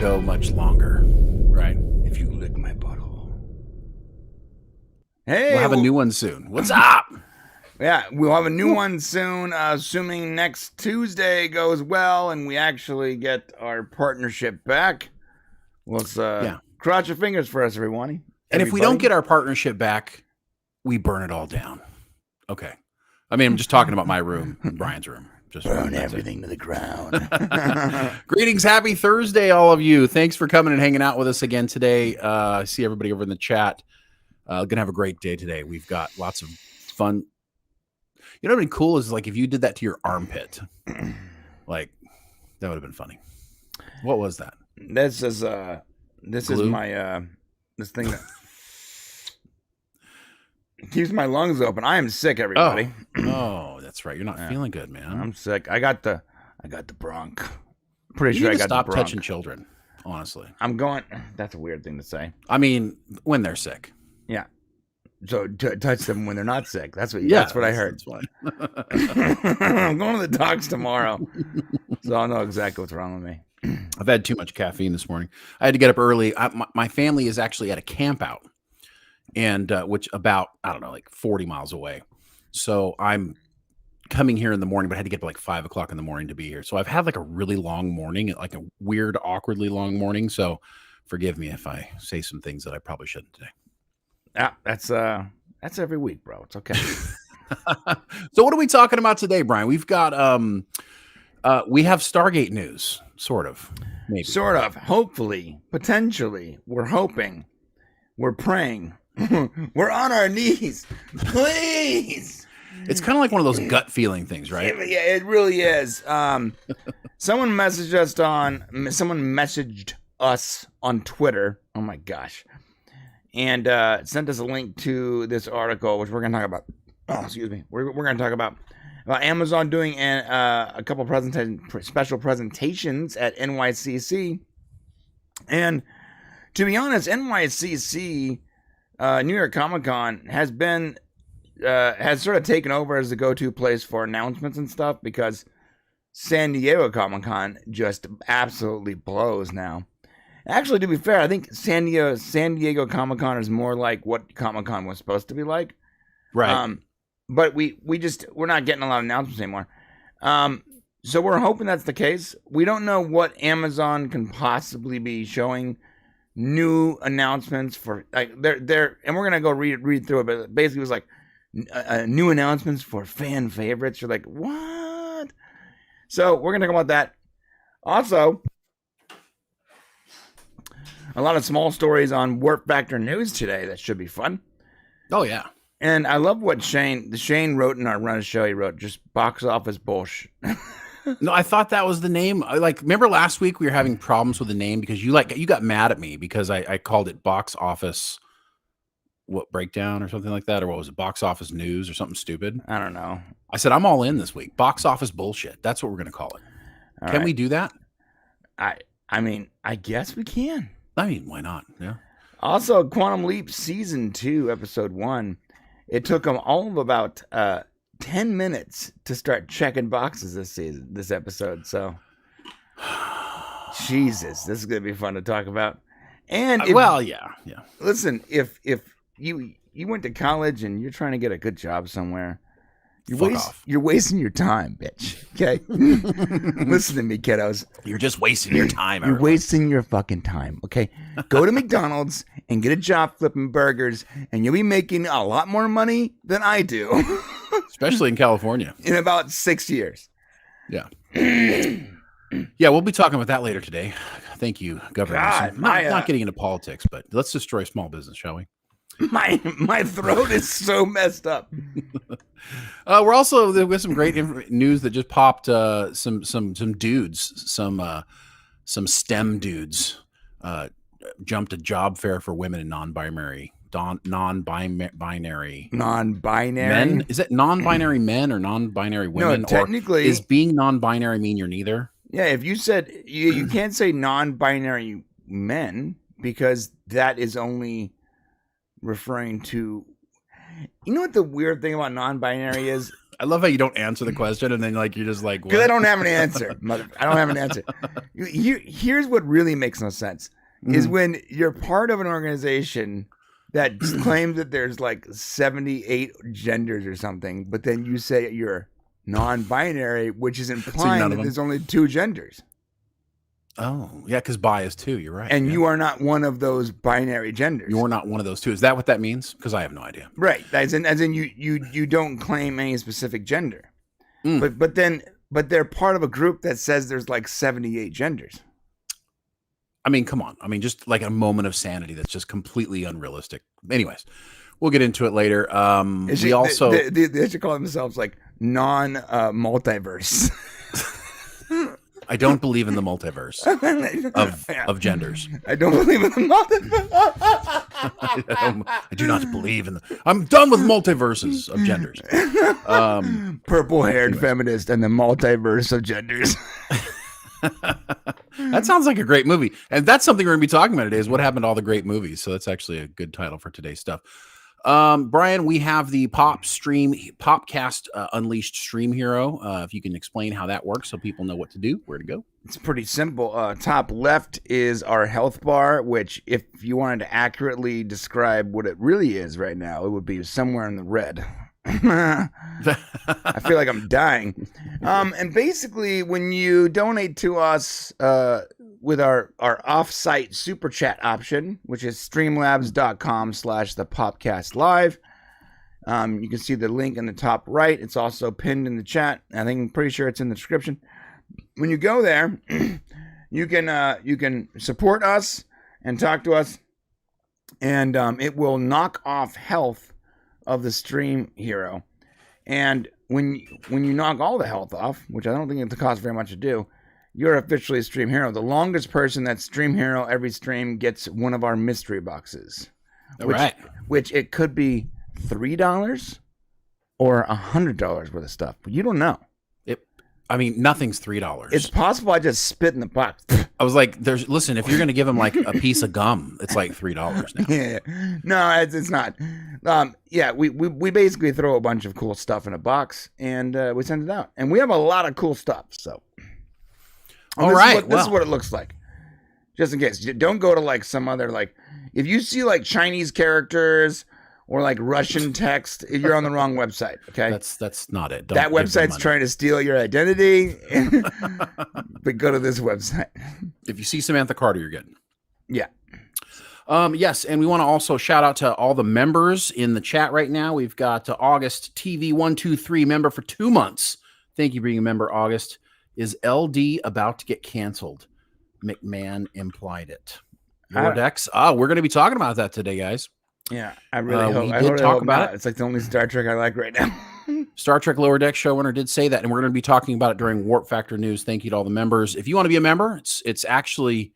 go much longer, right? If you lick my butthole. Hey, We'll have a new one soon. What's up? Yeah, we'll have a new one soon, assuming next Tuesday goes well and we actually get our partnership back. Let's cross your fingers for us, everyone. And if we don't get our partnership back, we burn it all down. Okay. I mean, I'm just talking about my room, Brian's room. Just burn everything to the ground. Greetings. Happy Thursday, all of you. Thanks for coming and hanging out with us again today. I see everybody over in the chat. Going to have a great day today. We've got lots of fun. You know what would be cool is like if you did that to your armpit. Like, that would have been funny. What was that? This is my this thing that keeps my lungs open. I am sick, everybody. Oh, that's right. You're not feeling good, man. I'm sick. I got the bronch. Pretty sure I got stop the bronch. Touching children, honestly. I'm going. That's a weird thing to say. I mean, when they're sick. Yeah. So touch them when they're not sick. That's what. Yeah, that's what I heard. That's I'm going to the docs tomorrow, so I'll know exactly what's wrong with me. I've had too much caffeine this morning. I had to get up early. My family is actually at a camp out, and which about, I don't know, like 40 miles away. So I'm coming here in the morning, but I had to get up like 5 o'clock in the morning to be here. So I've had like a really long morning, like a weird, awkwardly long morning. So forgive me if I say some things that I probably shouldn't today. Yeah, that's every week, bro. It's okay. So what are we talking about today, Brian? We've got we have Stargate news, sort of, maybe. Sort of, hopefully, potentially. We're hoping. We're praying. We're on our knees. Please. It's kind of like one of those gut feeling things, right? Yeah, it really is. Someone messaged us on Twitter. Oh my gosh. And sent us a link to this article, which we're going to talk about. Oh, excuse me. We're going to talk about Amazon doing a couple special presentations at NYCC. And to be honest, NYCC, New York Comic Con, has sort of taken over as the go-to place for announcements and stuff, because San Diego Comic Con just absolutely blows now. Actually, to be fair, I think San Diego Comic Con is more like what Comic Con was supposed to be like. Right. But we're not getting a lot of announcements anymore. So we're hoping that's the case. We don't know what Amazon can possibly be showing new announcements for, like, they're and we're gonna go read through it, but basically it was like new announcements for fan favorites. You're like, what? So we're gonna talk about that. Also, a lot of small stories on Warp Factor News today that should be fun. Oh, yeah. And I love what Shane wrote in our run of show. He wrote just box office bullshit. No, I thought that was the name. Remember last week we were having problems with the name because you got mad at me because I called it box office breakdown or something like that, or what was it, box office news or something stupid? I don't know. I said I'm all in this week. Box office bullshit. That's what we're gonna call it. Can we do that? I mean, I guess we can. I mean, why not? Yeah. Also, Quantum Leap Season 2, Episode 1. It took them all of about 10 minutes to start checking boxes this episode. So, Jesus, this is going to be fun to talk about. And yeah. Listen, if you went to college and you're trying to get a good job somewhere, you're wasting your time, bitch. Okay? Listen to me, kiddos. You're just wasting your time. You're wasting your fucking time, okay? Go to McDonald's and get a job flipping burgers, and you'll be making a lot more money than I do. Especially in California. In about 6 years. Yeah. Yeah, we'll be talking about that later today. Thank you, Governor. God, not getting into politics, but let's destroy small business, shall we? My throat is so messed up. We're also with some great news that just popped. Some dudes, some STEM dudes, jumped a job fair for women in non-binary men. Is it non-binary men or non-binary women? No, technically, is being non-binary mean you're neither? Yeah, if you said you can't say non-binary men, because that is only referring to, you know what the weird thing about non-binary is? I love how you don't answer the question and then like you're just like, Because what? I don't have an answer. I don't have an answer. Here's what really makes no sense is when you're part of an organization that claims that there's like 78 genders or something, but then you say you're non-binary, which is implying that there's only 2 genders. Oh, yeah, because bi is 2. You're right. And you are not one of those binary genders. You're not one of those 2. Is that what that means? Because I have no idea. Right. As in you don't claim any specific gender. But they're part of a group that says there's like 78 genders. I mean, come on. I mean, just like a moment of sanity that's just completely unrealistic. Anyways, we'll get into it later. They should call themselves like non-multiverse. I don't believe in the multiverse of genders. I don't believe in the multiverse. I do not believe in I'm done with multiverses of genders. Purple-haired feminist and the multiverse of genders. That sounds like a great movie. And that's something we're going to be talking about today is what happened to all the great movies. So that's actually a good title for today's stuff. Brian, we have the Popcast Unleashed Stream Hero. If you can explain how that works so people know what to do, where to go. It's pretty simple. Top left is our health bar, which if you wanted to accurately describe what it really is right now, it would be somewhere in the red. I feel like I'm dying. And basically, when you donate to us with our off-site super chat option, which is streamlabs.com/thepopcastlive, you can see the link in the top right. It's also pinned in the chat. I'm pretty sure it's in the description. When you go there, you can support us and talk to us, and it will knock off health of the stream hero. And when you knock all the health off, which I don't think it costs very much to do, you're officially a stream hero. The longest person that's stream hero every stream gets one of our mystery boxes. Which it could be $3 or $100 worth of stuff, but you don't know. Nothing's $3. It's possible I just spit in the box. I was like, listen, if you're going to give him like a piece of gum, it's like $3 now. Yeah. No, it's not. We basically throw a bunch of cool stuff in a box and we send it out. And we have a lot of cool stuff. So, this is what it looks like. Just in case. Don't go to like some other, like, if you see like Chinese characters or like Russian text, you're on the wrong website. Okay, that's not it. That website's trying to steal your identity. But go to this website. If you see Samantha Carter, you're good. Yeah. Yes, and we want to also shout out to all the members in the chat right now. We've got August TV123 member for 2 months. Thank you for being a member, August. Is LD about to get canceled? McMahon implied it. Vortex. We're going to be talking about that today, guys. Yeah, I really hope. We did talk about it. It's like the only Star Trek I like right now. Star Trek Lower Deck showrunner did say that, and we're going to be talking about it during Warp Factor News. Thank you to all the members. If you want to be a member, it's actually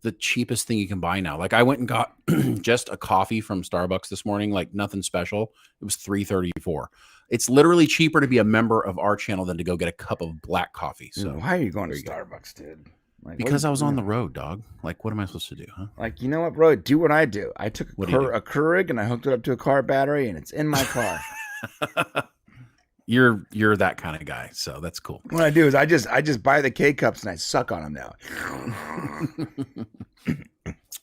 the cheapest thing you can buy now. Like I went and got just a coffee from Starbucks this morning, like nothing special. It was $3.34. It's literally cheaper to be a member of our channel than to go get a cup of black coffee. So why are you going to Starbucks, dude? Like, because I was on the road, dog. Like, what am I supposed to do, huh? Like, you know what, bro? Do what I do. I took a Keurig and I hooked it up to a car battery, and it's in my car. You're that kind of guy, so that's cool. What I do is I just buy the K cups and I suck on them now.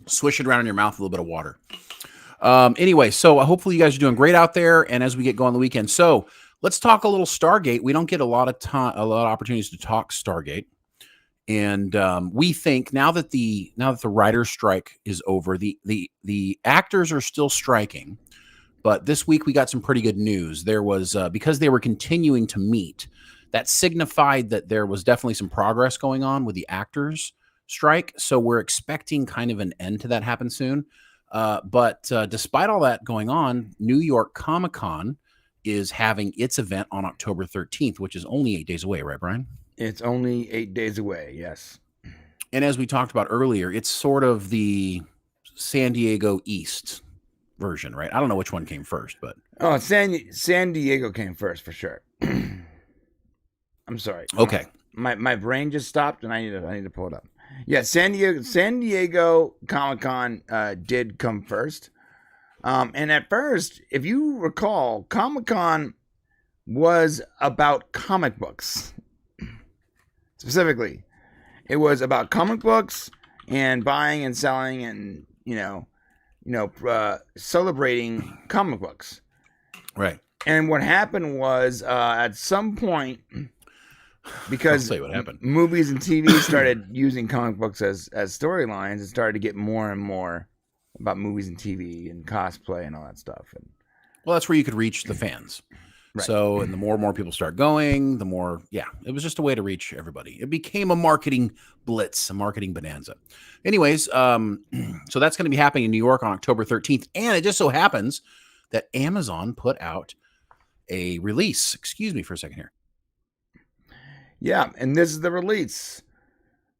Swish it around in your mouth with a little bit of water. Anyway, so hopefully you guys are doing great out there, and as we get going the weekend, so let's talk a little Stargate. We don't get a lot of opportunities to talk Stargate. And we think now that the writer's strike is over, the actors are still striking, but this week we got some pretty good news. There was because they were continuing to meet, that signified that there was definitely some progress going on with the actors strike. So we're expecting kind of an end to that happen soon. But despite all that going on, New York Comic-Con is having its event on October 13th, which is only 8 days away, right, Brian? It's only 8 days away, yes. And as we talked about earlier, it's sort of the San Diego East version, right? I don't know which one came first, but San Diego came first for sure. I'm sorry. Okay, my brain just stopped, and I need to pull it up. Yeah, San Diego Comic-Con did come first. And at first, if you recall, Comic-Con was about comic books. Specifically, it was about comic books and buying and selling and, celebrating comic books. Right. And what happened was at some point, because I'll tell you what happened. Movies and TV started using comic books as storylines, it started to get more and more about movies and TV and cosplay and all that stuff. And well, that's where you could reach the fans. Right. So, and the more people start going, the more, it was just a way to reach everybody. It became a marketing blitz, a marketing bonanza. Anyways, so that's going to be happening in New York on October 13th. And it just so happens that Amazon put out a release. Excuse me for a second here. Yeah, and this is the release.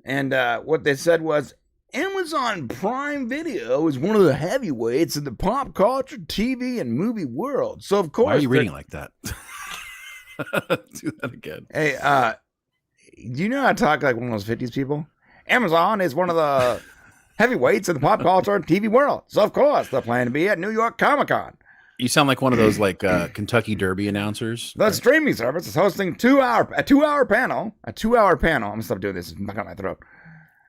And what they said was, Amazon Prime Video is one of the heavyweights in the pop culture, TV, and movie world. So, of course... Why are you reading like that? Do that again. Hey, do you know how to talk like one of those 50s people? Amazon is one of the heavyweights in the pop culture and TV world. So, of course, they're planning to be at New York Comic Con. You sound like one of those like Kentucky Derby announcers. The streaming service is hosting a two-hour panel. I'm going to stop doing this. It's back on my throat.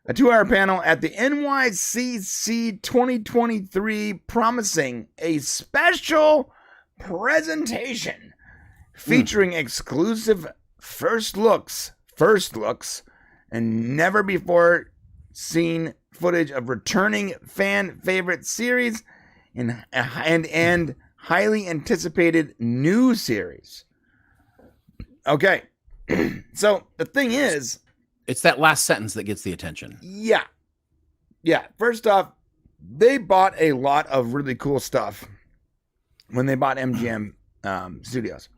A 2-hour panel at the NYCC 2023 promising a special presentation featuring exclusive first looks, and never before seen footage of returning fan favorite series and highly anticipated new series. Okay. So the thing is, it's that last sentence that gets the attention. Yeah. First off, they bought a lot of really cool stuff when they bought MGM Studios.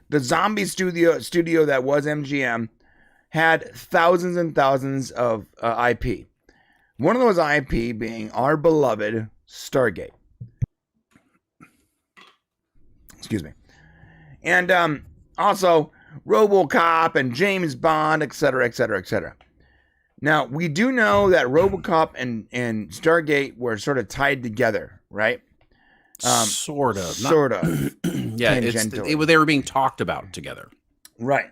The zombie studio that was MGM had thousands and thousands of IP. One of those IP being our beloved Stargate. Excuse me. And also RoboCop and James Bond, etc., etc., etc. Now, we do know that RoboCop and Stargate were sort of tied together, right? Sort of. Yeah, they were being talked about together. Right.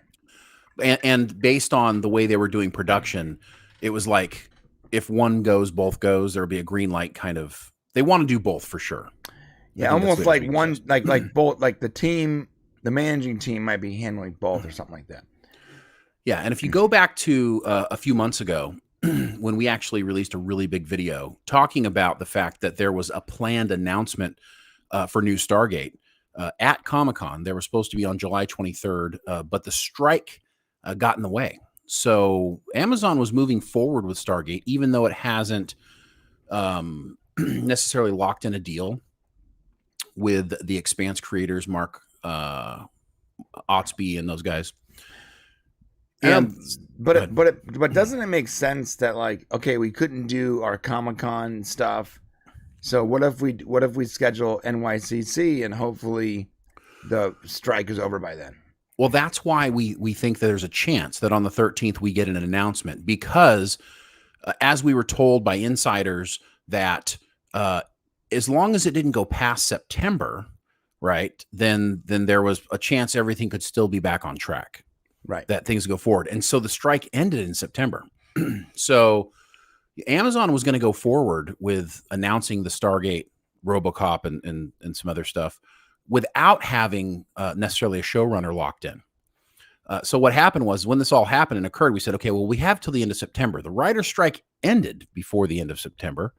And based on the way they were doing production, it was like if one goes, both goes. There would be a green light kind of. They want to do both for sure. Yeah, almost like one, like both, like the team. The managing team might be handling both or something like that. Yeah, and if you go back to a few months ago, when we actually released a really big video talking about the fact that there was a planned announcement for new Stargate at Comic-Con. They were supposed to be on July 23rd, but the strike got in the way. So Amazon was moving forward with Stargate, even though it hasn't necessarily locked in a deal with the Expanse creators, Mark Otsby and those guys. And but doesn't it make sense that, like, okay, we couldn't do our Comic-Con stuff, so what if we schedule NYCC and hopefully the strike is over by then? Well, that's why we think that there's a chance that on the 13th we get an announcement, because as we were told by insiders that as long as it didn't go past September, right, then there was a chance everything could still be back on track. Right. That things go forward. And so the strike ended in September. So Amazon was going to go forward with announcing the Stargate, RoboCop, and some other stuff without having necessarily a showrunner locked in. So what happened was, when this all happened and occurred, we said, okay, well, we have till the end of September. The writer's strike ended before the end of September,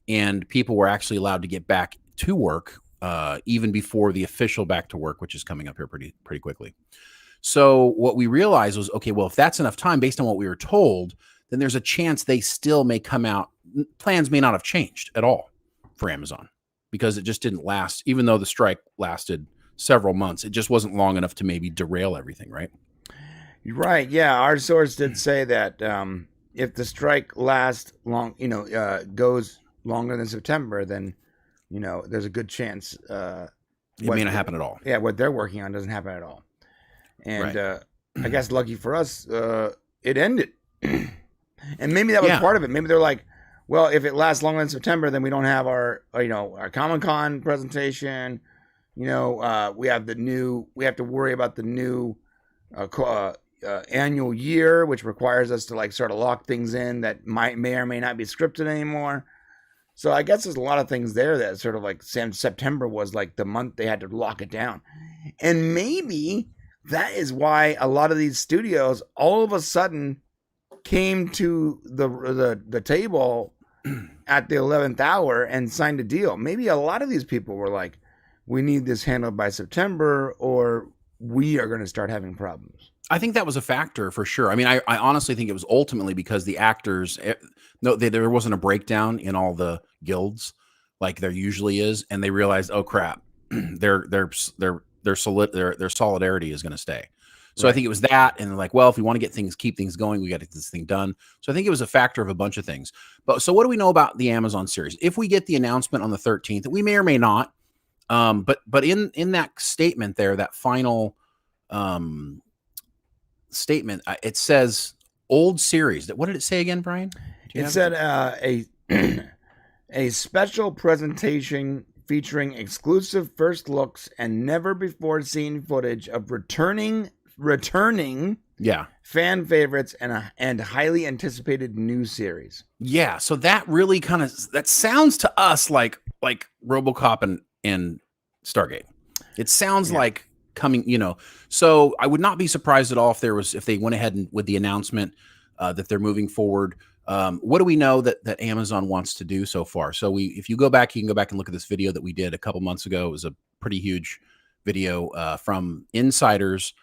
and people were actually allowed to get back to work even before the official back to work, which is coming up here pretty quickly. So what we realized was, okay, well, if that's enough time based on what we were told, then there's a chance they still may come out. Plans may not have changed at all for Amazon, because it just didn't last. Even though the strike lasted several months, it just wasn't long enough to maybe derail everything, right? Right. Yeah. Our source did say that if the strike lasts long, goes longer than September, then, there's a good chance it may not happen at all. Yeah. What they're working on doesn't happen at all. And right. I guess lucky for us, it ended. And maybe that was part of it. Maybe they're like, well, if it lasts longer than September, then we don't have our Comic-Con presentation. We have to worry about the new annual year, which requires us to like sort of lock things in that may or may not be scripted anymore. So I guess there's a lot of things there that sort of like September was like the month they had to lock it down. And maybe that is why a lot of these studios all of a sudden came to the table at the 11th hour and signed a deal. Maybe a lot of these people were like, we need this handled by September or we are going to start having problems. I think that was a factor for sure. I mean, I honestly think it was ultimately because the actors, there wasn't a breakdown in all the guilds like there usually is, and they realized, oh crap, their solidarity is going to stay. So right. I think it was that, and they're like, well, if we want to keep things going, we got to get this thing done. So I think it was a factor of a bunch of things. But so what do we know about the Amazon series? If we get the announcement on the 13th, we may or may not. But in that statement there, that final statement, it says old series. What did it say again, Brian? It said a special presentation featuring exclusive first looks and never before seen footage of returning fan favorites and highly anticipated new series. Yeah, so that really that sounds to us like RoboCop and Stargate. It sounds like coming, so I would not be surprised at all if they went ahead with the announcement that they're moving forward. What do we know that Amazon wants to do so far? So if you can go back and look at this video that we did a couple months ago. It was a pretty huge video from insiders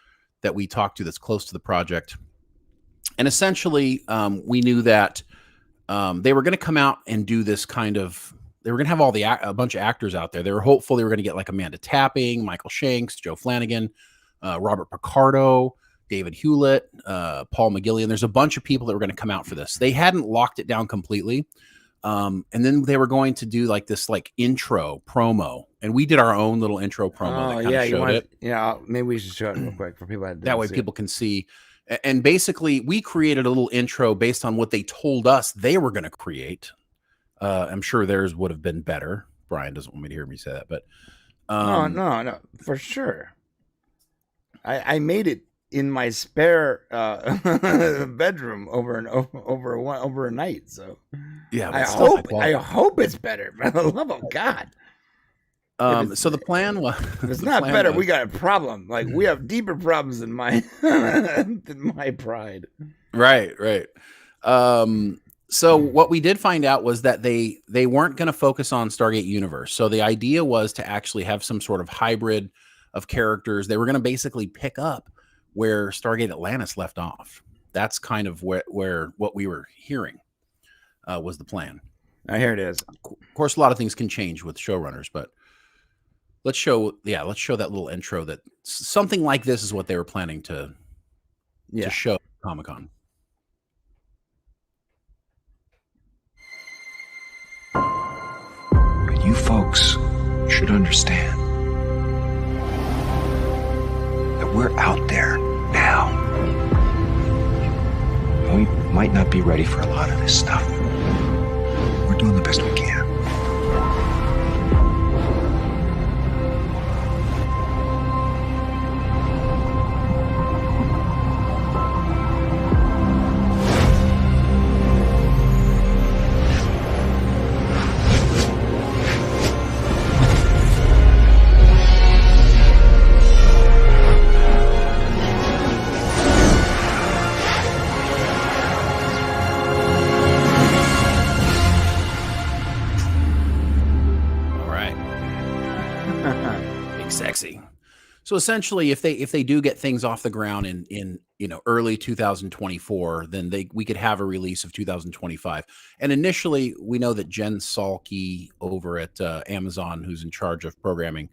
that we talked to that's close to the project. And essentially, we knew that they were going to come out and do this kind of, they were going to have a bunch of actors out there. They were hopeful they were going to get like Amanda Tapping, Michael Shanks, Joe Flanagan, Robert Picardo, David Hewlett, Paul McGillian. There's a bunch of people that were going to come out for this. They hadn't locked it down completely. And then they were going to do like this intro promo. And we did our own little intro promo that kind of showed it. Yeah, maybe we should show it real quick for people that way people can see. And basically, we created a little intro based on what they told us they were going to create. I'm sure theirs would have been better. Brian doesn't want me to hear me say that, but no, for sure. I made it in my spare bedroom over a night. So yeah, I hope it's better. For the love of God. So the plan was, if it's not better, we got a problem. Like we have deeper problems than my pride. Right. So what we did find out was that they weren't going to focus on Stargate Universe. So the idea was to actually have some sort of hybrid of characters. They were going to basically pick up where Stargate Atlantis left off. That's kind of where what we were hearing was the plan. Here it is. Of course, a lot of things can change with showrunners, but let's show that little intro that something like this is what they were planning to show Comic-Con. You folks should understand that we're out there now. We might not be ready for a lot of this stuff. We're doing the best we can. So essentially, if they do get things off the ground in early 2024, then we could have a release of 2025. And initially, we know that Jen Salke over at Amazon, who's in charge of programming,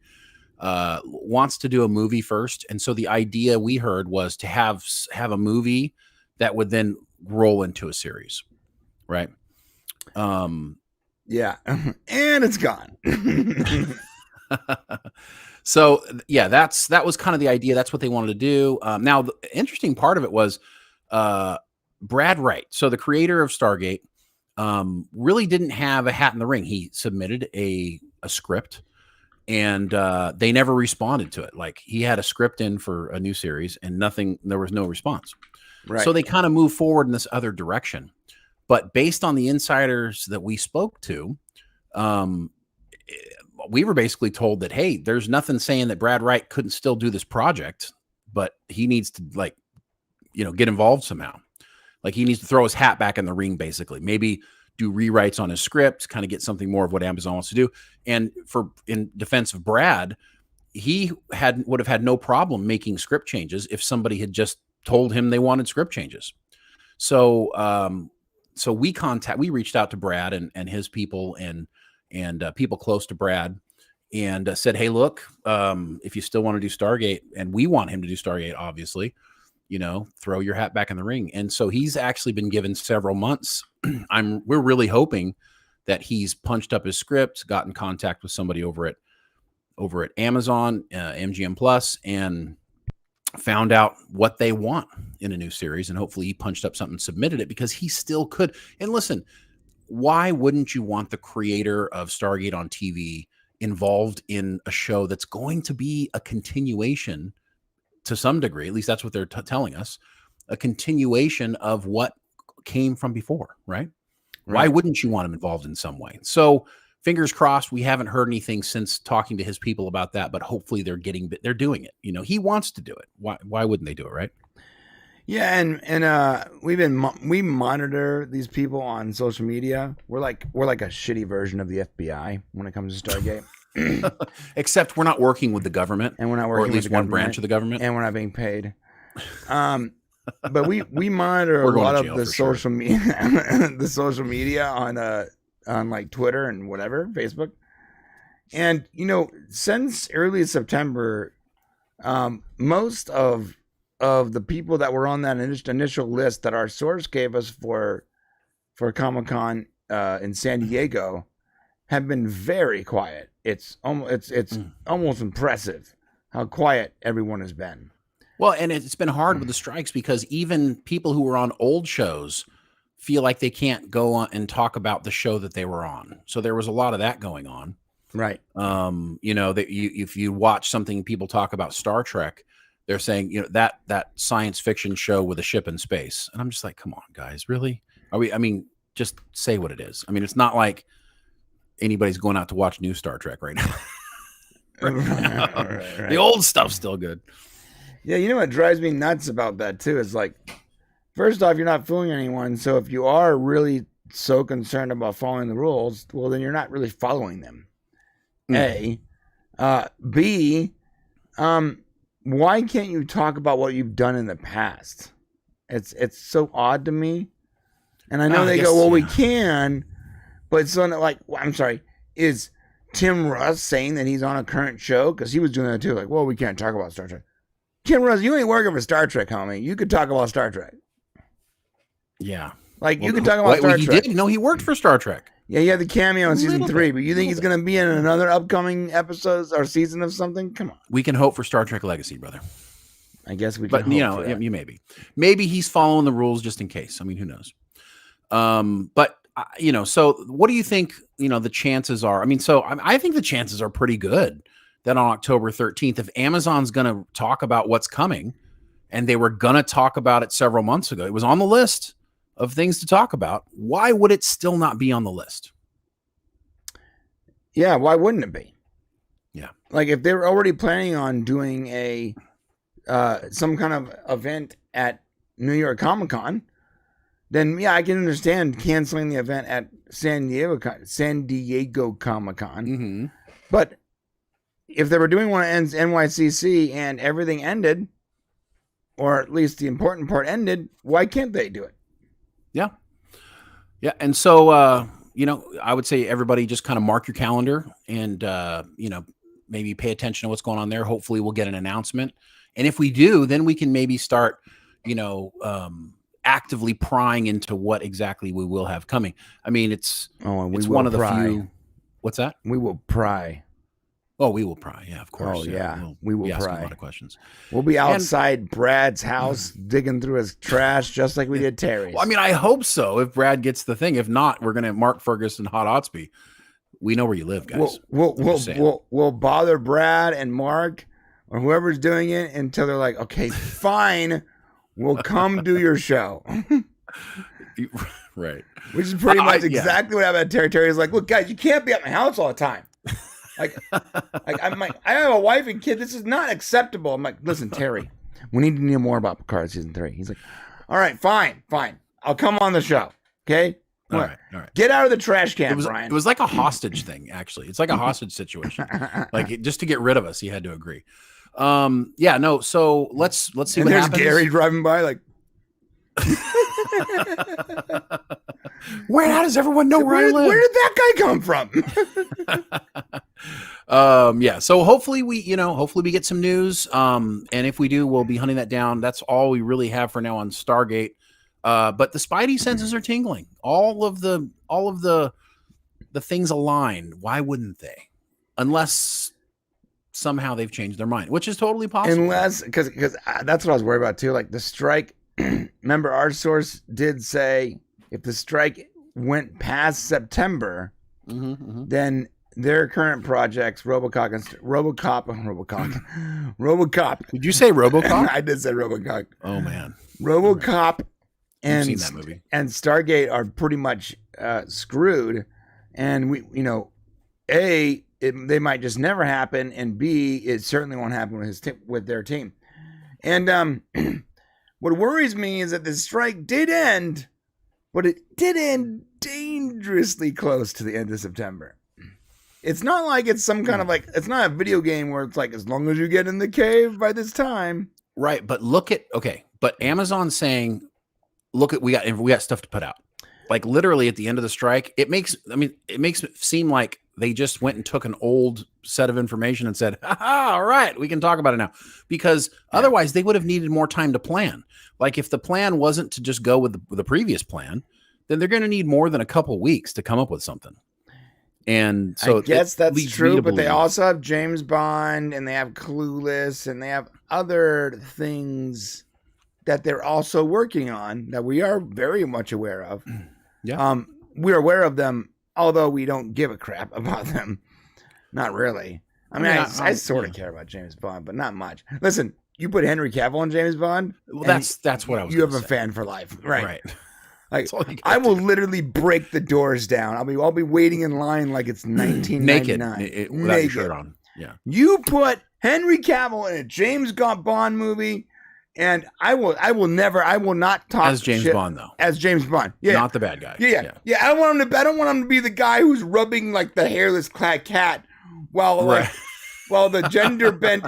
wants to do a movie first. And so the idea we heard was to have a movie that would then roll into a series, right? Yeah, and it's gone. So yeah, that was kind of the idea. That's what they wanted to do. Now the interesting part of it was Brad Wright. So the creator of Stargate really didn't have a hat in the ring. He submitted a script and they never responded to it. Like, he had a script in for a new series and there was no response. Right. So they kind of moved forward in this other direction. But based on the insiders that we spoke to, we were basically told that, hey, there's nothing saying that Brad Wright couldn't still do this project, but he needs to, like, get involved somehow. Like, he needs to throw his hat back in the ring, basically. Maybe do rewrites on his script, kind of get something more of what Amazon wants to do. And in defense of Brad, he would have had no problem making script changes if somebody had just told him they wanted script changes. So, we reached out to Brad and his people and people close to Brad, and said, hey, look, if you still want to do Stargate, and we want him to do Stargate, obviously, throw your hat back in the ring. And so he's actually been given several months. We're really hoping that he's punched up his script, got in contact with somebody over at Amazon, MGM Plus, and found out what they want in a new series. And hopefully he punched up something, submitted it, because he still could. And listen, why wouldn't you want the creator of Stargate on TV involved in a show that's going to be a continuation to some degree? At least that's what they're telling us, a continuation of what came from before, right? Why wouldn't you want him involved in some way? So fingers crossed. We haven't heard anything since talking to his people about that, but hopefully they're doing it. He wants to do it. Why wouldn't they do it? Right. Yeah. And we monitor these people on social media. We're like a shitty version of the FBI when it comes to Stargate. Except we're not working with the government, and we're not working or at least with one branch of the government, and we're not being paid. But we monitor a lot of the social media, the social media on like Twitter and whatever, Facebook. And since early September, most of the people that were on that initial list that our source gave us for Comic-Con in San Diego have been very quiet. It's almost impressive how quiet everyone has been. Well, and it's been hard with the strikes, because even people who were on old shows feel like they can't go on and talk about the show that they were on. So there was a lot of that going on. Right. That if you watch something, people talk about Star Trek, they're saying, that science fiction show with a ship in space. And I'm just like, come on, guys, really? Just say what it is. It's not like anybody's going out to watch new Star Trek right now. Right. The old stuff's still good. Yeah, what drives me nuts about that too is, like, first off, you're not fooling anyone. So if you are really so concerned about following the rules, well, then you're not really following them. A. B. Why can't you talk about what you've done in the past? It's so odd to me. And I know they go, well, we can, but so like, I'm sorry, is Tim Russ saying that he's on a current show? Because he was doing that too. Like, well, we can't talk about Star Trek. Tim Russ, you ain't working for Star Trek, homie. You could talk about Star Trek. Yeah. You could talk about Star Trek. He did? No, he worked for Star Trek. Yeah, he had the cameo in season 3, but you think he's going to be in another upcoming episode or season of something? Come on. We can hope for Star Trek Legacy, brother. I guess we can hope for that. You maybe he's following the rules just in case. Who knows? So what do you think, the chances are? I think the chances are pretty good that on October 13th, if Amazon's going to talk about what's coming, and they were going to talk about it several months ago, it was on the list of things to talk about. Why would it still not be on the list? Yeah, why wouldn't it be? Yeah. Like, if they were already planning on doing a some kind of event at New York Comic-Con, then yeah, I can understand canceling the event at San Diego Comic-Con. Mm-hmm. But if they were doing one at NYCC and everything ended, or at least the important part ended, why can't they do it? Yeah. Yeah. And so, I would say everybody just kind of mark your calendar and, maybe pay attention to what's going on there. Hopefully we'll get an announcement. And if we do, then we can maybe start, actively prying into what exactly we will have coming. It's one of the few. What's that? We will pry. Oh, we will pry. Yeah, of course. Oh, yeah. We will ask pry. a lot of questions. We'll be outside Brad's house digging through his trash just like we did Terry's. Well, I hope so, if Brad gets the thing. If not, we're going to Mark Ferguson Hot Otsby we know where you live, guys. We'll bother Brad and Mark or whoever's doing it until they're like, okay, fine, we'll come do your show. Right. Which is pretty much exactly what happened at Terry. Terry's like, look, guys, you can't be at my house all the time. Like I'm like, I have a wife and kid. This is not acceptable. I'm like, listen, Terry, we need to know more about Picard season 3. He's like, all right, fine. I'll come on the show. Okay. All right. Get out of the trash can, Brian. It was like a hostage thing, actually. It's like a hostage situation. Like just to get rid of us, he had to agree. Yeah, no. So let's see what happens. There's Gary driving by, like. How does everyone know where I live? Where did that guy come from? Yeah. So hopefully we get some news. And if we do, we'll be hunting that down. That's all we really have for now on Stargate. But the Spidey senses are tingling. All of the things align. Why wouldn't they? Unless somehow they've changed their mind, which is totally possible. Unless because that's what I was worried about too. Like the strike. Remember, our source did say if the strike went past September, then their current projects, RoboCop. Did you say RoboCop? I did say RoboCop. Oh man, RoboCop and seen that movie. And Stargate are pretty much screwed. And we, A, they might just never happen, and B, it certainly won't happen with their team. And what worries me is that the strike did end, but it did end dangerously close to the end of September. It's not like it's some kind of like, it's not a video game where it's like, as long as you get in the cave by this time. Right. But but Amazon's saying, we got stuff to put out. Like literally at the end of the strike, it makes it seem like they just went and took an old set of information and said, all right, we can talk about it now. Because otherwise they would have needed more time to plan. Like if the plan wasn't to just go with the previous plan, then they're going to need more than a couple weeks to come up with something. And so I guess that's true, but they also have James Bond and they have Clueless and they have other things that they're also working on that we are very much aware of. Yeah. We're aware of them, although we don't give a crap about them. Not really. I mean, I sort of care about James Bond, but not much. Listen, you put Henry Cavill on James Bond. Well, that's what I was. You have a fan for life, right? Like I will literally break the doors down. I'll be waiting in line like it's 1999, naked without your shirt on. Yeah. You put Henry Cavill in a James Bond movie. And I will not talk as James Bond though. As James Bond, yeah, not the bad guy. Yeah. I don't want him to be the guy who's rubbing like the hairless cat while the gender bent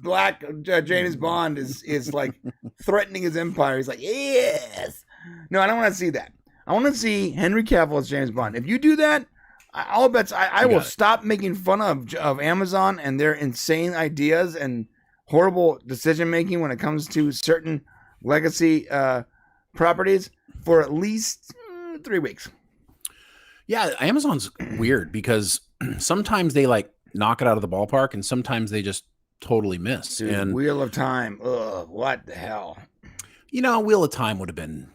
black James Bond is like threatening his empire. He's like, yes. No, I don't want to see that. I want to see Henry Cavill as James Bond. If you do that, I'll bet I will stop making fun of Amazon and their insane ideas and horrible decision making when it comes to certain legacy properties for at least 3 weeks. Yeah, Amazon's weird because sometimes they like knock it out of the ballpark and sometimes they just totally miss. Dude, and Wheel of Time, what the hell? Wheel of Time would have been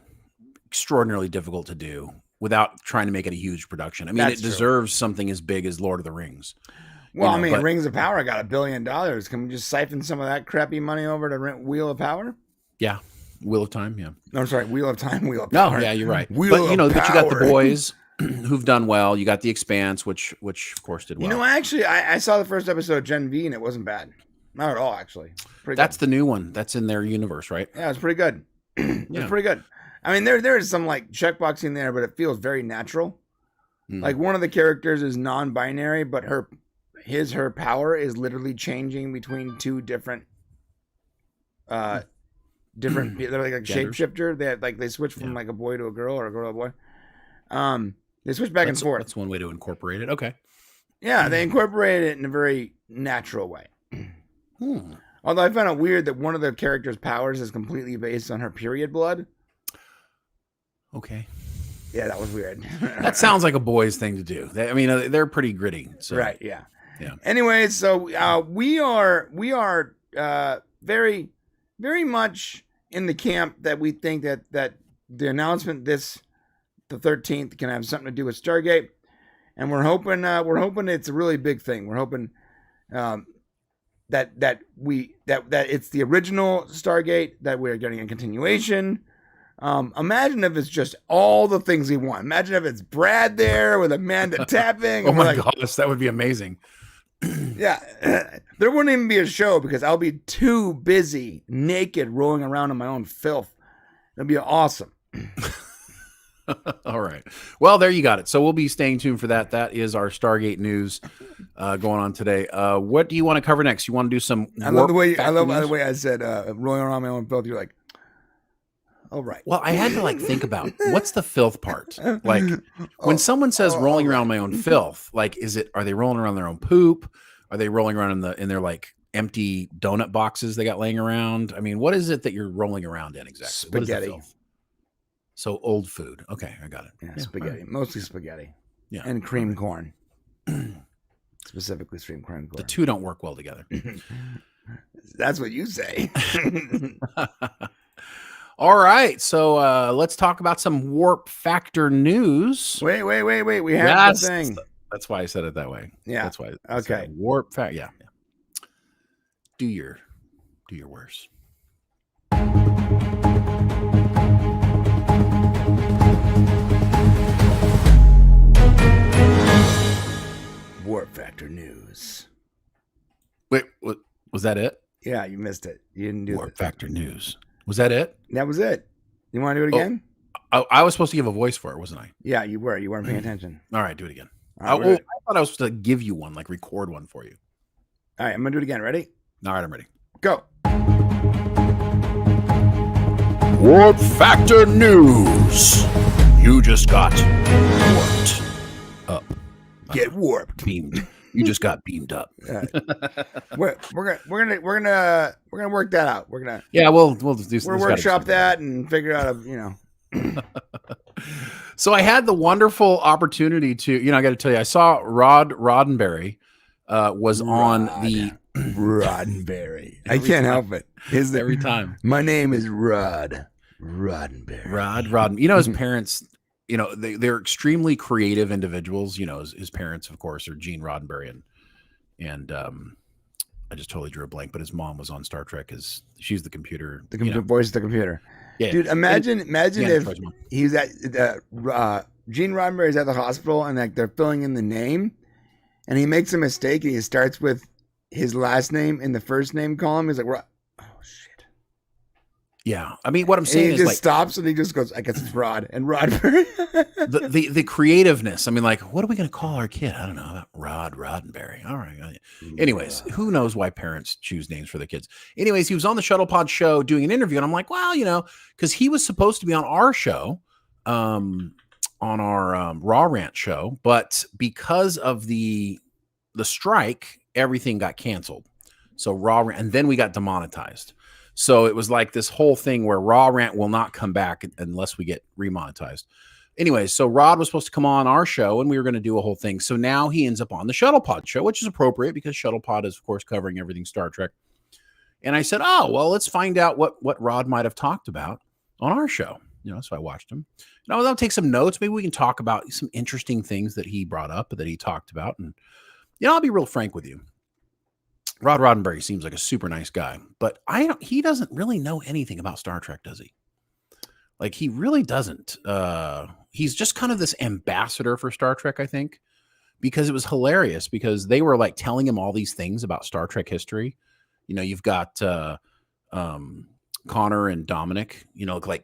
extraordinarily difficult to do without trying to make it a huge production. I mean, it deserves something as big as Lord of the Rings. Well, Rings of Power got $1 billion. Can we just siphon some of that crappy money over to rent Wheel of Power? Yeah. Wheel of Time, yeah. No, I'm sorry. Wheel of Time, Wheel of Power. No, yeah, you're right. But you got The Boys who've done well. You got The Expanse, which of course did well. Actually, I saw the first episode of Gen V and it wasn't bad. Not at all, actually. That's the new one. That's in their universe, right? Yeah, it's pretty good. It's pretty good. I mean, there is some like checkboxing there, but it feels very natural. Like one of the characters is non-binary, but her power is literally changing between two different they're like shapeshifter. They switch from like a boy to a girl or a girl to a boy. They switch back and forth. That's one way to incorporate it. Okay. Yeah, they incorporate it in a very natural way. Although I found it weird that one of the characters' powers is completely based on her period blood. Okay. Yeah, that was weird. That sounds like a boys thing to do. They're pretty gritty. So. Right. Yeah. Anyway, so we are very, very much in the camp that we think that the announcement the 13th can have something to do with Stargate. and we're hoping it's a really big thing. We're hoping that it's the original Stargate, that we're getting a continuation. Imagine if it's just all the things we want. Imagine if it's Brad there with Amanda tapping. Oh my gosh, that would be amazing. Yeah, there wouldn't even be a show because I'll be too busy naked rolling around in my own filth. It'd be awesome. All right. Well, there you got it. So we'll be staying tuned for that. That is our Stargate news going on today. What do you want to cover next? You want to do some? I love the way I said rolling around my own filth. You're like, all right. Well, I had to think about what's the filth part. Like when someone says rolling around my own filth, like are they rolling around their own poop? Are they rolling around in their empty donut boxes they got laying around? I mean, what is it that you're rolling around in exactly? Spaghetti. What is the filth? So old food. Okay, I got it. Yeah, spaghetti. Right. Mostly spaghetti. Yeah. And cream corn. Specifically cream corn. The two don't work well together. That's what you say. All right. So let's talk about some warp factor news. Wait. We have the thing. That's why I said it that way. Yeah. That's why. Okay. Warp factor. Yeah. Do your worst. Warp factor news. Wait, was that it? Yeah, you missed it. You didn't do Warp factor news. Was that it? That was it. You want to do it again? I was supposed to give a voice for it, wasn't I? Yeah, you were. You weren't paying attention. All right, do it again. Right, I thought I was supposed to give you one, record one for you. All right, I'm gonna do it again. Ready? All right, I'm ready. Go. Warp factor news. You just got warped up. Get warped. Beamed. You just got beamed up. We're gonna work that out. We're gonna we'll do. We'll workshop that and figure out So I had the wonderful opportunity to, I got to tell you, I saw Rodenberry was on the Roddenberry. I can't help it. Every time. My name is Roddenberry. Rod. His parents, they're extremely creative individuals. His parents, of course, are Gene Roddenberry and I just totally drew a blank, but his mom was on Star Trek as she's the computer. The voice of the computer. Yeah. Dude, imagine if he's at Gene Roddenberry's at the hospital and they're filling in the name and he makes a mistake and he starts with his last name in the first name column. He's like, oh shit. Yeah. I mean, what I'm saying is he just stops and he just goes, I guess it's Rod and Roddenberry. the creativeness. I mean, what are we going to call our kid? I don't know. Rodenberry. All right. Anyways, who knows why parents choose names for their kids? Anyways, he was on the Shuttle Pod show doing an interview and I'm like, well, because he was supposed to be on our show, on our Raw Rant show, but because of the strike, everything got canceled. So Raw Rant, and then we got demonetized. So it was like this whole thing where Raw Rant will not come back unless we get remonetized. Anyway, so Rod was supposed to come on our show and we were going to do a whole thing. So now he ends up on the Shuttle Pod show, which is appropriate because Shuttle Pod is, of course, covering everything Star Trek. And I said, oh, well, let's find out what Rod might have talked about on our show. So I watched him. I'll take some notes. Maybe we can talk about some interesting things that he brought up, that he talked about. And, I'll be real frank with you. Rod Roddenberry seems like a super nice guy, but he doesn't really know anything about Star Trek, does he? He really doesn't. He's just kind of this ambassador for Star Trek, I think, because it was hilarious because they were telling him all these things about Star Trek history. You've got Connor and Dominic,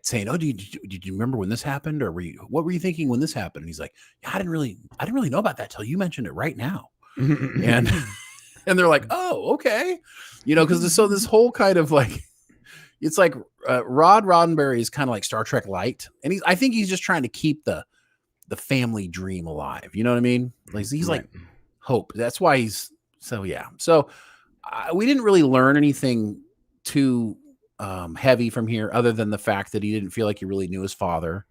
saying, "Oh, did you remember when this happened, or what were you thinking when this happened?" And he's like, "Yeah, I didn't really know about that till you mentioned it right now." and they're like, "Oh, okay," because this whole kind of it's like Rod Roddenberry is kind of like Star Trek light, and I think he's just trying to keep the family dream alive. You know what I mean? He's right. like hope. That's why he's so yeah. So we didn't really learn anything too heavy from here, other than the fact that he didn't feel like he really knew his father.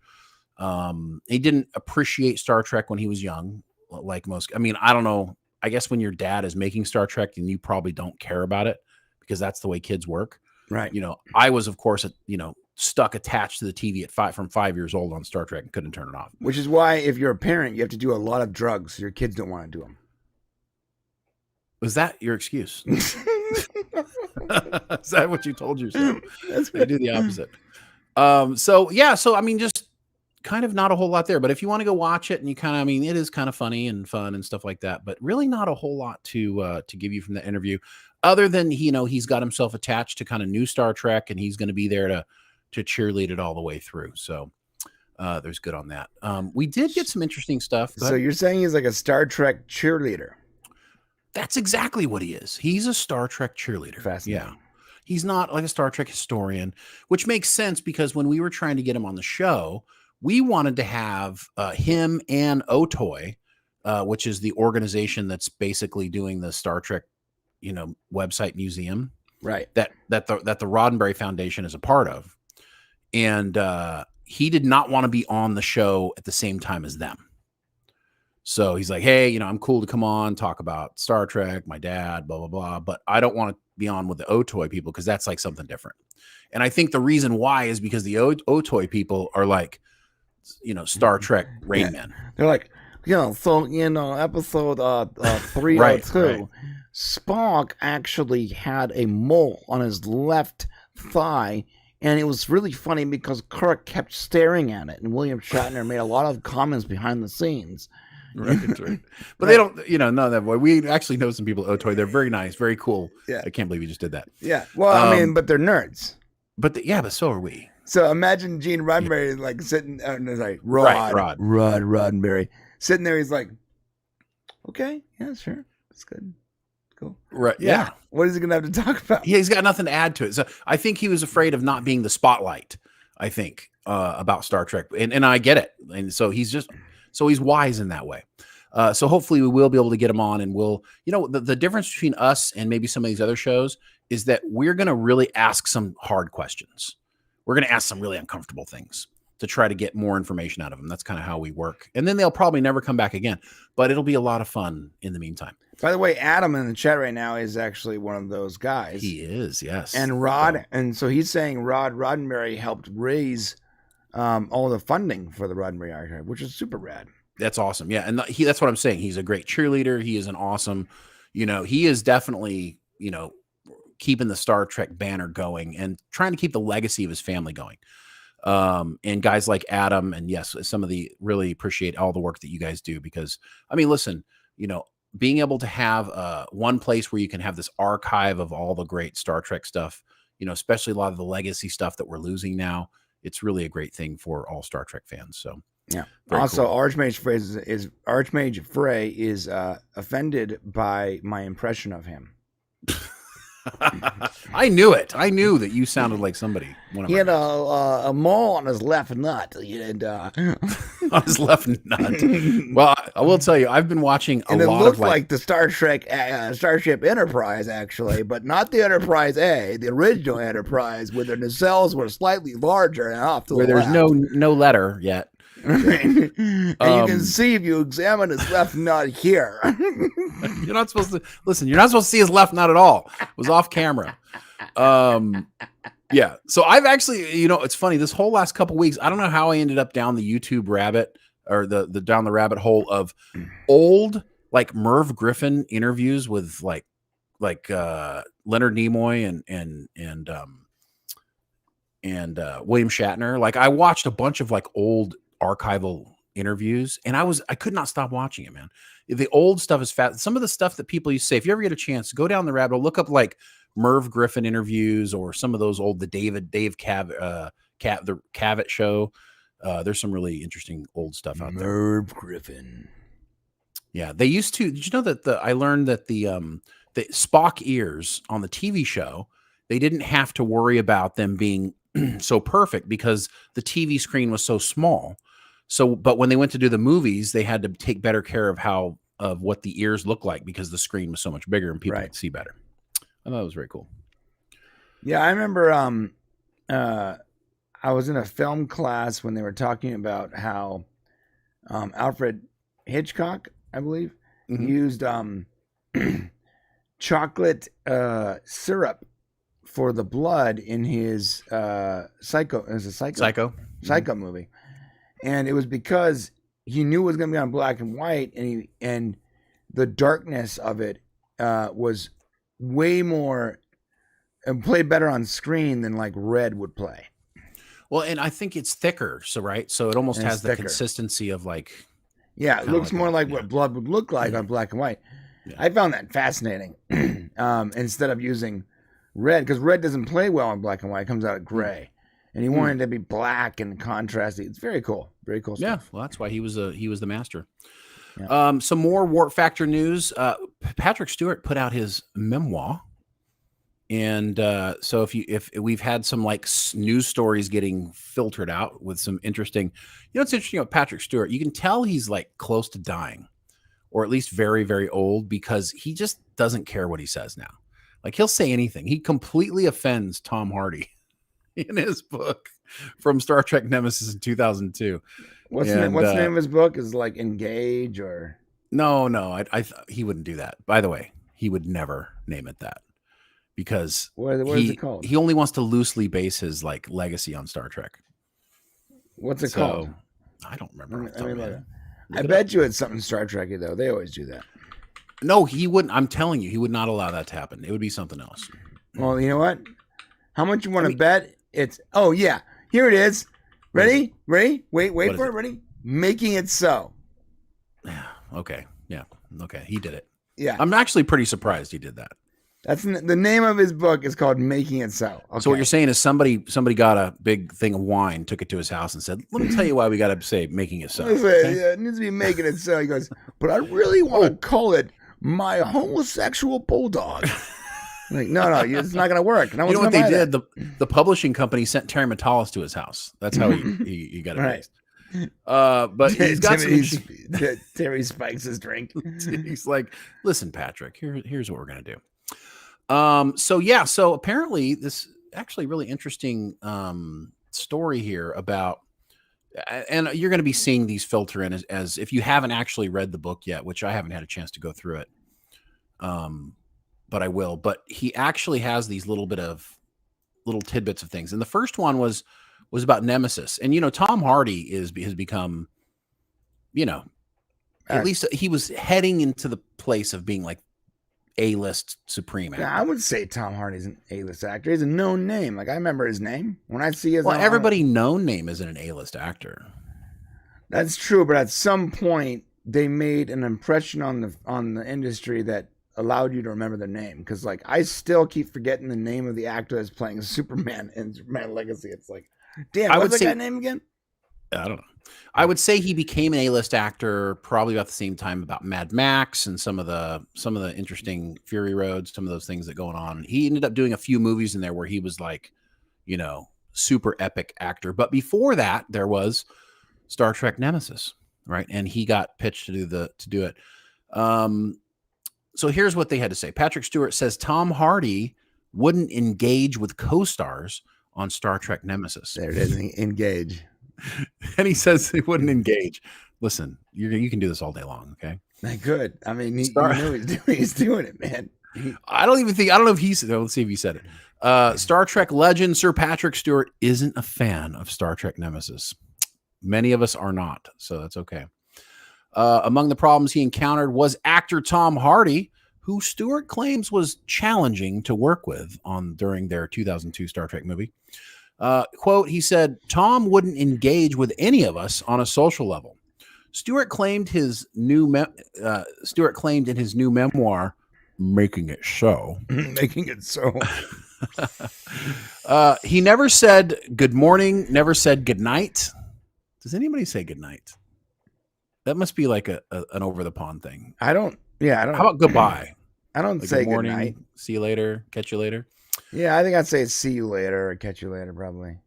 He didn't appreciate Star Trek when he was young, like most. I mean, I don't know. I guess when your dad is making Star Trek, then you probably don't care about it because that's the way kids work. Right. I was, of course, stuck attached to the TV from 5 years old on Star Trek and couldn't turn it off. Which is why, if you're a parent, you have to do a lot of drugs. So your kids don't want to do them. Was that your excuse? Is that what you told yourself? They do the opposite. So I mean, just kind of not a whole lot there. But if you want to go watch it, and you kind of, I mean, it is kind of funny and fun and stuff like that. But really, not a whole lot to give you from the interview, other than he's got himself attached to kind of new Star Trek, and he's going to be there to cheerlead it all the way through. So there's good on that. We did get some interesting stuff. So you're saying he's like a Star Trek cheerleader? That's exactly what he is. He's a Star Trek cheerleader. Fascinating. Yeah. He's not like a Star Trek historian, which makes sense because when we were trying to get him on the show, we wanted to have him and Otoy, which is the organization that's basically doing the Star Trek, website museum, right? That the Rodenberry Foundation is a part of, and he did not want to be on the show at the same time as them. So he's like, hey, I'm cool to come on, talk about Star Trek, my dad, blah, blah, blah. But I don't want to be on with the Otoy people because that's like something different. And I think the reason why is because the Otoy people are like, Star Trek Rain Men. They're like, so episode 302, right. Spock actually had a mole on his left thigh. And it was really funny because Kirk kept staring at it. And William Shatner made a lot of comments behind the scenes. Right. But they don't, know that boy. We actually know some people at Otoy. They're very nice, very cool. Yeah. I can't believe you just did that. Yeah. Well, but they're nerds. But but so are we. So imagine Gene Roddenberry like sitting, like Rod Roddenberry sitting there. He's like, okay, yeah, sure, that's good, cool, right? Yeah. What is he gonna have to talk about? Yeah, he's got nothing to add to it. So I think he was afraid of not being the spotlight. I think about Star Trek, and I get it. And so he's wise in that way. So hopefully we will be able to get him on, and we'll, the difference between us and maybe some of these other shows is that we're going to really ask some hard questions. We're going to ask some really uncomfortable things to try to get more information out of them. That's kind of how we work. And then they'll probably never come back again, but it'll be a lot of fun in the meantime. By the way, Adam in the chat right now is actually one of those guys. He is, yes. And Rod, and so he's saying Roddenberry helped raise all the funding for the Roddenberry Archive, which is super rad. That's awesome. Yeah. And that's what I'm saying. He's a great cheerleader. He is an awesome, he is definitely, keeping the Star Trek banner going and trying to keep the legacy of his family going. And guys like Adam, and yes, some of the really appreciate all the work that you guys do, because I mean, listen, being able to have one place where you can have this archive of all the great Star Trek stuff, especially a lot of the legacy stuff that we're losing now, it's really a great thing for all Star Trek fans. So yeah. Also, cool. Archmage Frey is offended by my impression of him. I knew it. I knew that you sounded like somebody. He had a mole on his left nut. And, on his left nut. Well, I will tell you, I've been watching a lot of... And it looked like the Star Trek Starship Enterprise, actually, but not the Enterprise A, the original Enterprise, where the nacelles were slightly larger and off to where the there's left. no letter yet. And you can see if you examine his left nut here. You're not supposed to listen. You're not supposed to see his left nut at all. It was off camera. Yeah. So I've actually, it's funny. This whole last couple weeks, I don't know how I ended up down the YouTube rabbit or the down the rabbit hole of old like Merv Griffin interviews with like Leonard Nimoy and William Shatner. Like I watched a bunch of like old archival interviews, and I could not stop watching it, man. The old stuff is fat. Some of the stuff that people used to say, if you ever get a chance, go down the rabbit hole, look up like Merv Griffin interviews or some of those old, the Dave the Cavett show. There's some really interesting old stuff out there. Merv Griffin. Yeah, they used to. Did you know that I learned that the Spock ears on the TV show, they didn't have to worry about them being so perfect because the TV screen was so small. So, but when they went to do the movies, they had to take better care of what the ears looked like because the screen was so much bigger and people could see better. I thought it was very cool. Yeah, I remember I was in a film class when they were talking about how Alfred Hitchcock, I believe, used chocolate syrup for the blood in his Psycho. It was a Psycho movie, and it was because he knew it was going to be on black and white, and the darkness of it was way more and played better on screen than like red would play. Well, and I think it's thicker, so it almost has the consistency of like. Yeah, it looks more like what blood would look like on black and white. Yeah. I found that fascinating. Instead of using red, because red doesn't play well on black and white, it comes out gray, and he wanted it to be black and contrasty. It's very cool, very cool stuff. Yeah, well, that's why he was the master. Yeah. Some more Warp Factor news. Patrick Stewart put out his memoir. And so if we've had some like news stories getting filtered out with some interesting, it's interesting about Patrick Stewart. You can tell he's like close to dying, or at least very, very old, because he just doesn't care what he says now. Like he'll say anything. He completely offends Tom Hardy in his book from Star Trek Nemesis in 2002. What's the name of his book? Is like Engage or? No, he wouldn't do that. By the way, he would never name it that. Because what is it called? He only wants to loosely base his like legacy on Star Trek. What's it called? I don't remember. I bet you it's something Star Trekky though. They always do that. No, he wouldn't. I'm telling you, he would not allow that to happen. It would be something else. Well, you know what? How much you want to bet? It's here it is. Ready? Wait for it. Ready? Making It So. Okay. Yeah. Okay. He did it. Yeah. I'm actually pretty surprised he did that. That's the name of his book is called Making It So. Okay. So what you're saying is somebody got a big thing of wine, took it to his house and said, let me tell you why we got to say Making It So. Okay? Yeah, it needs to be Making It So. He goes, but I really want to call it My Homosexual Bulldog. Like, no, it's not going to work. No, you know what they did? The publishing company sent Terry Metalis to his house. That's how he got it right. But he's got Terry spikes his drink. He's like, listen, Patrick, here's what we're going to do. So apparently this actually really interesting story here about, and you're going to be seeing these filter in as if you haven't actually read the book yet, which I haven't had a chance to go through it. But I will. But he actually has these little tidbits of things. And the first one was about Nemesis. And Tom Hardy has become, at least he was heading into the place of being like A-list supreme actor. Yeah, I would say Tom Hardy's an A-list actor. He's a known name. Like I remember his name when I see his. Well, everybody known name isn't an A-list actor. That's true, but at some point they made an impression on the industry that allowed you to remember their name. Because like I still keep forgetting the name of the actor that's playing Superman in Superman Legacy. It's like, damn, what's that guy's name again? I don't know. I would say he became an A-list actor probably about the same time about Mad Max and some of the interesting Fury Roads, some of those things that going on. He ended up doing a few movies in there where he was like, super epic actor. But before that, there was Star Trek Nemesis, right? And he got pitched to do it. So here's what they had to say. Patrick Stewart says Tom Hardy wouldn't engage with co-stars on Star Trek Nemesis. There it is, engage. And he says he wouldn't engage. Listen, you can do this all day long, okay? I could. I mean, he's doing it, man. I don't know if he said. Let's see if he said it. Star Trek legend Sir Patrick Stewart isn't a fan of Star Trek Nemesis. Many of us are not, so that's okay. Among the problems he encountered was actor Tom Hardy, who Stewart claims was challenging to work with during their 2002 Star Trek movie. Quote, he said, Tom wouldn't engage with any of us on a social level. Stewart claimed in his new memoir, Making It So. Making It So. He never said good morning, never said good night. Does anybody say good night? That must be like an over the pond thing. I don't. How about goodbye? I don't say good morning. Good night. See you later. Catch you later. Yeah, I think I'd say see you later or catch you later, probably.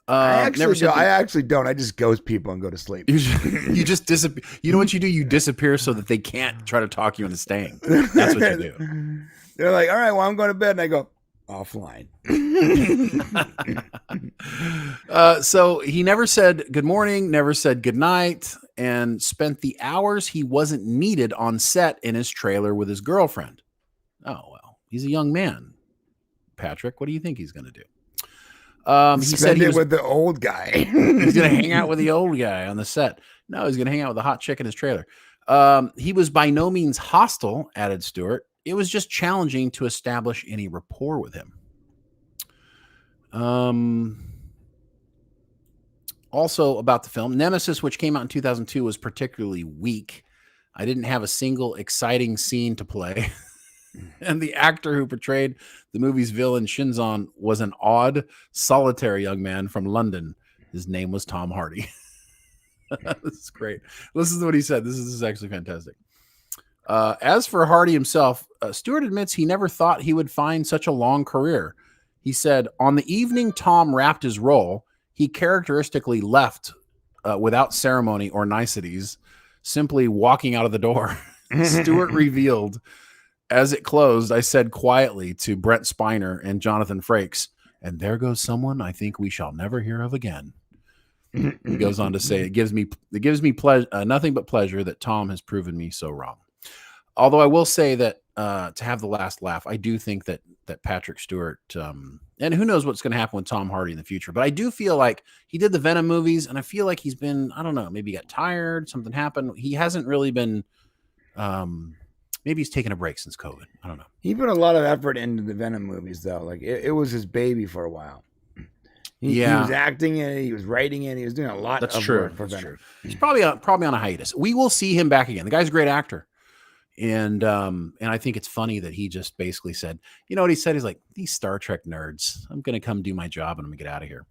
I actually don't. I just ghost people and go to sleep. You just disappear. You know what you do? You disappear so that they can't try to talk you into staying. That's what you do. They're like, all right, well, I'm going to bed. And I go, offline. So he never said good morning, never said good night, and spent the hours he wasn't needed on set in his trailer with his girlfriend. Oh, well, he's a young man. Patrick. What do you think he's going to do? He said he was with the old guy. He's going to hang out with the old guy on the set. No, he's going to hang out with the hot chick in his trailer. He was by no means hostile, added Stewart. It was just challenging to establish any rapport with him. Also about the film, Nemesis, which came out in 2002, was particularly weak. I didn't have a single exciting scene to play. And the actor who portrayed the movie's villain, Shinzon, was an odd, solitary young man from London. His name was Tom Hardy. This is great. Listen to what he said. This is actually fantastic. As for Hardy himself, Stewart admits he never thought he would find such a long career. He said, on the evening Tom wrapped his role, he characteristically left without ceremony or niceties, simply walking out of the door. Stewart revealed, as it closed, I said quietly to Brent Spiner and Jonathan Frakes, and there goes someone I think we shall never hear of again. He goes on to say, it gives me nothing but pleasure that Tom has proven me so wrong. Although I will say that to have the last laugh, I do think that Patrick Stewart, and who knows what's going to happen with Tom Hardy in the future, but I do feel like he did the Venom movies, and I feel like he's been, I don't know, maybe he got tired, something happened. He hasn't really been, maybe he's taken a break since COVID. I don't know. He put a lot of effort into the Venom movies, though. Like it was his baby for a while. He was acting in it. He was writing it. He was doing a lot of work for Venom. He's probably on a hiatus. We will see him back again. The guy's a great actor. And I think it's funny that he just basically said, you know what he said? He's like, these Star Trek nerds, I'm going to come do my job and I'm going to get out of here.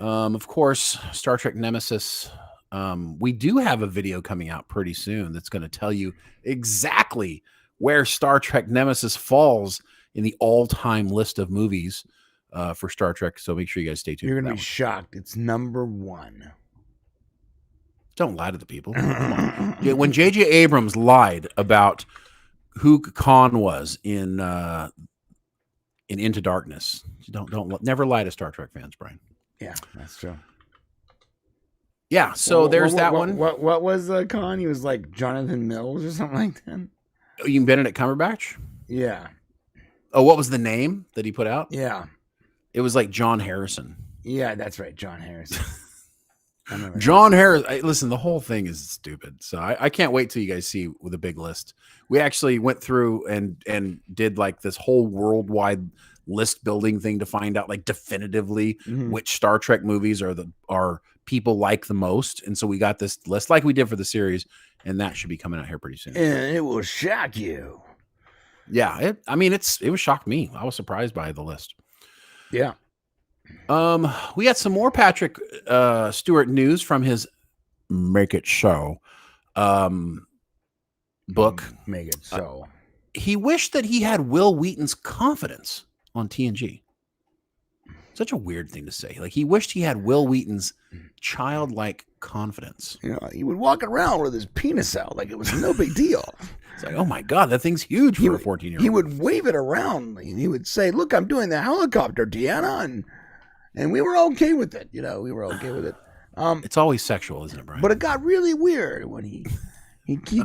Of course, Star Trek Nemesis. We do have a video coming out pretty soon that's going to tell you exactly where Star Trek Nemesis falls in the all-time list of movies for Star Trek. So make sure you guys stay tuned. You're going to be shocked. It's number 1. Don't lie to the people. Yeah, when J.J. Abrams lied about who Khan was in Into Darkness, never lie to Star Trek fans, Brian. Yeah, that's true. Yeah, so there's that one. What was Khan? He was like Jonathan Mills or something like that. Oh, you Benedict Cumberbatch? Yeah. Oh, what was the name that he put out? Yeah. It was like John Harrison. Yeah, that's right, John Harrison. John Harris. Listen, the whole thing is stupid. So I can't wait till you guys see with a big list. We actually went through and did like this whole worldwide list building thing to find out like definitively which Star Trek movies are people like the most. And so we got this list like we did for the series, and that should be coming out here pretty soon. And it will shock you. Yeah, it was shocked me. I was surprised by the list. Yeah. We got some more Patrick Stewart news from his Make It So book. Make It So. He wished that he had Will Wheaton's confidence on TNG. Such a weird thing to say. Like he wished he had Will Wheaton's childlike confidence. You know, he would walk around with his penis out like it was no big deal. It's like, oh my God, that thing's huge for a 14-year-old. He would wave it around. He would say, "Look, I'm doing the helicopter, Deanna," and we were okay with it. You know, we were okay with it. It's always sexual, isn't it, Brian? But it got really weird when he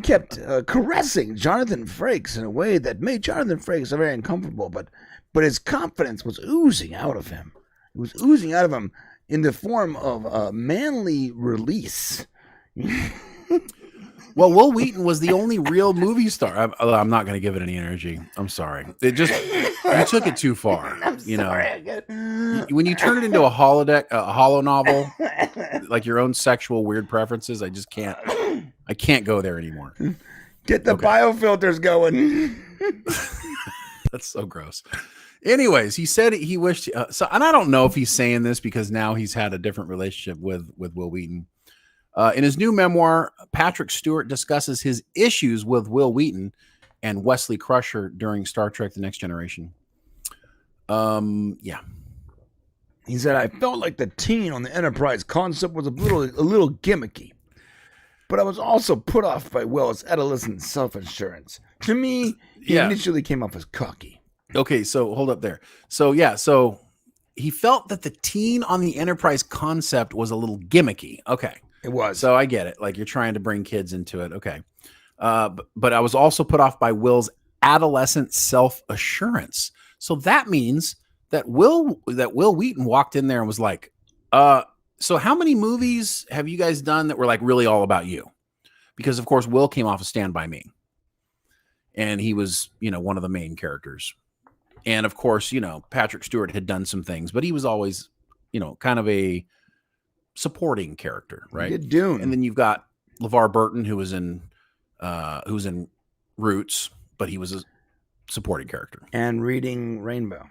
kept caressing Jonathan Frakes in a way that made Jonathan Frakes very uncomfortable. But his confidence was oozing out of him. It was oozing out of him in the form of a manly release. Well, Will Wheaton was the only real movie star. I'm not going to give it any energy. I'm sorry. You took it too far. You know, when you turn it into a hollow novel, like your own sexual weird preferences, I just can't. I can't go there anymore. Get the biofilters going. That's so gross. Anyways, he said he wished. And I don't know if he's saying this because now he's had a different relationship with Will Wheaton. In his new memoir, Patrick Stewart discusses his issues with Will Wheaton and Wesley Crusher during Star Trek: The Next Generation. Yeah. He said, "I felt like the teen on the Enterprise concept was a little gimmicky, but I was also put off by Will's adolescent self-assurance. To me, he initially came off as cocky." Okay, so hold up there. So he felt that the teen on the Enterprise concept was a little gimmicky. Okay. It was. So I get it. Like you're trying to bring kids into it. Okay. But I was also put off by Will's adolescent self-assurance. So that means that Will Wheaton walked in there and was like, so how many movies have you guys done that were like really all about you? Because of course Will came off of Stand By Me. And he was, one of the main characters. And of course, Patrick Stewart had done some things, but he was always, kind of a supporting character, right? Good Dune. And then you've got LeVar Burton, who was in Roots, but he was a supporting character. And Reading Rainbow,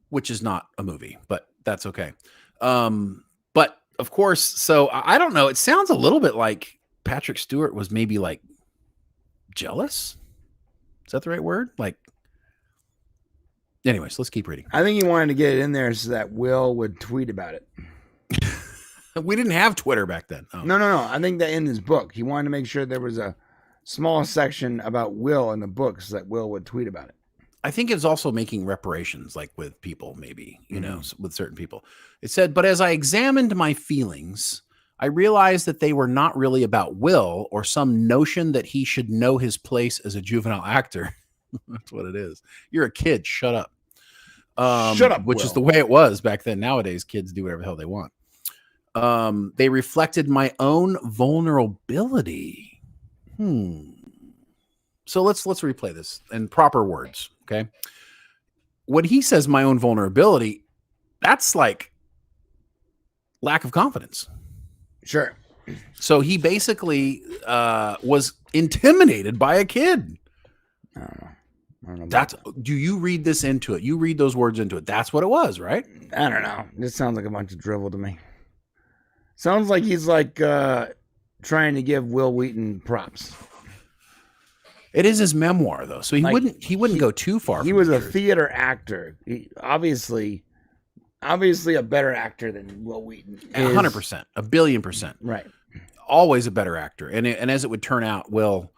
which is not a movie, but that's okay. But of course, so I don't know. It sounds a little bit like Patrick Stewart was maybe like jealous. Is that the right word? Like, anyways, let's keep reading. I think he wanted to get it in there so that Will would tweet about it. We didn't have Twitter back then. Oh. No. I think that in his book, he wanted to make sure there was a small section about Will in the book so that Will would tweet about it. I think it's also making reparations, like with people, maybe, with certain people. It said, but as I examined my feelings, I realized that they were not really about Will or some notion that he should know his place as a juvenile actor. That's what it is. You're a kid. Shut up. Shut up, which Will. is the way it was back then. Nowadays, kids do whatever the hell they want. They reflected my own vulnerability. So let's replay this in proper words. Okay. When he says my own vulnerability, that's like lack of confidence. Sure. So he basically was intimidated by a kid. I don't know. Do you read this into it? You read those words into it. That's what it was, right? I don't know. This sounds like a bunch of drivel to me. Sounds like he's like trying to give Will Wheaton props. It is his memoir, though, so he wouldn't go too far. He was a theater actor. He, obviously a better actor than Will Wheaton. 100%, 1,000,000,000%. Right. Always a better actor, and as it would turn out, Will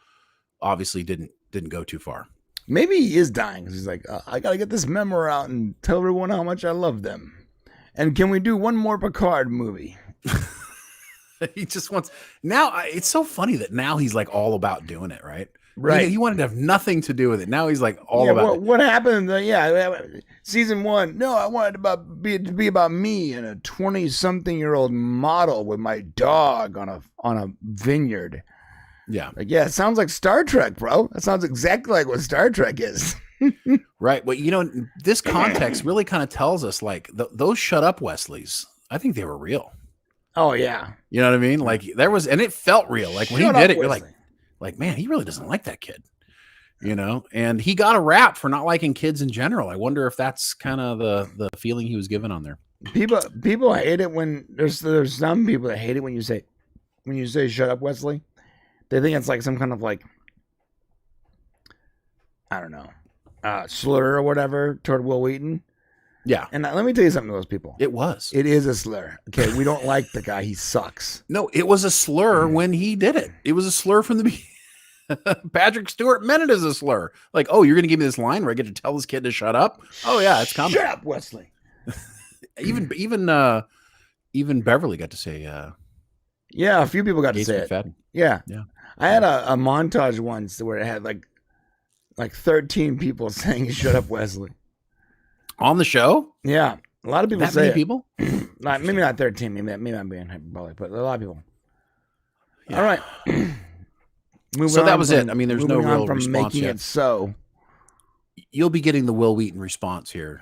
obviously didn't go too far. Maybe he is dying because he's like, I gotta get this memoir out and tell everyone how much I love them. And can we do one more Picard movie? He just wants now. It's so funny that now he's like all about doing it, right? Right. He wanted to have nothing to do with it. Now he's like all about it. What happened? Season 1. No, I wanted to be about me and a 20-something-year-old model with my dog on a vineyard. Yeah. Like, yeah, it sounds like Star Trek, bro. That sounds exactly like what Star Trek is. Right. Well, this context really kind of tells us like those shut up Wesleys. I think they were real. Oh yeah. You know what I mean? Like there was, and it felt real. Like when he did it, you're like, man, he really doesn't like that kid, and he got a rap for not liking kids in general. I wonder if that's kind of the feeling he was given on there. People hate it when there's some people that hate it when you say shut up, Wesley. They think it's like some kind of like, I don't know, slur or whatever toward Will Wheaton. Yeah. And let me tell you something to those people. It was. It is a slur. Okay, we don't like the guy. He sucks. No, it was a slur when he did it. It was a slur from the beginning. Patrick Stewart meant it as a slur. Like, oh, you're going to give me this line where I get to tell this kid to shut up? Oh, yeah, it's coming. Shut up, Wesley. Even Beverly got to say. Yeah, a few people got to Gates say it. McFadden. Yeah. Yeah. I had a montage once where it had like 13 people saying "Shut up, Wesley" on the show. Yeah, a lot of people That say many it. people. Maybe not 13. Maybe I'm being hyperbolic, but a lot of people. Yeah. All right. So that was it. I mean, there's no real from response making yet. it so. You'll be getting the Will Wheaton response here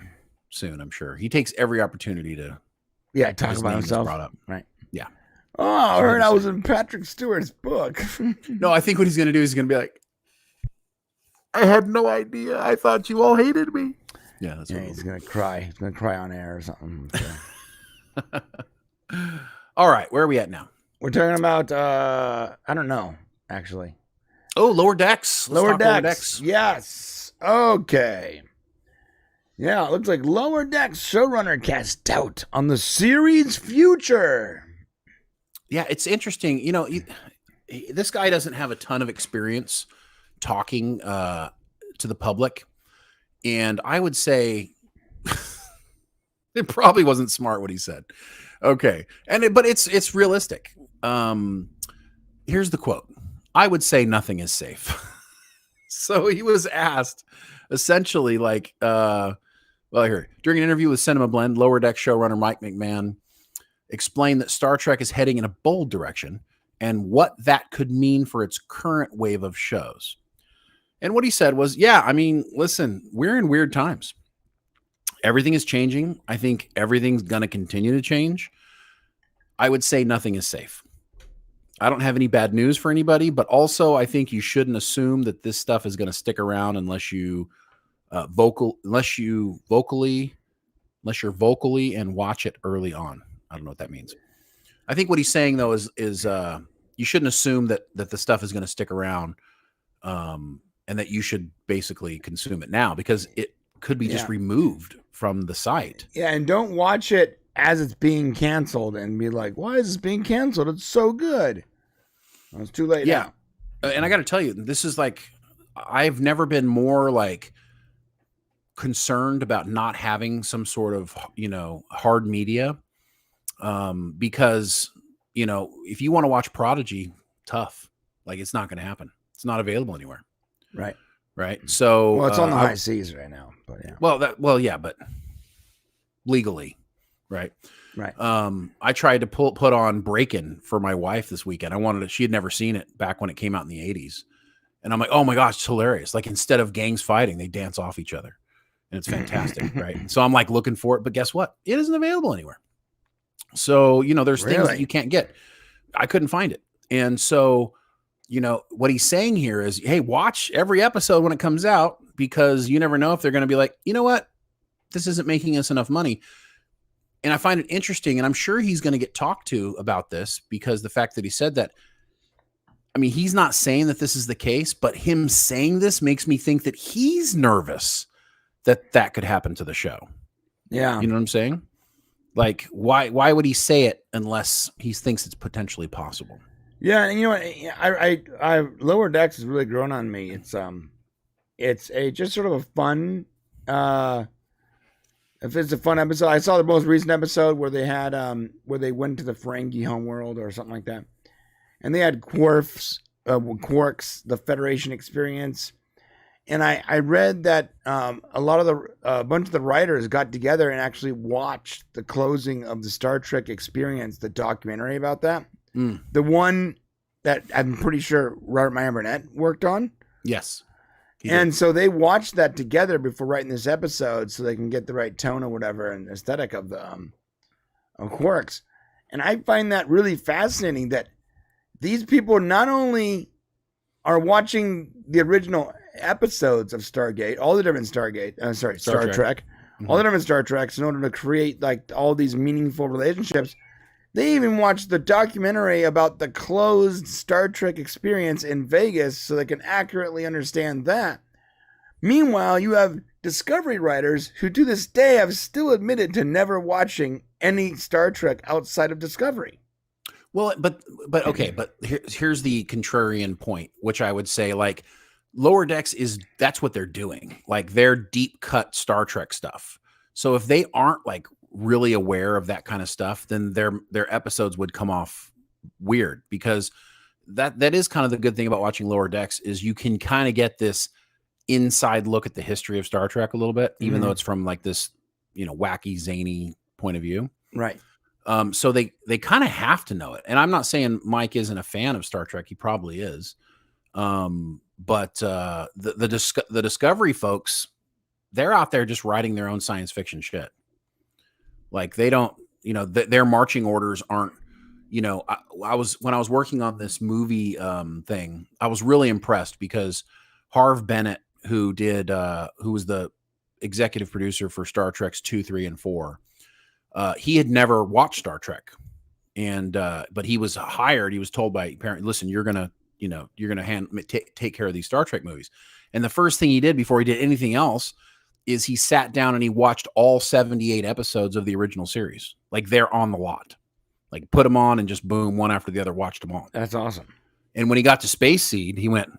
soon, I'm sure. He takes every opportunity to talk his about name is himself. brought up. Right. Yeah. Oh, I heard I was in Patrick Stewart's book. No, I think what he's going to do is he's going to be like, I had no idea. I thought you all hated me. Yeah, that's what he's going to cry. He's going to cry on air or something. So. All right, where are we at now? We're talking about, I don't know, actually. Oh, Lower Decks. Let's talk Lower Decks. Yes. Okay. Yeah, it looks like Lower Decks showrunner casts doubt on the series' future. Yeah, it's interesting. This guy doesn't have a ton of experience talking to the public. And I would say it probably wasn't smart what he said. Okay. But it's realistic. Here's the quote. I would say nothing is safe. So he was asked essentially like, Well, here, during an interview with Cinema Blend, Lower Deck showrunner Mike McMahon explained that Star Trek is heading in a bold direction and what that could mean for its current wave of shows. And what he said was, yeah, I mean, listen, we're in weird times. Everything is changing. I think everything's going to continue to change. I would say nothing is safe. I don't have any bad news for anybody, but also I think you shouldn't assume that this stuff is going to stick around unless you're vocally and watch it early on. I don't know what that means. I think what he's saying though is you shouldn't assume that the stuff is going to stick around, and that you should basically consume it now because it could be just removed from the site. Yeah, and don't watch it as it's being canceled and be like, why is this being canceled? It's so good. Well, it's too late. Yeah. Now. And I got to tell you, this is like, I've never been more like concerned about not having some sort of, hard media. Because, if you want to watch Prodigy, tough, like it's not going to happen. It's not available anywhere. Right. Right. So, well, it's on the high seas right now, but yeah. But legally. Right. Right. I tried to put on Breakin' for my wife this weekend. I wanted it. She had never seen it back when it came out in the 80s. And I'm like, oh my gosh, it's hilarious. Like instead of gangs fighting, they dance off each other. And it's fantastic. Right. So I'm like looking for it, but guess what? It isn't available anywhere. So, there's things that you can't get. I couldn't find it. And so, what he's saying here is, hey, watch every episode when it comes out, because you never know if they're going to be like, you know what? This isn't making us enough money. And I find it interesting, and I'm sure he's going to get talked to about this, because the fact that he said that, I mean, he's not saying that this is the case, but him saying this makes me think that he's nervous that could happen to the show. Yeah. You know what I'm saying? Like, why would he say it unless he thinks it's potentially possible? Yeah, and you know what? I Lower Decks has really grown on me. It's a just sort of a fun. If it's a fun episode, I saw the most recent episode where they had where they went to the Ferengi homeworld or something like that, and they had Quarks, the Federation experience. And I read that a lot of a bunch of the writers got together and actually watched the closing of the Star Trek Experience, the documentary about that. Mm. The one that I'm pretty sure Robert Meyer Burnett worked on. Yes. And so they watched that together before writing this episode so they can get the right tone or whatever and aesthetic of the of Quarks. And I find that really fascinating that these people not only are watching the original episodes of Stargate, all the different Star Trek, mm-hmm. all the different Star Treks in order to create like all these meaningful relationships. They even watched the documentary about the closed Star Trek experience in Vegas so they can accurately understand that. Meanwhile, you have Discovery writers who to this day have still admitted to never watching any Star Trek outside of Discovery. Well, but okay, but here's the contrarian point, which I would say, like, Lower Decks that's what they're doing. Like, they're deep cut Star Trek stuff. So if they aren't like really aware of that kind of stuff, then their episodes would come off weird, because that is kind of the good thing about watching Lower Decks is you can kind of get this inside look at the history of Star Trek a little bit, even though it's from like this, wacky, zany point of view. Right. So they kind of have to know it. And I'm not saying Mike isn't a fan of Star Trek. He probably is. But the Discovery folks, they're out there just writing their own science fiction shit. Like, they don't, their marching orders aren't, when I was working on this movie thing, I was really impressed because Harv Bennett, who was the executive producer for Star Trek's 2, 3, and 4, he had never watched Star Trek, and but he was hired. He was told by parent, listen, you're gonna take care of these Star Trek movies. And the first thing he did before he did anything else is he sat down and he watched all 78 episodes of the original series. Like, they're on the lot, like put them on and just boom, one after the other, watched them all. That's awesome. And when he got to Space Seed, he went,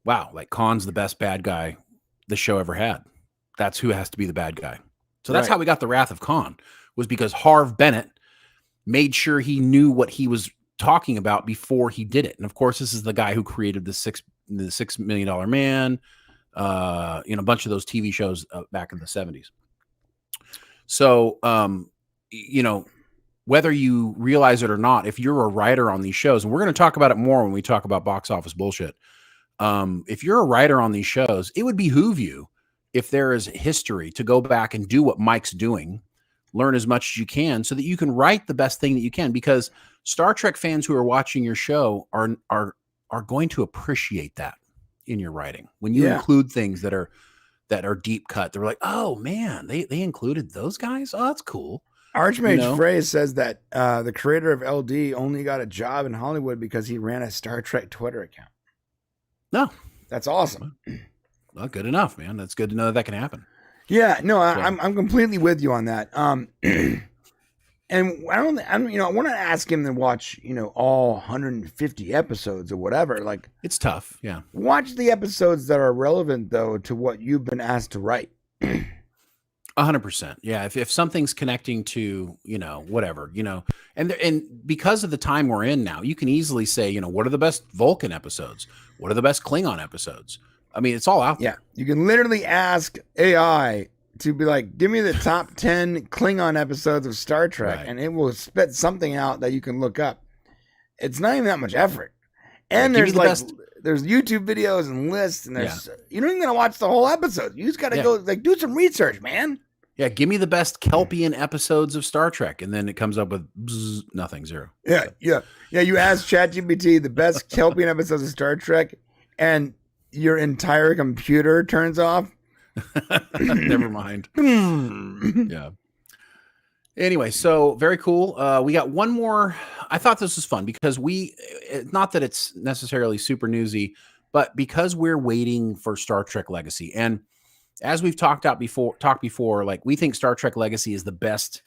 wow, like, Khan's the best bad guy the show ever had. That's who has to be the bad guy. So that's how we got the Wrath of Khan, was because Harv Bennett made sure he knew what he was talking about before he did it. And of course, this is the guy who created the $6 Million Man, a bunch of those TV shows back in the 70s. So, whether you realize it or not, if you're a writer on these shows, and we're going to talk about it more when we talk about box office bullshit. If you're a writer on these shows, it would behoove you, if there is history, to go back and do what Mike's doing, learn as much as you can so that you can write the best thing that you can, because Star Trek fans who are watching your show are going to appreciate that in your writing. When you include things that are deep cut, they're like, oh man, they included those guys. Oh, that's cool. Archmage Frey says that the creator of LD only got a job in Hollywood because he ran a Star Trek Twitter account. No, that's awesome. Well, good enough, man. That's good to know that can happen. Yeah, no, I'm completely with you on that. And I want to ask him to watch, all 150 episodes or whatever. Like, it's tough. Yeah. Watch the episodes that are relevant though to what you've been asked to write. 100%. Yeah. If something's connecting to, whatever, and because of the time we're in now, you can easily say, what are the best Vulcan episodes? What are the best Klingon episodes? I mean, it's all out there. Yeah. You can literally ask AI to be like, give me the top 10 Klingon episodes of Star Trek, and it will spit something out that you can look up. It's not even that much effort. And there's there's YouTube videos and lists, and you don't even gotta watch the whole episode. You just gotta go do some research, man. Yeah, give me the best Kelpian episodes of Star Trek, and then it comes up with nothing, zero. Yeah. You ask ChatGPT the best Kelpian episodes of Star Trek, and your entire computer turns off. Never mind. Yeah. Anyway, so very cool. We got one more. I thought this was fun because not that it's necessarily super newsy, but because we're waiting for Star Trek Legacy. And as we've talked before, like, we think Star Trek Legacy is the best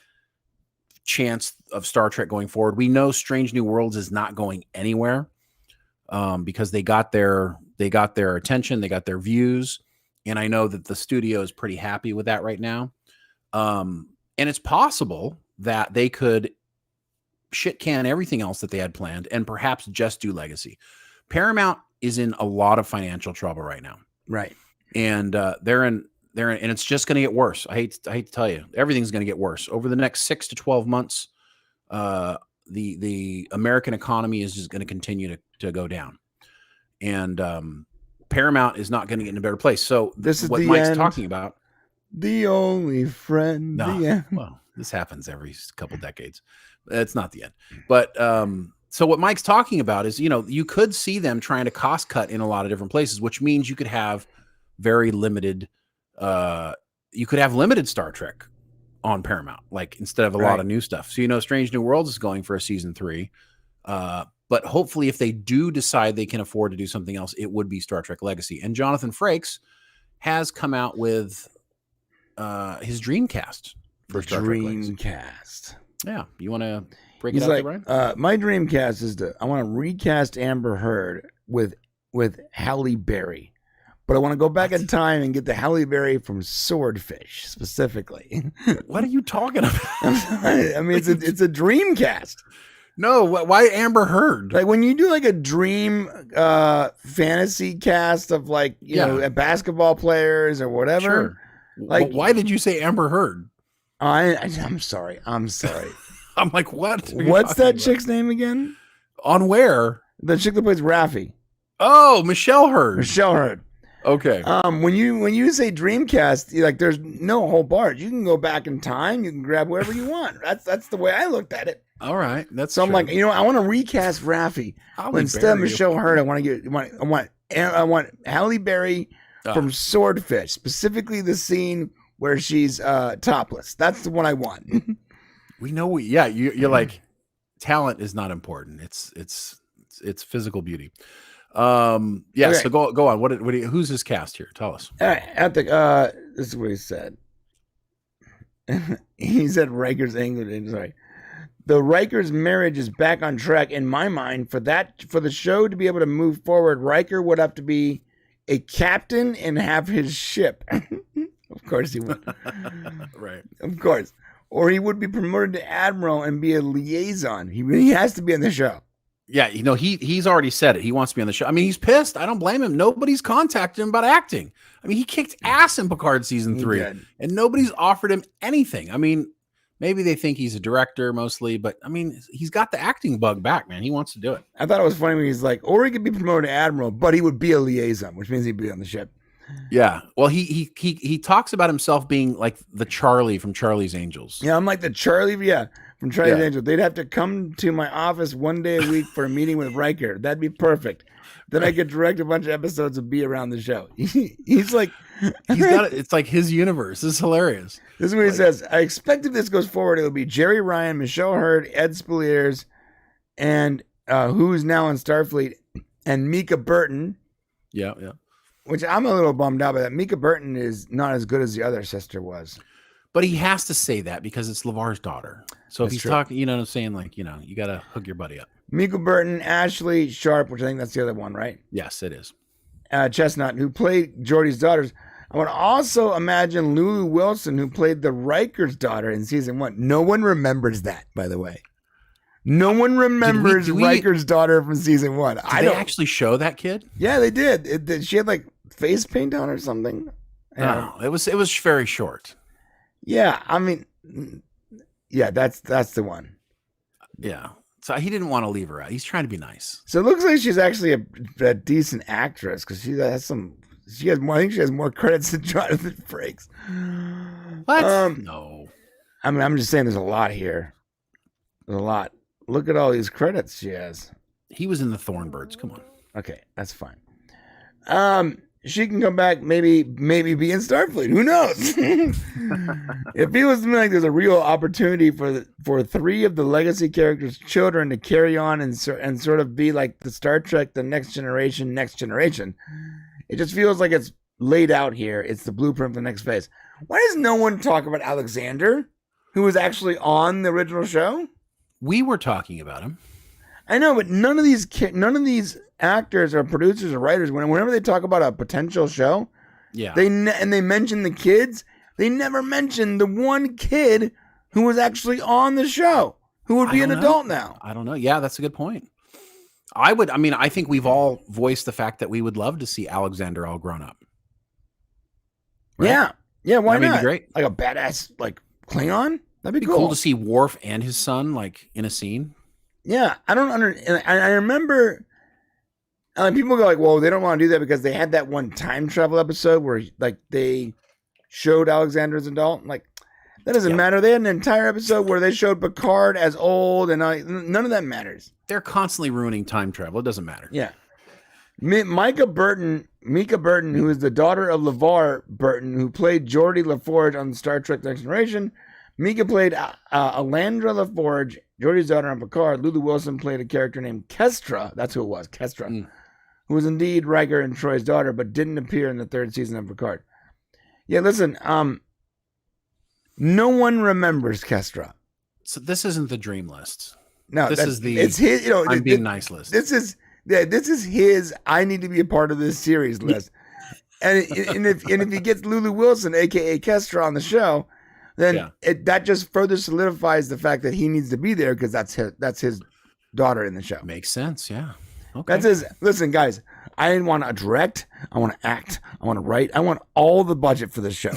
chance of Star Trek going forward. We know Strange New Worlds is not going anywhere because they got their attention, they got their views. And I know that the studio is pretty happy with that right now. And it's possible that they could shit can everything else that they had planned and perhaps just do Legacy. Paramount is in a lot of financial trouble right now. Right. And they're in, and it's just going to get worse. I hate to tell you, everything's going to get worse over the next 6 to 12 months. The American economy is just going to continue to go down. And, Paramount is not going to get in a better place. So this is what the Mike's end. talking about. The only friend. No, well, this happens every couple decades. It's not the end. But so what Mike's talking about is, you could see them trying to cost cut in a lot of different places, which means you could have very limited. You could have limited Star Trek on Paramount, like, instead of a lot of new stuff. So Strange New Worlds is going for a season 3. But hopefully, if they do decide they can afford to do something else, it would be Star Trek Legacy. And Jonathan Frakes has come out with his Dreamcast for Star Trek Legacy. Dreamcast. Yeah, you want to break it out there, Brian? My Dreamcast is I want to recast Amber Heard with Halle Berry, but I want to go back in time and get the Halle Berry from Swordfish specifically. What are you talking about? I mean, it's a Dreamcast. No, why Amber Heard? Like, when you do like a dream fantasy cast of basketball players or whatever. Sure. Like, but why did you say Amber Heard? I'm sorry. I'm like, what? What's that chick's name again? On where? The chick that plays Raffi. Oh, Michelle Heard. Michelle Heard. Okay. When you say Dreamcast, like, there's no whole bars. You can go back in time. You can grab whatever you want. That's the way I looked at it. All right. That's so. True. I'm like, I want to recast Raffi. Instead of Michelle Heard, I want Halle Berry from Swordfish, specifically the scene where she's topless. That's the one I want. We know. You're like, talent is not important. It's physical beauty. Okay. So go on. Who's his cast here? Tell us. All right, this is what he said. He said Riker's England. Sorry. The Riker's marriage is back on track in my mind. For the show to be able to move forward, Riker would have to be a captain and have his ship. Of course he would. Right. Of course. Or he would be promoted to admiral and be a liaison. He really has to be on the show. Yeah, he's already said it. He wants to be on the show. I mean, he's pissed. I don't blame him. Nobody's contacted him about acting. I mean, he kicked ass in Picard season 3, and nobody's offered him anything. I mean, maybe they think he's a director mostly, but I mean, he's got the acting bug back, man. He wants to do it. I thought it was funny when he's like, or he could be promoted to admiral, but he would be a liaison, which means he'd be on the ship. Yeah. Well, he talks about himself being like the Charlie from Charlie's Angels. Yeah, I'm like the Charlie, from Charlie's Angels. They'd have to come to my office one day a week for a meeting with Riker. That'd be perfect. Then I could direct a bunch of episodes and be around the show. He's like, he's got it. It's like his universe. This is hilarious. This is what he says. I expect if this goes forward, it will be Jerry Ryan, Michelle Hurd, Ed Spaliers, and who's now in Starfleet, and Mika Burton. Yeah. Which I'm a little bummed out by that. Mika Burton is not as good as the other sister was. But he has to say that because it's LeVar's daughter. So That's if he's true. talking, you know what I'm saying? Like, you got to hook your buddy up. Mika Burton, Ashley Sharp, which I think that's the other one, right? Yes, it is. Chestnut, who played Geordi's daughters. I would also imagine Lulu Wilson, who played the Riker's daughter in season 1. No one remembers that, by the way. No one remembers Riker's daughter from season 1. Did they actually show that kid? Yeah, they did. She had like face paint on or something. No, it was very short. Yeah, I mean, yeah, that's the one. Yeah. So he didn't want to leave her out. He's trying to be nice. So it looks like she's actually a decent actress because she has some. She has more. I think she has more credits than Jonathan Frakes. What? No. I mean, I'm just saying. There's a lot here. There's a lot. Look at all these credits she has. He was in the Thornbirds. Come on. Okay, that's fine. She can come back, maybe be in Starfleet. Who knows? It feels to me like there's a real opportunity for 3 of the legacy characters' children to carry on and sort of be like the Star Trek, the Next Generation. It just feels like it's laid out here. It's the blueprint for the next phase. Why does no one talk about Alexander, who was actually on the original show? We were talking about him. I know, but none of these actors or producers or writers, whenever they talk about a potential show, they mention the kids, they never mention the one kid who was actually on the show, who would be an adult now. I don't know. Yeah, that's a good point. I think we've all voiced the fact that we would love to see Alexander all grown up. Right? Yeah. Why not? That'd be great. Like a badass, like Klingon. That'd be cool to see Worf and his son like in a scene. Yeah, I don't understand. I remember people go like, "Well, they don't want to do that because they had that one time travel episode where like they showed Alexander as an adult." I'm like, that doesn't matter. They had an entire episode where they showed Picard as old, and none of that matters. They're constantly ruining time travel. It doesn't matter. Yeah, Mika Burton, who is the daughter of LeVar Burton, who played Geordi LaForge on Star Trek: Next Generation. Mika played Alandra LaForge, Geordi's daughter on Picard. Lulu Wilson played a character named Kestra. That's who it was, Kestra, who was indeed Riker and Troy's daughter, but didn't appear in the 3rd season of Picard. Yeah, listen, no one remembers Kestra. So this isn't the dream list. No, it's his. I'm being nice list. This is his. I need to be a part of this series list. and if he gets Lulu Wilson, aka Kestra, on the show, then that just further solidifies the fact that he needs to be there because that's his daughter in the show. Makes sense, yeah. Okay. That's his. Listen, guys, I didn't want to direct. I want to act. I want to write. I want all the budget for this show.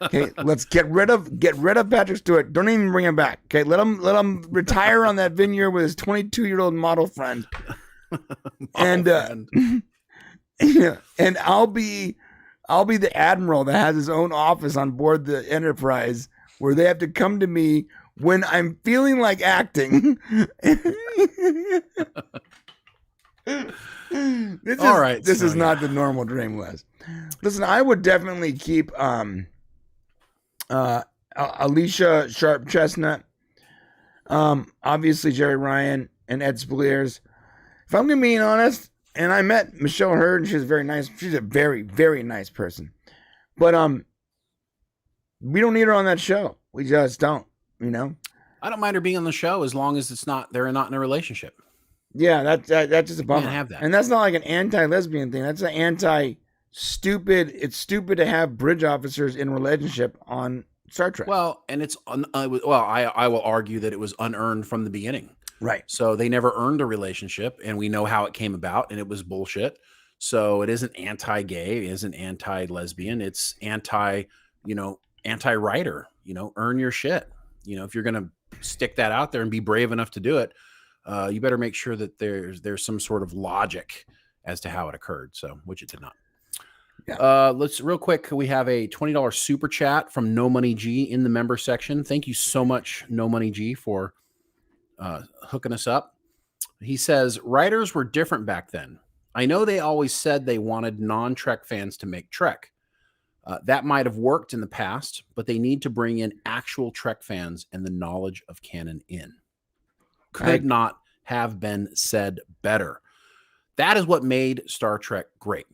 Okay, let's get rid of Patrick Stewart. Don't even bring him back. Okay, let him retire on that vineyard with his 22-year-old model friend. And I'll be the admiral that has his own office on board the Enterprise where they have to come to me when I'm feeling like acting. This is not the normal dream list. Listen, I would definitely keep Alicia Sharp Chestnut, obviously Jerry Ryan and Ed Spaliers. If I'm gonna be honest, and I met Michelle Hurd, and she's very nice. She's a very, very nice person. But we don't need her on that show. We just don't, I don't mind her being on the show as long as they're not in a relationship. Yeah, that's just a bummer. Can't have that. And that's not like an anti-lesbian thing. That's an anti-stupid. It's stupid to have bridge officers in a relationship on Star Trek. Well, and it's I will argue that it was unearned from the beginning. Right. So they never earned a relationship, and we know how it came about, and it was bullshit. So it isn't anti-gay, it isn't anti-lesbian, it's anti-writer. Earn your shit. If you're gonna stick that out there and be brave enough to do it, you better make sure that there's some sort of logic as to how it occurred. So, which it did not. Yeah. Let's real quick. We have a $20 super chat from No Money G in the member section. Thank you so much, No Money G, for hooking us up. He says, writers were different back then. I know they always said they wanted non-Trek fans to make Trek. That might have worked in the past, but they need to bring in actual Trek fans and the knowledge of canon in. Could not have been said better. That is what made Star Trek great.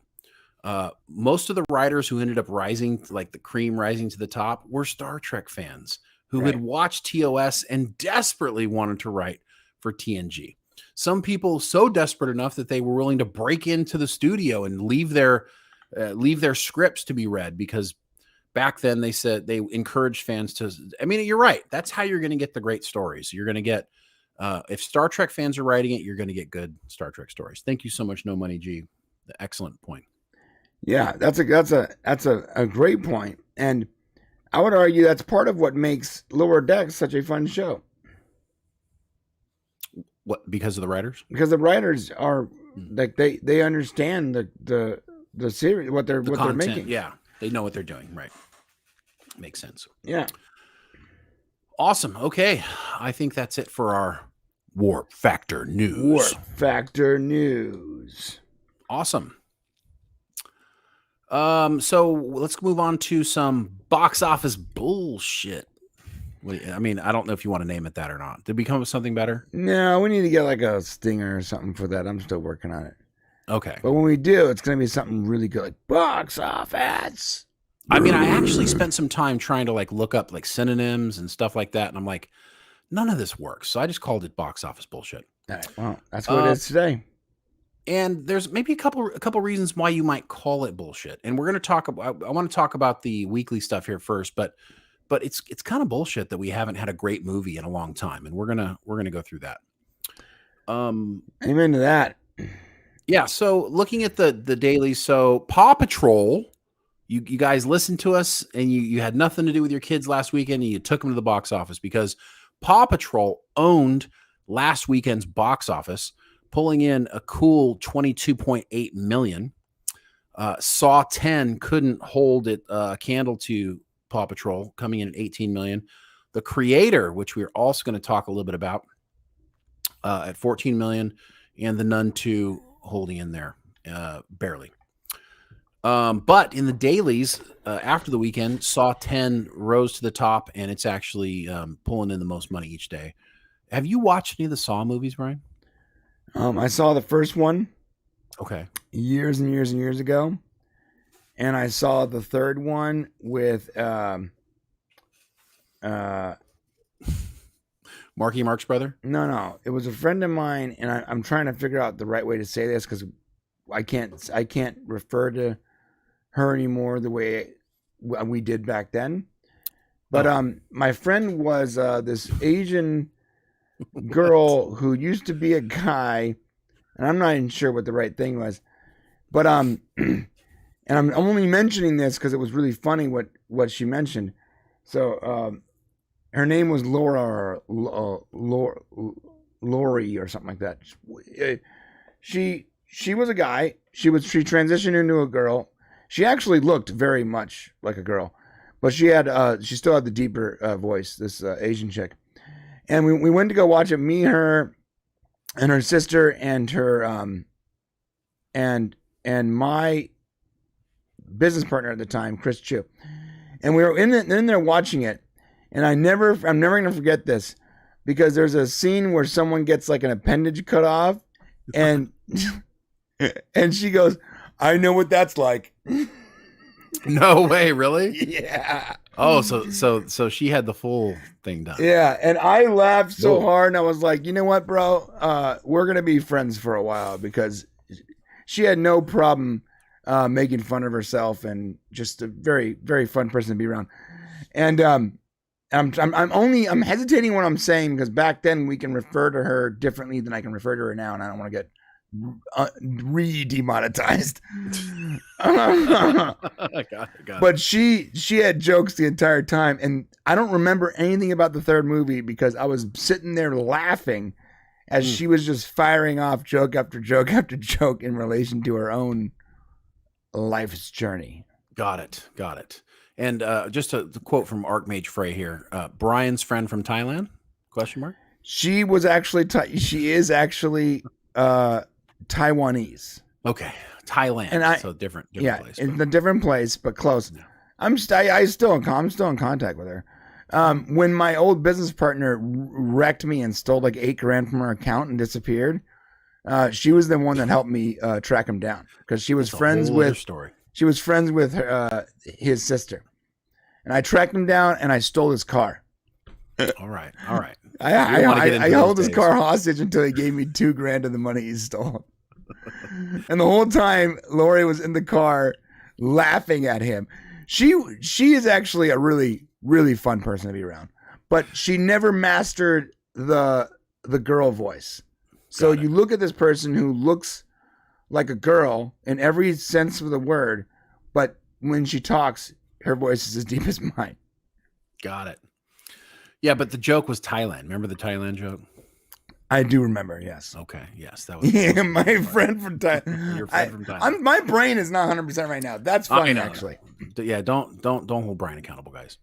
Most of the writers who ended up rising, like the cream rising to the top, were Star Trek fans who had watched TOS and desperately wanted to write for TNG. Some people so desperate enough that they were willing to break into the studio and leave their scripts to be read, because back then they said they encouraged fans to. I mean, you're right. That's how you're going to get the great stories. You're going to get if Star Trek fans are writing it, you're going to get good Star Trek stories. Thank you so much, No Money G. Excellent point. Yeah, that's a great point, and I would argue that's part of what makes Lower Decks such a fun show. What, because of the writers? Because the writers are like they understand the series, what they're making. Yeah, they know what they're doing. Right, makes sense. Yeah, awesome. Okay, I think that's it for our Warp Factor news. Warp Factor news. Awesome. So let's move on to some box office bullshit. I mean, I don't know if you want to name it that or not. Did we come up with something better? No, we need to get like a stinger or something for that. I'm still working on it. Okay. But when we do, it's going to be something really good, like box office. I mean, I actually spent some time trying to like look up like synonyms and stuff like that. And I'm like, none of this works. So I just called it box office bullshit. All right. Well, that's what it is today. And there's maybe a couple reasons why you might call it bullshit. And we're going to talk about, I want to talk about the weekly stuff here first, but it's kind of bullshit that we haven't had a great movie in a long time. And we're going to go through that. Amen to that. Yeah. So looking at the daily, so Paw Patrol, you guys listened to us and you had nothing to do with your kids last weekend and you took them to the box office because Paw Patrol owned last weekend's box office, pulling in a cool 22.8 million. Saw 10 couldn't hold it candle to Paw Patrol, coming in at 18 million. The Creator, which we're also going to talk a little bit about, at 14 million, and The Nun 2 holding in there barely. But in the dailies after the weekend, Saw 10 rose to the top, and it's actually pulling in the most money each day. Have you watched any of the Saw movies, Brian? I saw the first one. Okay. Years and years and years ago. And I saw the third one with Marky Mark's brother? No. It was a friend of mine, and I'm trying to figure out the right way to say this because I can't refer to her anymore the way we did back then. But my friend was this Asian girl who used to be a guy, and I'm not even sure what the right thing was. But and I'm only mentioning this because it was really funny what she mentioned. So her name was Lori or something like that. She was a guy. She transitioned into a girl. She actually looked very much like a girl, but she still had the deeper voice. This Asian chick, and we went to go watch it. Me, her, and her sister, and her and my business partner at the time, Chris Chu, and we were in there watching it. And I'm never gonna forget this because there's a scene where someone gets like an appendage cut off, and and she goes, "I know what that's like." No way, really? Yeah. Oh, so she had the full thing done. Yeah, and I laughed so hard, and I was like, you know what, bro? We're gonna be friends for a while because she had no problem making fun of herself and just a very, very fun person to be around. And I'm hesitating what I'm saying because back then we can refer to her differently than I can refer to her now, and I don't want to get re-demonetized. Got it. But she had jokes the entire time, and I don't remember anything about the third movie because I was sitting there laughing as she was just firing off joke after joke after joke in relation to her own life's journey. Got it. And just a quote from Archmage Frey here. Brian's friend from Thailand? Question mark? She was actually she is actually Taiwanese. Okay, Thailand. And so different place. In a different place, but close. Yeah. I'm still in contact with her. When my old business partner wrecked me and stole like $8,000 from her account and disappeared, she was the one that helped me track him down because she was friends with his sister, and I tracked him down and I stole his car. All right. I held his car hostage until he gave me $2,000 of the money he stole. And the whole time, Lori was in the car laughing at him. She is actually a really, really fun person to be around, but she never mastered the girl voice. So you look at this person who looks like a girl in every sense of the word, but when she talks, her voice is as deep as mine. Got it. Yeah, but the joke was Thailand. Remember the Thailand joke? I do remember, yes. Okay, yes. That was my friend from Thailand. Your friend from Thailand. My brain is not 100% right now. That's funny, actually. Yeah, don't hold Brian accountable, guys.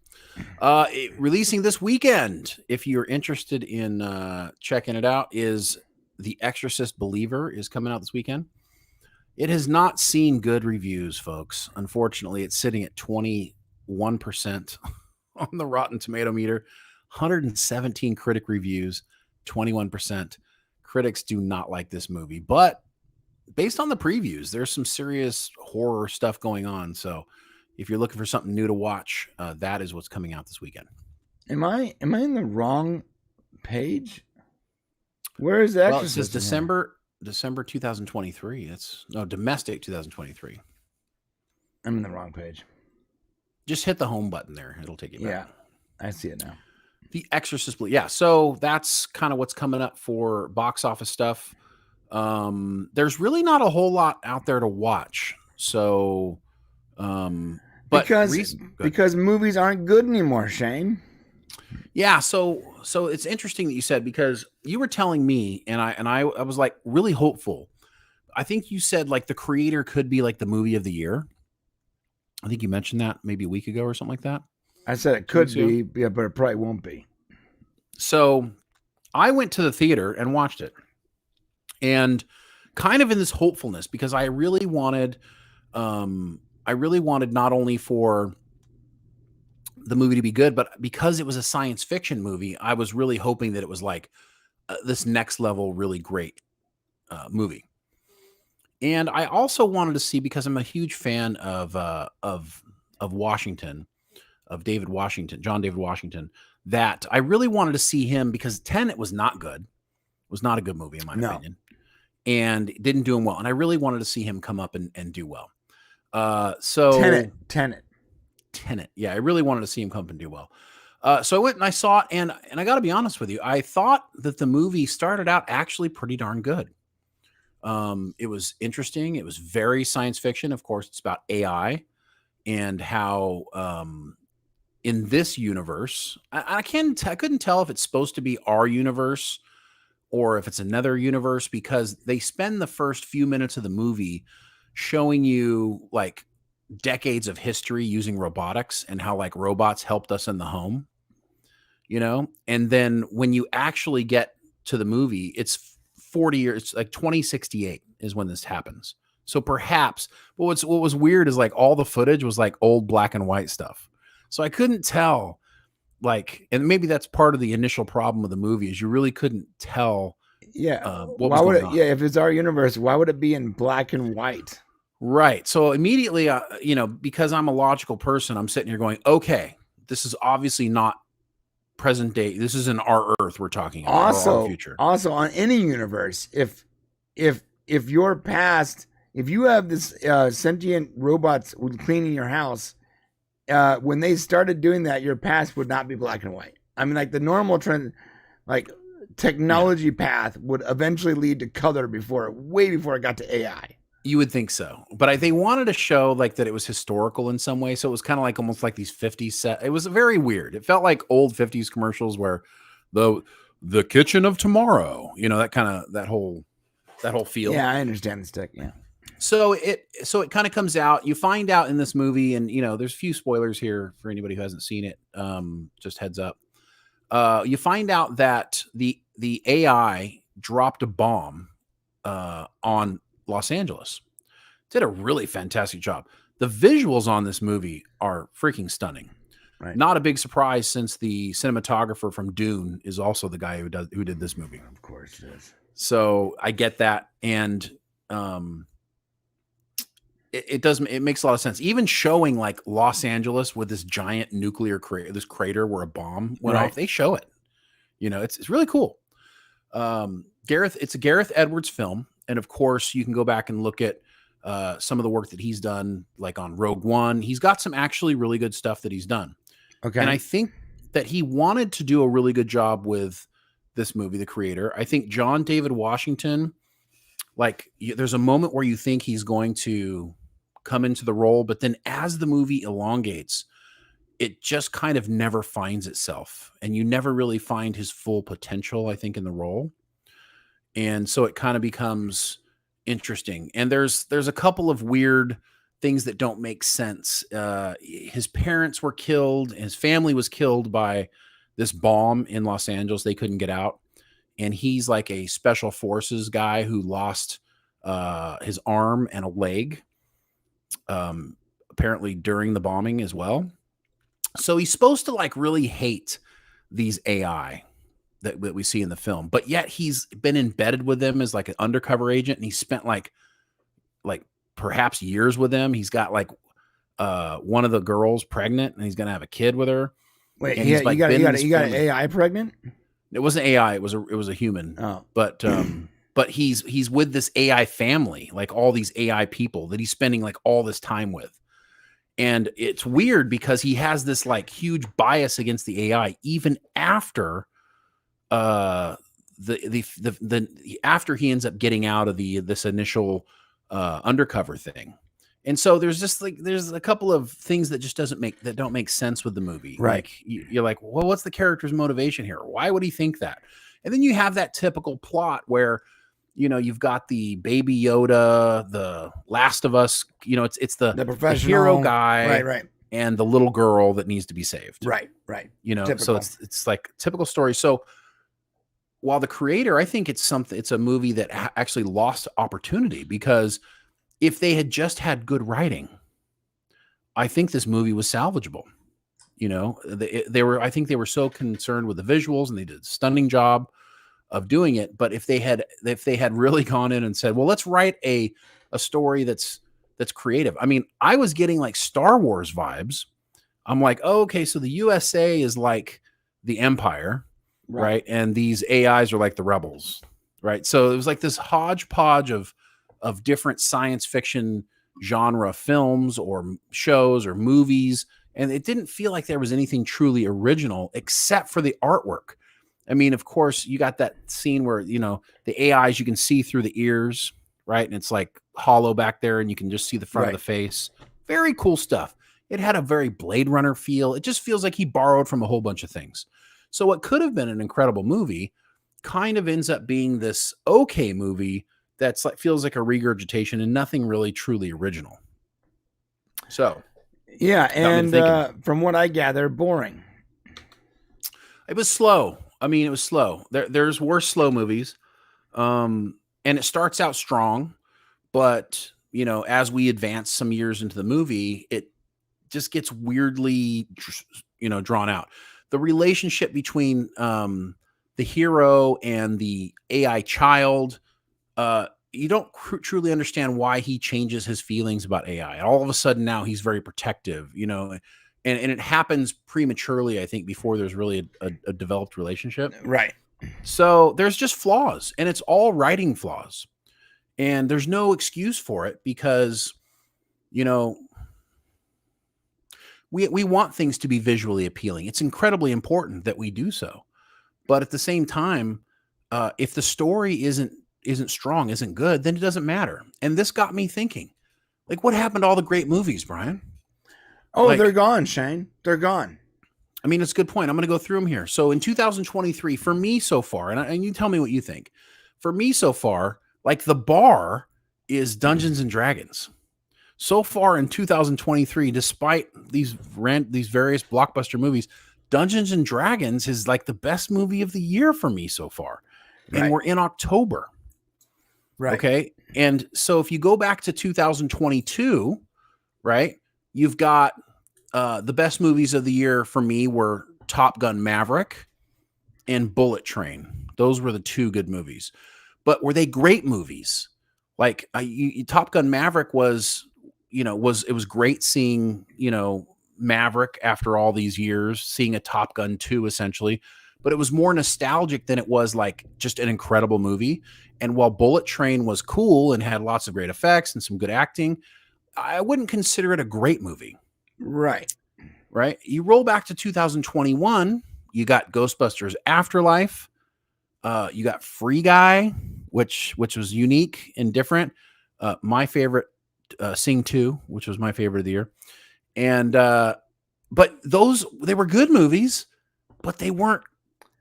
Releasing this weekend, if you're interested in checking it out, is The Exorcist Believer is coming out this weekend. It has not seen good reviews, folks. Unfortunately, it's sitting at 21% on the Rotten Tomato meter, 117 critic reviews, 21%. Critics do not like this movie, but based on the previews, there's some serious horror stuff going on. So if you're looking for something new to watch, that is what's coming out this weekend. Am I in the wrong page? Where is that? Well, it says December 2023. That's domestic 2023. I'm in the wrong page. Just hit the home button there. It'll take you back. Yeah, I see it now. The Exorcist. Yeah. So that's kind of what's coming up for box office stuff. There's really not a whole lot out there to watch. So, but because movies aren't good anymore, Shane. Yeah. So it's interesting that you said, because you were telling me, and I was like really hopeful. I think you said like The Creator could be like the movie of the year. I think you mentioned that maybe a week ago or something like that. I said it could be, yeah, but it probably won't be. So I went to the theater and watched it, and kind of in this hopefulness, because I really wanted not only for the movie to be good, but because it was a science fiction movie, I was really hoping that it was like this next level, really great movie. And I also wanted to see, because I'm a huge fan of Washington, of John David Washington, that I really wanted to see him, because Tenet was not good. It was not a good movie in my opinion, and it didn't do him well. And I really wanted to see him come up and do well. So Tenet. Yeah, I really wanted to see him come up and do well. So I went and I saw it, and I got to be honest with you, I thought that the movie started out actually pretty darn good. It was interesting. It was very science fiction. Of course, it's about AI and how in this universe, I couldn't tell if it's supposed to be our universe or if it's another universe, because they spend the first few minutes of the movie showing you like decades of history using robotics and how like robots helped us in the home, and then when you actually get to the movie, it's 40 years, it's like 2068 is when this happens. So perhaps, but what was weird is like all the footage was like old black and white stuff. So I couldn't tell, like, and maybe that's part of the initial problem of the movie, is you really couldn't tell. Yeah. What was going on. Yeah. If it's our universe, why would it be in black and white? Right. So immediately, because I'm a logical person, I'm sitting here going, okay, this is obviously not present day. This isn't our Earth we're talking about, or our future. Also, on any universe, if your past, if you have this sentient robots cleaning your house, when they started doing that, your past would not be black and white. I mean, like the normal trend, like technology path would eventually lead to color way before it got to AI. You would think so, but they wanted to show like that it was historical in some way. So it was kind of like almost like these 50s set. It was very weird. It felt like old 50s commercials where the kitchen of tomorrow, that whole feel. Yeah, I understand the stick. Yeah. So it kind of comes out. You find out in this movie, and there's a few spoilers here for anybody who hasn't seen it. Just heads up. You find out that the AI dropped a bomb on Los Angeles. Did a really fantastic job. The visuals on this movie are freaking stunning. Right. Not a big surprise since the cinematographer from Dune is also the guy who did this movie. Of course it is. So I get that, and it makes a lot of sense. Even showing like Los Angeles with this giant nuclear crater where a bomb went off, they show it. It's really cool. It's a Gareth Edwards film. And of course, you can go back and look at some of the work that he's done, like on Rogue One. He's got some actually really good stuff that he's done. Okay. And I think that he wanted to do a really good job with this movie, the creator. I think John David Washington, there's a moment where you think he's going to come into the role, but then as the movie elongates, it just kind of never finds itself. And you never really find his full potential, I think, in the role. And so it kind of becomes interesting. And there's a couple of weird things that don't make sense. His parents were killed. His family was killed by this bomb in Los Angeles. They couldn't get out. And he's like a special forces guy who lost his arm and a leg, apparently during the bombing as well. So he's supposed to like really hate these AI that we see in the film, but yet he's been embedded with them as like an undercover agent, and he spent like perhaps years with them. He's got like one of the girls pregnant, and he's gonna have a kid with her. Wait, and you got an AI pregnant? It wasn't AI. It was a human. Oh, but he's with this AI family, like all these AI people that he's spending like all this time with. And it's weird because he has this like huge bias against the AI, even after after he ends up getting out of this initial undercover thing. And so there's a couple of things that just don't make sense with the movie. Right. Like you're like, well, what's the character's motivation here? Why would he think that? And then you have that typical plot where, you've got the baby Yoda, the Last of Us, it's the professional hero guy, right, and the little girl that needs to be saved. Right. So it's like typical story. So while the creator, I think it's a movie that actually lost opportunity, because if they had just had good writing, I think this movie was salvageable. I think they were so concerned with the visuals, and they did a stunning job of doing it. But if they had really gone in and said, well, let's write a story that's creative. I mean, I was getting like Star Wars vibes. I'm like, oh, okay, so the USA is like the Empire, right? And these AIs are like the rebels, right? So it was like this hodgepodge of different science fiction genre films or shows or movies. And it didn't feel like there was anything truly original except for the artwork. I mean, of course, you got that scene where, the AIs, you can see through the ears, right? And it's like hollow back there, and you can just see the front of the face. Very cool stuff. It had a very Blade Runner feel. It just feels like he borrowed from a whole bunch of things. So what could have been an incredible movie kind of ends up being this okay movie that's like feels like a regurgitation and nothing really truly original. So, yeah, and from what I gather, boring. It was slow. I mean, it was slow. There's worse slow movies, and it starts out strong, but as we advance some years into the movie, it just gets weirdly, drawn out. The relationship between the hero and the AI child, you don't truly understand why he changes his feelings about AI. All of a sudden now he's very protective, and it happens prematurely, I think, before there's really a developed relationship. Right. So there's just flaws, and it's all writing flaws, and there's no excuse for it because, we want things to be visually appealing. It's incredibly important that we do so. But at the same time, if the story isn't strong, isn't good, then it doesn't matter. And this got me thinking, like, what happened to all the great movies, Brian? Oh, Like, they're gone, Shane. They're gone. I mean, it's a good point. I'm going to go through them here. So in 2023, for me so far, and you tell me what you think. For me so far, like, the bar is Dungeons and Dragons. So far in 2023, despite these various blockbuster movies, Dungeons and Dragons is like the best movie of the year for me so far. And Right. we're in October. Right. Okay. And so if you go back to 2022, right, you've got the best movies of the year for me were Top Gun Maverick and Bullet Train. Those were the two good movies. But were they great movies? Like, Top Gun Maverick was great seeing, Maverick after all these years, seeing a Top Gun 2 essentially, but it was more nostalgic than it was like just an incredible movie. And while Bullet Train was cool and had lots of great effects and some good acting, I wouldn't consider it a great movie. Right. Right. You roll back to 2021, you got Ghostbusters Afterlife. You got Free Guy, which was unique and different. My favorite, Sing 2, which was my favorite of the year. And but they were good movies, but they weren't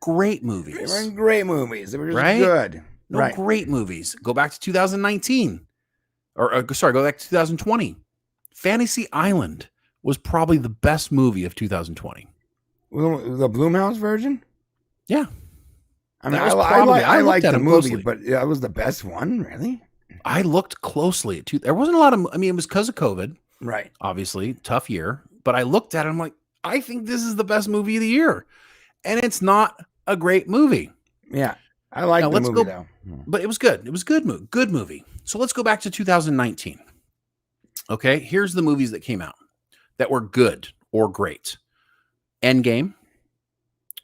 great movies. They weren't great movies. They were just Right? good. No Right. great movies. Go back to 2019. Go back to 2020. Fantasy Island was probably the best movie of 2020. The Blumhouse version? Yeah. I mean, That was I looked liked at the him movie, closely. but that was the best one, really? I looked closely at there wasn't a lot of, it was because of COVID, Right. obviously, tough year. But I looked at it, I'm like, I think this is the best movie of the year. And it's not a great movie. Yeah. I like Now, the let's movie, go- though. But it was good. It was good movie. So let's go back to 2019. Okay, here's the movies that came out that were good or great. Endgame,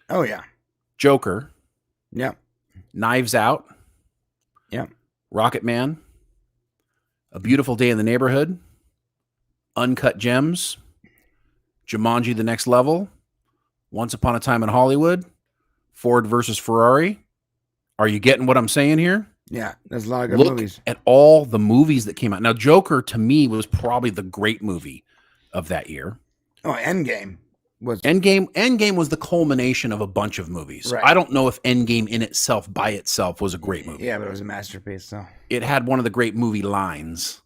Oh, yeah. Joker, Yeah. Knives Out, Yeah. Rocket Man, A Beautiful Day in the Neighborhood, Uncut Gems, Jumanji: The Next Level, Once Upon a Time in Hollywood, Ford versus Ferrari. Are you getting what I'm saying here? Yeah. There's a lot of good Look movies. at all the movies that came out. Now, Joker, to me, was probably the great movie of that year. Oh, Endgame was. Endgame was the culmination of a bunch of movies. Right. I don't know if Endgame by itself was a great movie. Yeah, but it was a masterpiece, so. It had one of the great movie lines,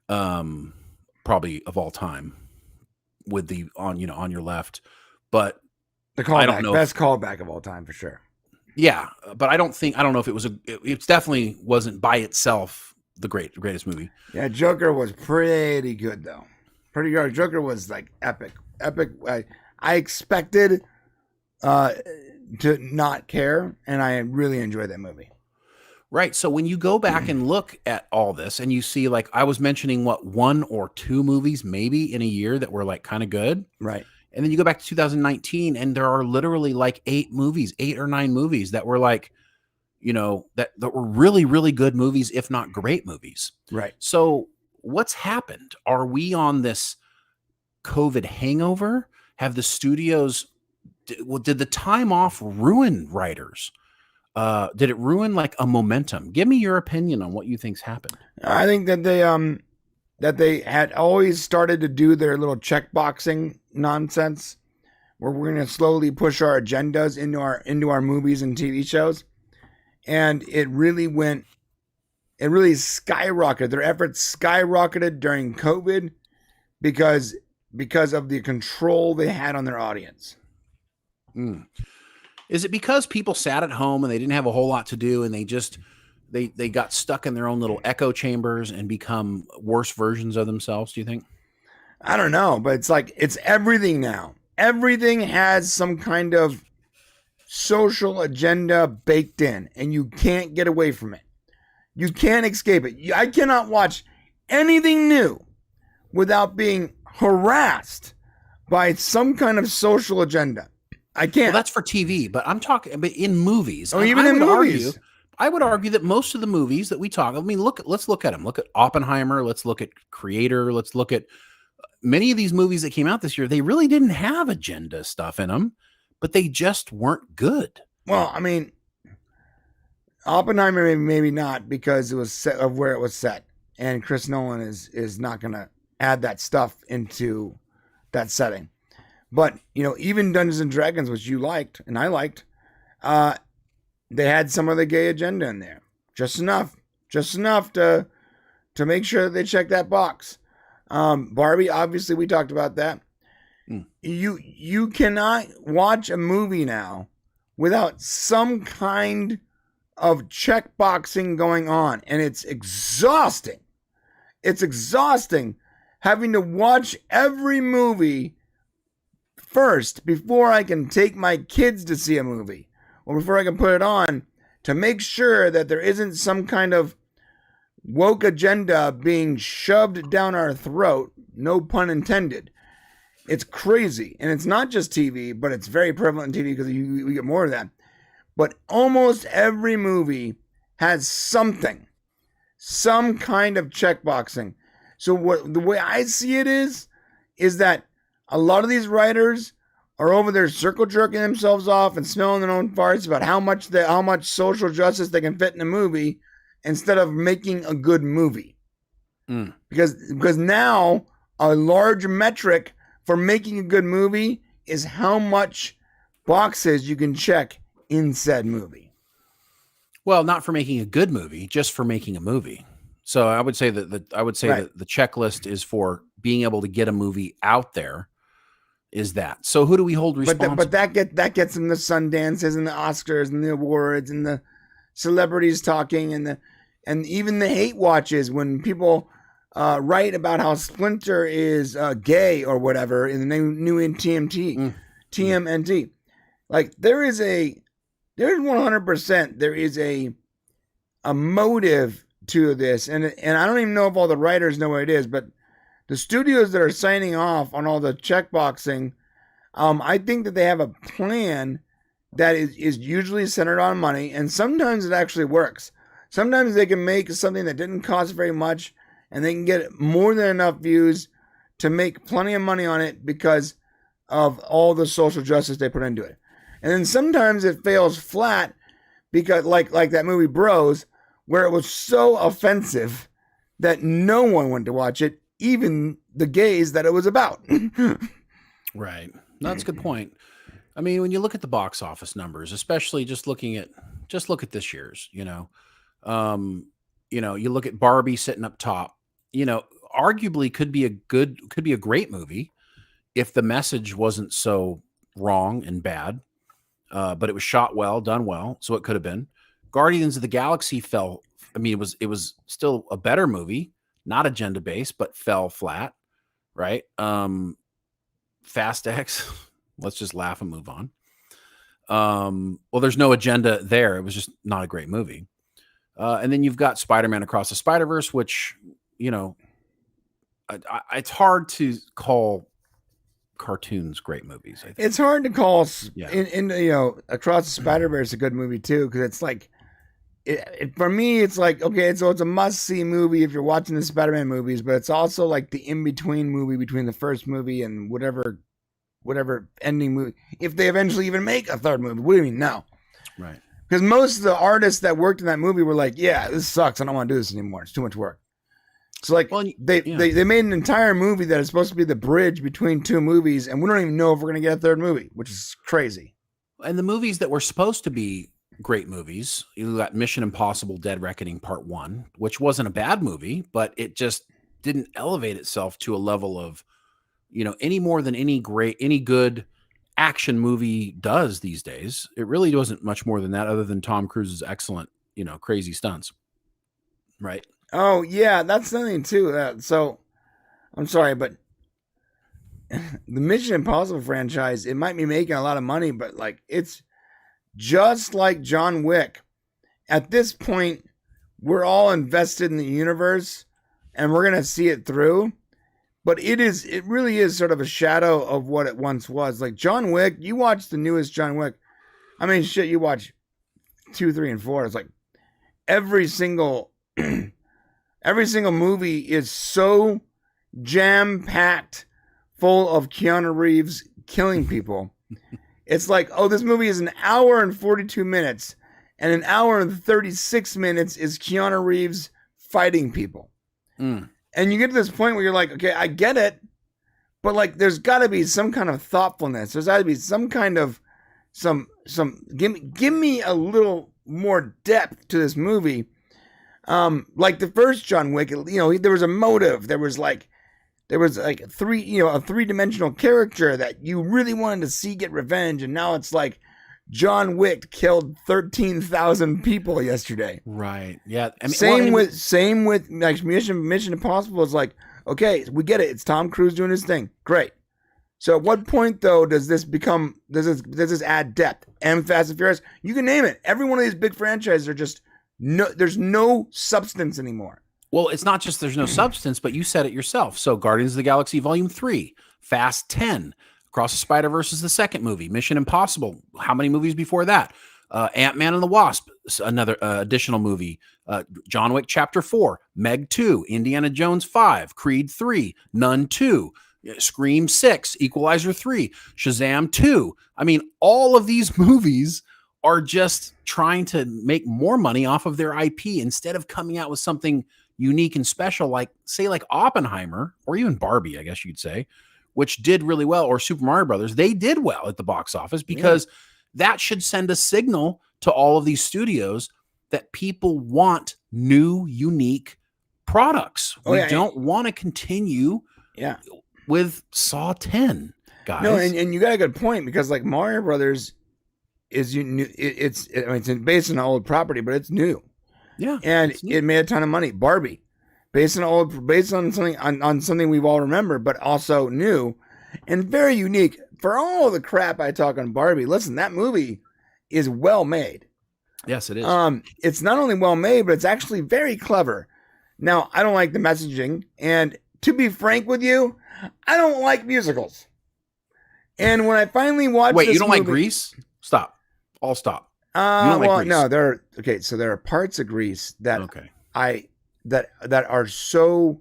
probably of all time, with the on your left. But The callback. I don't know Best callback of all time, for sure. yeah, but I don't know if it was it definitely wasn't by itself the greatest movie. Yeah, Joker was pretty good, though. Pretty good. Joker was, like, epic. Epic. I expected to not care, and I really enjoyed that movie. Right. So when you go back and look at all this and you see, like, I was mentioning one or two movies maybe in a year that were like kind of good. Right. And then you go back to 2019 and there are literally like 8 or 9 movies that were like, that were really, really good movies, if not great movies. Right. So what's happened? Are we on this COVID hangover? Have the studios, did the time off ruin writers? Did it ruin like a momentum? Give me your opinion on what you think's happened. I think that they had always started to do their little checkboxing nonsense, where we're going to slowly push our agendas into our movies and TV shows, and it really skyrocketed. Their efforts skyrocketed during COVID because of the control they had on their audience. Is it because people sat at home and they didn't have a whole lot to do and they got stuck in their own little echo chambers and become worse versions of themselves, do you think? I don't know, but it's like, it's everything now. Everything has some kind of social agenda baked in, and you can't get away from it. You can't escape it. I cannot watch anything new without being harassed by some kind of social agenda. I can't. Well, that's for TV, but I'm talking but in movies. Oh, And even I in would movies. I would argue that most of the movies that we talk, let's look at them. Look at Oppenheimer. Let's look at Creator. Let's look at Many of these movies that came out this year, they really didn't have agenda stuff in them, but they just weren't good. Well, I mean, Oppenheimer maybe not because it was set of where it was set, and Chris Nolan is not going to add that stuff into that setting. But even Dungeons and Dragons, which you liked and I liked, they had some of the gay agenda in there, just enough to make sure that they check that box. Barbie, obviously, we talked about that. You cannot watch a movie now without some kind of checkboxing going on, and it's exhausting. It's exhausting having to watch every movie first before I can take my kids to see a movie, or before I can put it on, to make sure that there isn't some kind of woke agenda being shoved down our throat, no pun intended. It's crazy. And it's not just TV, but it's very prevalent in TV because we get more of that. But almost every movie has some kind of checkboxing. So the way I see it is that a lot of these writers are over there circle jerking themselves off and smelling their own farts about how much social justice they can fit in a movie instead of making a good movie. Because now a large metric for making a good movie is how much boxes you can check in said movie. Well, not for making a good movie, just for making a movie. So I would say that the checklist is for being able to get a movie out there. Is that so? Who do we hold responsible? But that gets them the Sundances and the Oscars and the awards and the celebrities talking and even the hate watches when people write about how Splinter is gay or whatever in the new TMNT. Like there is 100% there is a motive to this, and I don't even know if all the writers know what it is, but the studios that are signing off on all the checkboxing, I think that they have a plan that is usually centered on money, and sometimes it actually works. Sometimes they can make something that didn't cost very much, and they can get more than enough views to make plenty of money on it because of all the social justice they put into it. And then sometimes it fails flat because, like that movie Bros, where it was so offensive that no one went to watch it, even the gays that it was about. Right. No, that's a good point. I mean, when you look at the box office numbers, especially just look at this year's, you look at Barbie sitting up top, arguably could be a great movie if the message wasn't so wrong and bad. But it was shot well, done well, so it could have been. Guardians of the Galaxy fell. I mean, it was still a better movie, not agenda based, but fell flat, right? Fast X, let's just laugh and move on. Well, there's no agenda there. It was just not a great movie. And then you've got Spider-Man Across the Spider-Verse, which, it's hard to call cartoons great movies. I think it's hard to call Across the Spider-Verse a good movie too, because it's like for me it's like, okay, so it's a must-see movie if you're watching the Spider-Man movies, but it's also like the in-between movie between the first movie and whatever ending movie, if they eventually even make a third movie. What do you mean? No, right? Because most of the artists that worked in that movie were like, yeah, this sucks, I don't want to do this anymore, it's too much work. So like, they made an entire movie that is supposed to be the bridge between two movies, and we don't even know if we're going to get a third movie, which is crazy. And the movies that were supposed to be great movies, you got Mission Impossible: Dead Reckoning Part 1, which wasn't a bad movie, but it just didn't elevate itself to a level of, any more than any good action movie does these days. It really wasn't much more than that, other than Tom Cruise's excellent, crazy stunts, right? Oh, yeah, that's something too. So, I'm sorry, but the Mission Impossible franchise, it might be making a lot of money, but like it's just like John Wick. At this point, we're all invested in the universe, and we're going to see it through. But it really is sort of a shadow of what it once was. Like John Wick, you watch the newest John Wick. I mean, shit, you watch 2, 3, and 4. It's like every single movie is so jam-packed full of Keanu Reeves killing people. It's like, oh, this movie is an hour and 42 minutes, and an hour and 36 minutes is Keanu Reeves fighting people. And you get to this point where you're like, okay, I get it, but like, there's got to be some kind of thoughtfulness. There's got to be some kind of give me a little more depth to this movie. Like the first John Wick, there was a motive. There was like a three-dimensional character that you really wanted to see get revenge, and now it's like John Wick killed 13,000 people yesterday. Right. Yeah. I mean, same with like Mission Impossible is like, okay, we get it. It's Tom Cruise doing his thing. Great. So at what point though does this add depth? And Fast and Furious, you can name it. Every one of these big franchises are just there's no substance anymore. Well, it's not just there's no substance, but you said it yourself. So Guardians of the Galaxy Volume 3, Fast 10, Across the Spider-Verse is the second movie, Mission Impossible, how many movies before that? Ant-Man and the Wasp, another additional movie, John Wick Chapter 4, Meg 2, Indiana Jones 5, Creed 3, Nun 2, Scream 6, Equalizer 3, Shazam 2. I mean, all of these movies are just trying to make more money off of their IP instead of coming out with something unique and special, like say like Oppenheimer or even Barbie, I guess you'd say, which did really well, or Super Mario Brothers. They did well at the box office because that should send a signal to all of these studios that people want new, unique products. We don't want to continue with Saw 10, guys. No, and you got a good point, because like Mario Brothers is it's based on an old property, but it's new. Yeah, and it made a ton of money. Barbie, based on something we've all remembered, but also new and very unique. For all the crap I talk on Barbie, listen, that movie is well made. Yes, it is. It's not only well made, but it's actually very clever. Now, I don't like the messaging, and to be frank with you, I don't like musicals. And when I finally watched, you don't like Grease? Stop. All stop. No, there are parts of Grease that that are so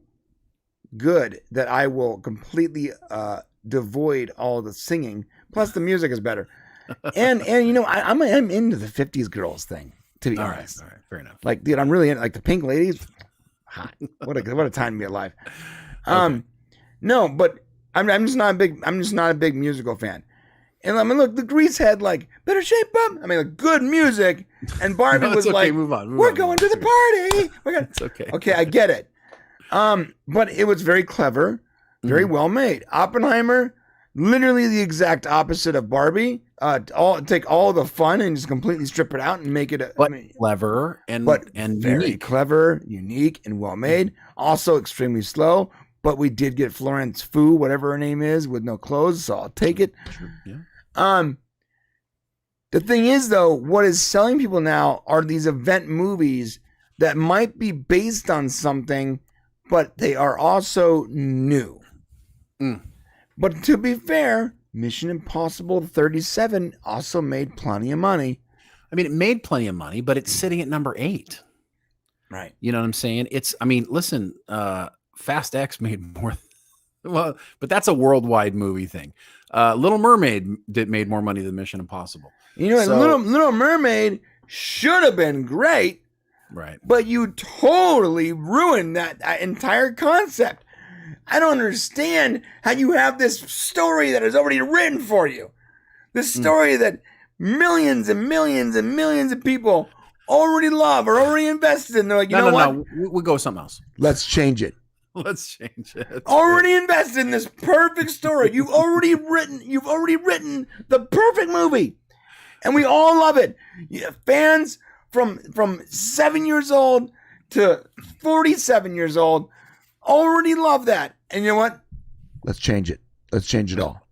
good that I will completely devoid all the singing. Plus, the music is better. and I'm into the 50s girls thing, to be honest. All right, fair enough. Like, dude, I'm really into like the Pink Ladies. Hot. What a time to be alive. No, but I'm just not a big musical fan. And I mean, look, the Grease had like Better Shape Up. I mean, like, good music. And Barbie was like, move on, we're going to the party. It's okay. Okay, I get it. But it was very clever, very well made. Oppenheimer, literally the exact opposite of Barbie. Take all the fun and just completely strip it out and make it clever and very unique. Clever, unique, and well made. Also extremely slow. But we did get Florence Fu, whatever her name is, with no clothes, so I'll take it. Yeah. The thing is, though, what is selling people now are these event movies that might be based on something, but they are also new. But to be fair, Mission Impossible 37 also made plenty of money. I mean, it made plenty of money, but it's sitting at number 8. Right. You know what I'm saying? Listen, Fast X made more. Well, but that's a worldwide movie thing. Little Mermaid made more money than Mission Impossible. Little Mermaid should have been great, right? But you totally ruined that entire concept. I don't understand how you have this story that is already written for you. This story that millions and millions and millions of people already love or already invested in. They're like, No, we'll go with something else. Let's change it. Let's change it. Already invested in this perfect story. You've already written the perfect movie. And we all love it. Fans from 7 years old to 47 years old already love that. And you know what? Let's change it. Let's change it all.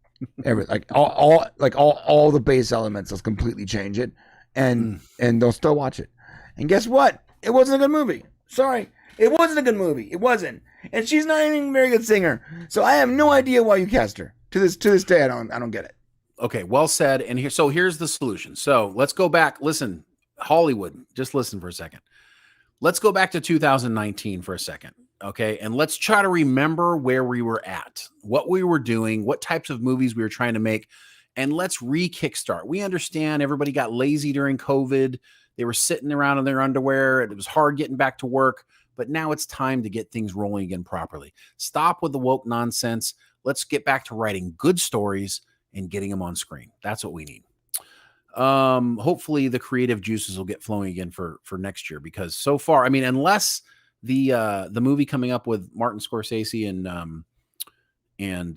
All the base elements. Let's completely change it. And they'll still watch it. And guess what? It wasn't a good movie. Sorry. It wasn't a good movie. It wasn't. And she's not even a very good singer. So I have no idea why you cast her. To this day, I don't get it. Okay, well said. And here's the solution. So let's go back. Listen, Hollywood, just listen for a second. Let's go back to 2019 for a second. Okay. And let's try to remember where we were at, what we were doing, what types of movies we were trying to make. And let's re-kickstart. We understand everybody got lazy during COVID. They were sitting around in their underwear. It was hard getting back to work. But now it's time to get things rolling again properly. Stop with the woke nonsense. Let's get back to writing good stories and getting them on screen. That's what we need. Hopefully the creative juices will get flowing again for next year, because so far, I mean, unless the movie coming up with Martin Scorsese and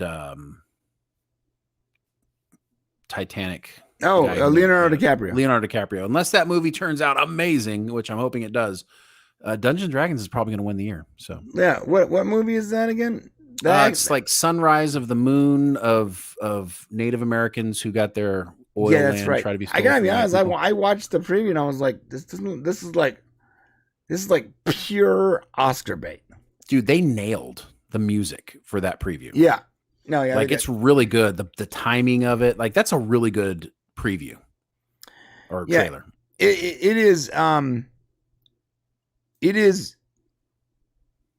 Titanic. Leonardo DiCaprio. Unless that movie turns out amazing, which I'm hoping it does, Dungeons and Dragons is probably going to win the year. So yeah, what movie is that again? It's like Sunrise of the Moon of Native Americans who got their oil land. Right. Try to be. I gotta be honest. I watched the preview and I was like, this is like pure Oscar bait. Dude, they nailed the music for that preview. Yeah. No, yeah. Like it's really good. The timing of it, like that's a really good preview or trailer. It is.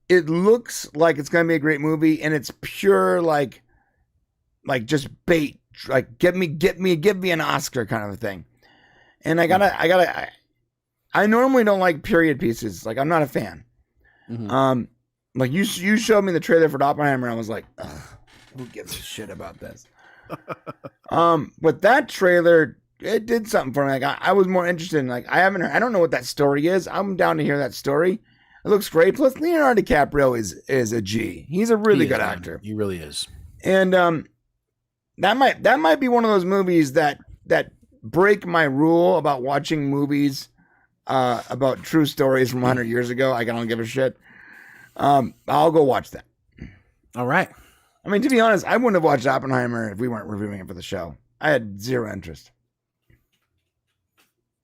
It looks like it's gonna be a great movie, and it's pure like just bait. Like give me an Oscar kind of a thing. And I normally don't like period pieces. Like I'm not a fan. Mm-hmm. Like you showed me the trailer for Oppenheimer, and I was like, ugh, who gives a shit about this? But that trailer, it did something for me. Like I was more interested in, like, I don't know what that story is. I'm down to hear that story. It looks great. Plus Leonardo DiCaprio is a G. He's a really good actor. He really is. And that might be one of those movies that break my rule about watching movies about true stories from 100 years ago. I don't give a shit. I'll go watch that. All right. I mean, to be honest, I wouldn't have watched Oppenheimer if we weren't reviewing it for the show. I had zero interest.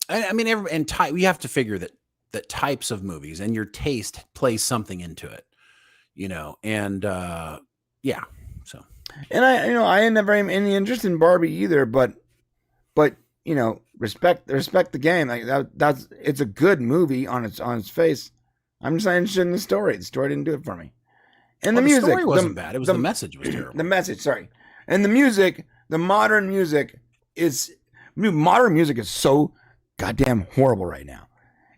I mean, we have to figure that types of movies and your taste plays something into it, and yeah. So, and I never had any interest in Barbie either, but respect the game. Like it's a good movie on its face. I'm just not interested in the story. The story didn't do it for me. And the music, the story wasn't bad. It was the message was terrible. The message, sorry. And the music, the modern music is so goddamn horrible right now.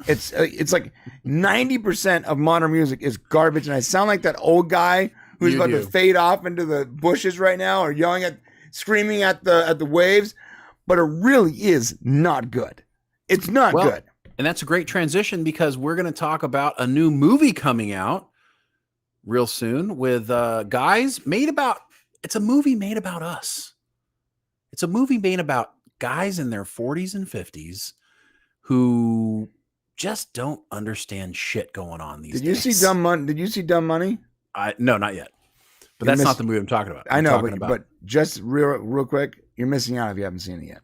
It's like 90% of modern music is garbage, and I sound like that old guy who's about to fade off into the bushes right now, or screaming at the waves. But it really is not good. It's not good. And that's a great transition, because we're going to talk about a new movie coming out real soon with guys it's a movie made about us. It's a movie made about guys in their 40s and 50s who just don't understand shit going on these days. Did you see Dumb Money? No, not yet. But that's not the movie I'm talking about. I know, but just real quick, you're missing out if you haven't seen it yet.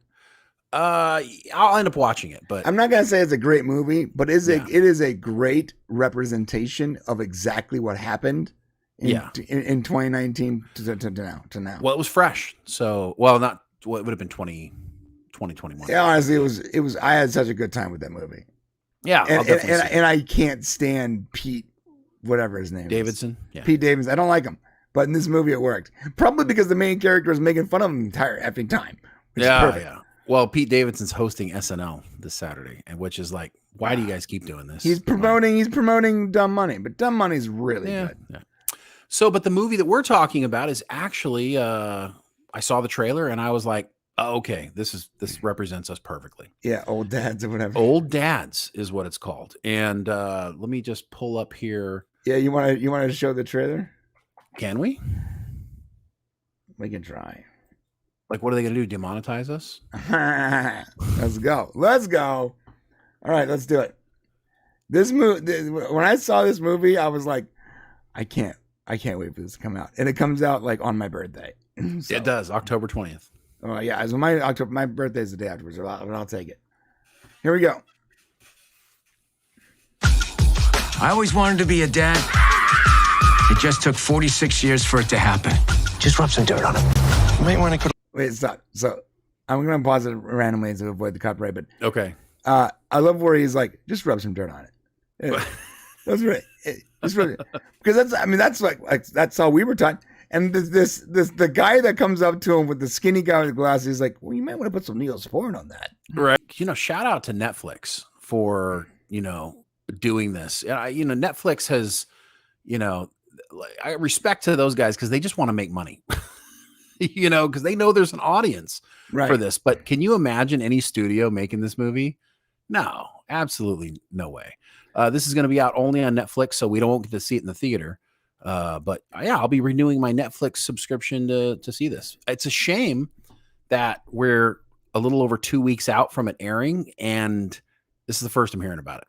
I'll end up watching it, but I'm not gonna say it's a great movie, but it is a great representation of exactly what happened in 2019 to now. Well, it was fresh, so it would have been 2021. Yeah, honestly, it was. I had such a good time with that movie. Yeah, and I can't stand Pete, whatever his name Davidson. is. Yeah. Pete Davidson. I don't like him, but in this movie it worked. Probably because the main character is making fun of him the entire effing time. Which is perfect. Yeah. Well, Pete Davidson's hosting SNL this Saturday, and which is like, why do you guys keep doing this? He's promoting Dumb Money, but Dumb Money's really good. Yeah. So, but the movie that we're talking about is actually, I saw the trailer and I was like, oh, okay, this represents us perfectly. Yeah, Old Dads or whatever. Old Dads is what it's called. And let me just pull up here. Yeah, you want to show the trailer? Can we? We can try. Like, what are they going to do? Demonetize us? Let's go. All right, let's do it. This movie, when I saw this movie, I was like, I can't wait for this to come out. And it comes out like on my birthday. So, it does, October 20th. Oh yeah, so my birthday is the day afterwards, but I'll take it. Here we go. I always wanted to be a dad. It just took 46 years for it to happen. Just rub some dirt on him. You might want to. Wait, stop. So I'm gonna pause it randomly to avoid the copyright. But okay, I love where he's like, just rub some dirt on it. That's right. It's really, because that's like that's how we were taught. And this the guy that comes up to him with the skinny guy with the glasses, he's like, well, you might want to put some Neosporin on that. Right. Shout out to Netflix for, doing this. Netflix has, I respect to those guys because they just want to make money, because they know there's an audience for this. But can you imagine any studio making this movie? No, absolutely no way. This is going to be out only on Netflix, so we don't get to see it in the theater. But yeah, I'll be renewing my Netflix subscription to see this. It's a shame that we're a little over 2 weeks out from it airing, and this is the first I'm hearing about it.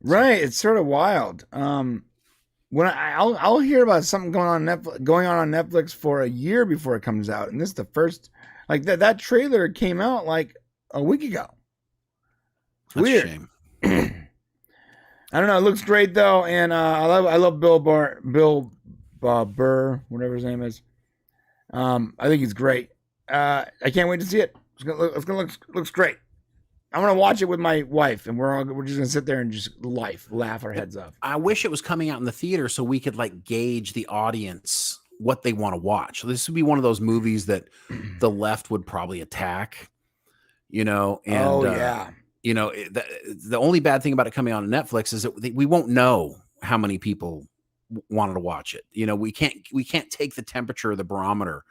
Right, it's sort of wild. When I'll hear about something going on Netflix for a year before it comes out, and this is the first. Like that trailer came out like a week ago. That's weird. A shame. I don't know. It looks great though, and I love Bill Burr, whatever his name is. I think he's great. I can't wait to see it. Looks great. I'm gonna watch it with my wife, and we're just gonna sit there and just laugh our heads off. I wish it was coming out in the theater so we could gauge the audience, what they want to watch. This would be one of those movies that the left would probably attack. And the only bad thing about it coming on Netflix is that we won't know how many people wanted to watch it. We can't take the temperature of the barometer,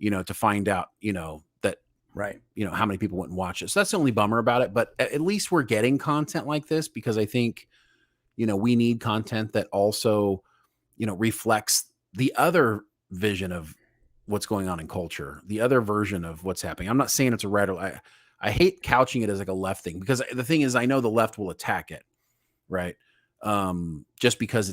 to find out, that, right. How many people went and watched it. So that's the only bummer about it. But at least we're getting content like this because I think, we need content that also, reflects the other vision of what's going on in culture, the other version of what's happening. I'm not saying it's a right or I hate couching it as a left thing because the thing is, I know the left will attack it, right? Just because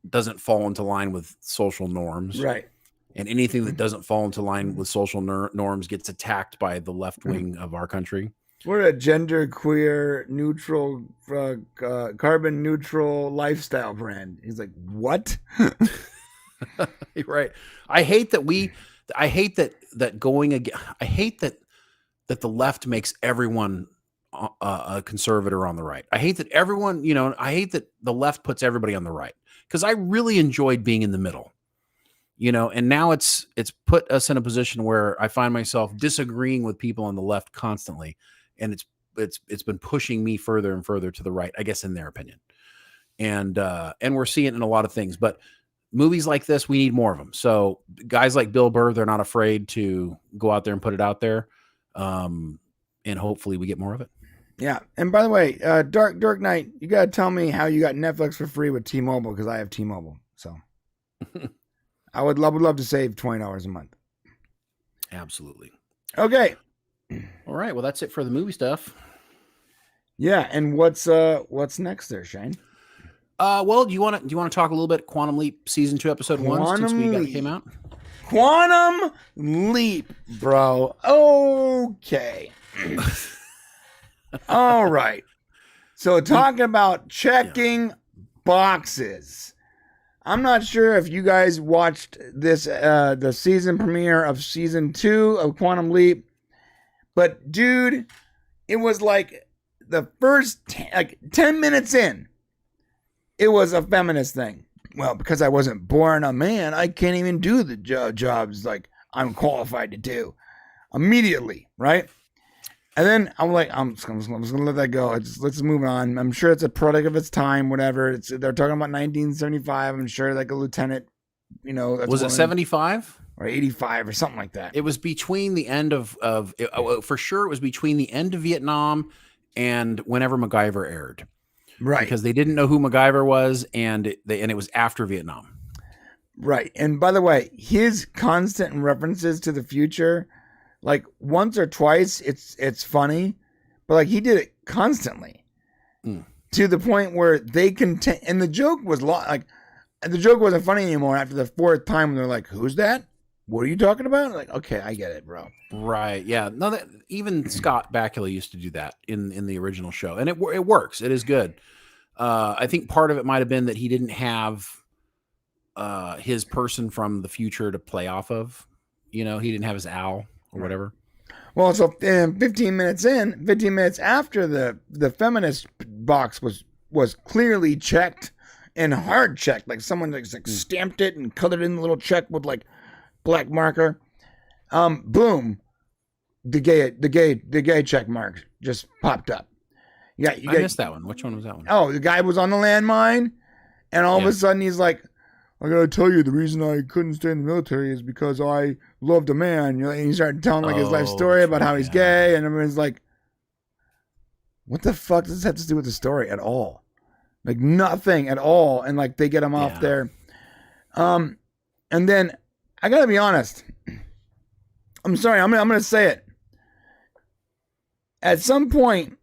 doesn't fall into line with social norms, right? And anything that doesn't fall into line with social norms gets attacked by the left wing of our country. We're a gender queer neutral, carbon neutral lifestyle brand. He's like, what? Right. I hate that the left makes everyone a conservative on the right. I hate that I hate that the left puts everybody on the right because I really enjoyed being in the middle, and now it's put us in a position where I find myself disagreeing with people on the left constantly. And it's been pushing me further and further to the right, I guess, in their opinion. And we're seeing it in a lot of things, but movies like this, we need more of them. So guys like Bill Burr, they're not afraid to go out there and put it out there. And hopefully we get more of it. Yeah. And by the way, Dark Knight, you got to tell me how you got Netflix for free with T-Mobile because I have T-Mobile. So I would love to save $20 a month. Absolutely. Okay. All right. Well, that's it for the movie stuff. Yeah. And what's next there, Shane? Well, do you want to talk a little bit Quantum Leap season 2, episode 1 since came out? Quantum Leap, bro. Okay. All right. So talking about checking boxes. I'm not sure if you guys watched this, the season premiere of season 2 of Quantum Leap, but dude, it was like the first 10 minutes in, it was a feminist thing. Well, because I wasn't born a man, I can't even do the jobs like I'm qualified to do immediately, right? And then I'm like, I'm just gonna let that go. Let's move on. I'm sure it's a product of its time, whatever. They're talking about 1975. I'm sure like a lieutenant, was it 75 or 85 or something like that? It was between the end of for sure. It was between the end of Vietnam and whenever MacGyver aired. Right. Because they didn't know who MacGyver was, and it was after Vietnam. Right. And by the way, his constant references to the future, like once or twice, it's funny, but like he did it constantly to the point where they and the joke was the joke wasn't funny anymore after the fourth time when they're like, who's that? What are you talking about? Like, okay, I get it, bro. Right. Yeah. No, even Scott Bakula used to do that in the original show, and it works. It is good. I think part of it might have been that he didn't have his person from the future to play off of. He didn't have his Al or whatever. Well, so 15 minutes after the feminist box was was clearly checked and hard checked. Like someone like stamped it and colored in the little check with like black marker. Boom. The gay check mark just popped up. I missed that one. Which one was that one? Oh, the guy was on the landmine, and all of a sudden he's like, I gotta tell you, the reason I couldn't stay in the military is because I loved a man. You know, and he started telling like his life story about how he's gay, and everyone's like, what the fuck does this have to do with the story at all? Like nothing at all. And like they get him off there. And then I gotta be honest. I'm sorry, I'm gonna say it. At some point,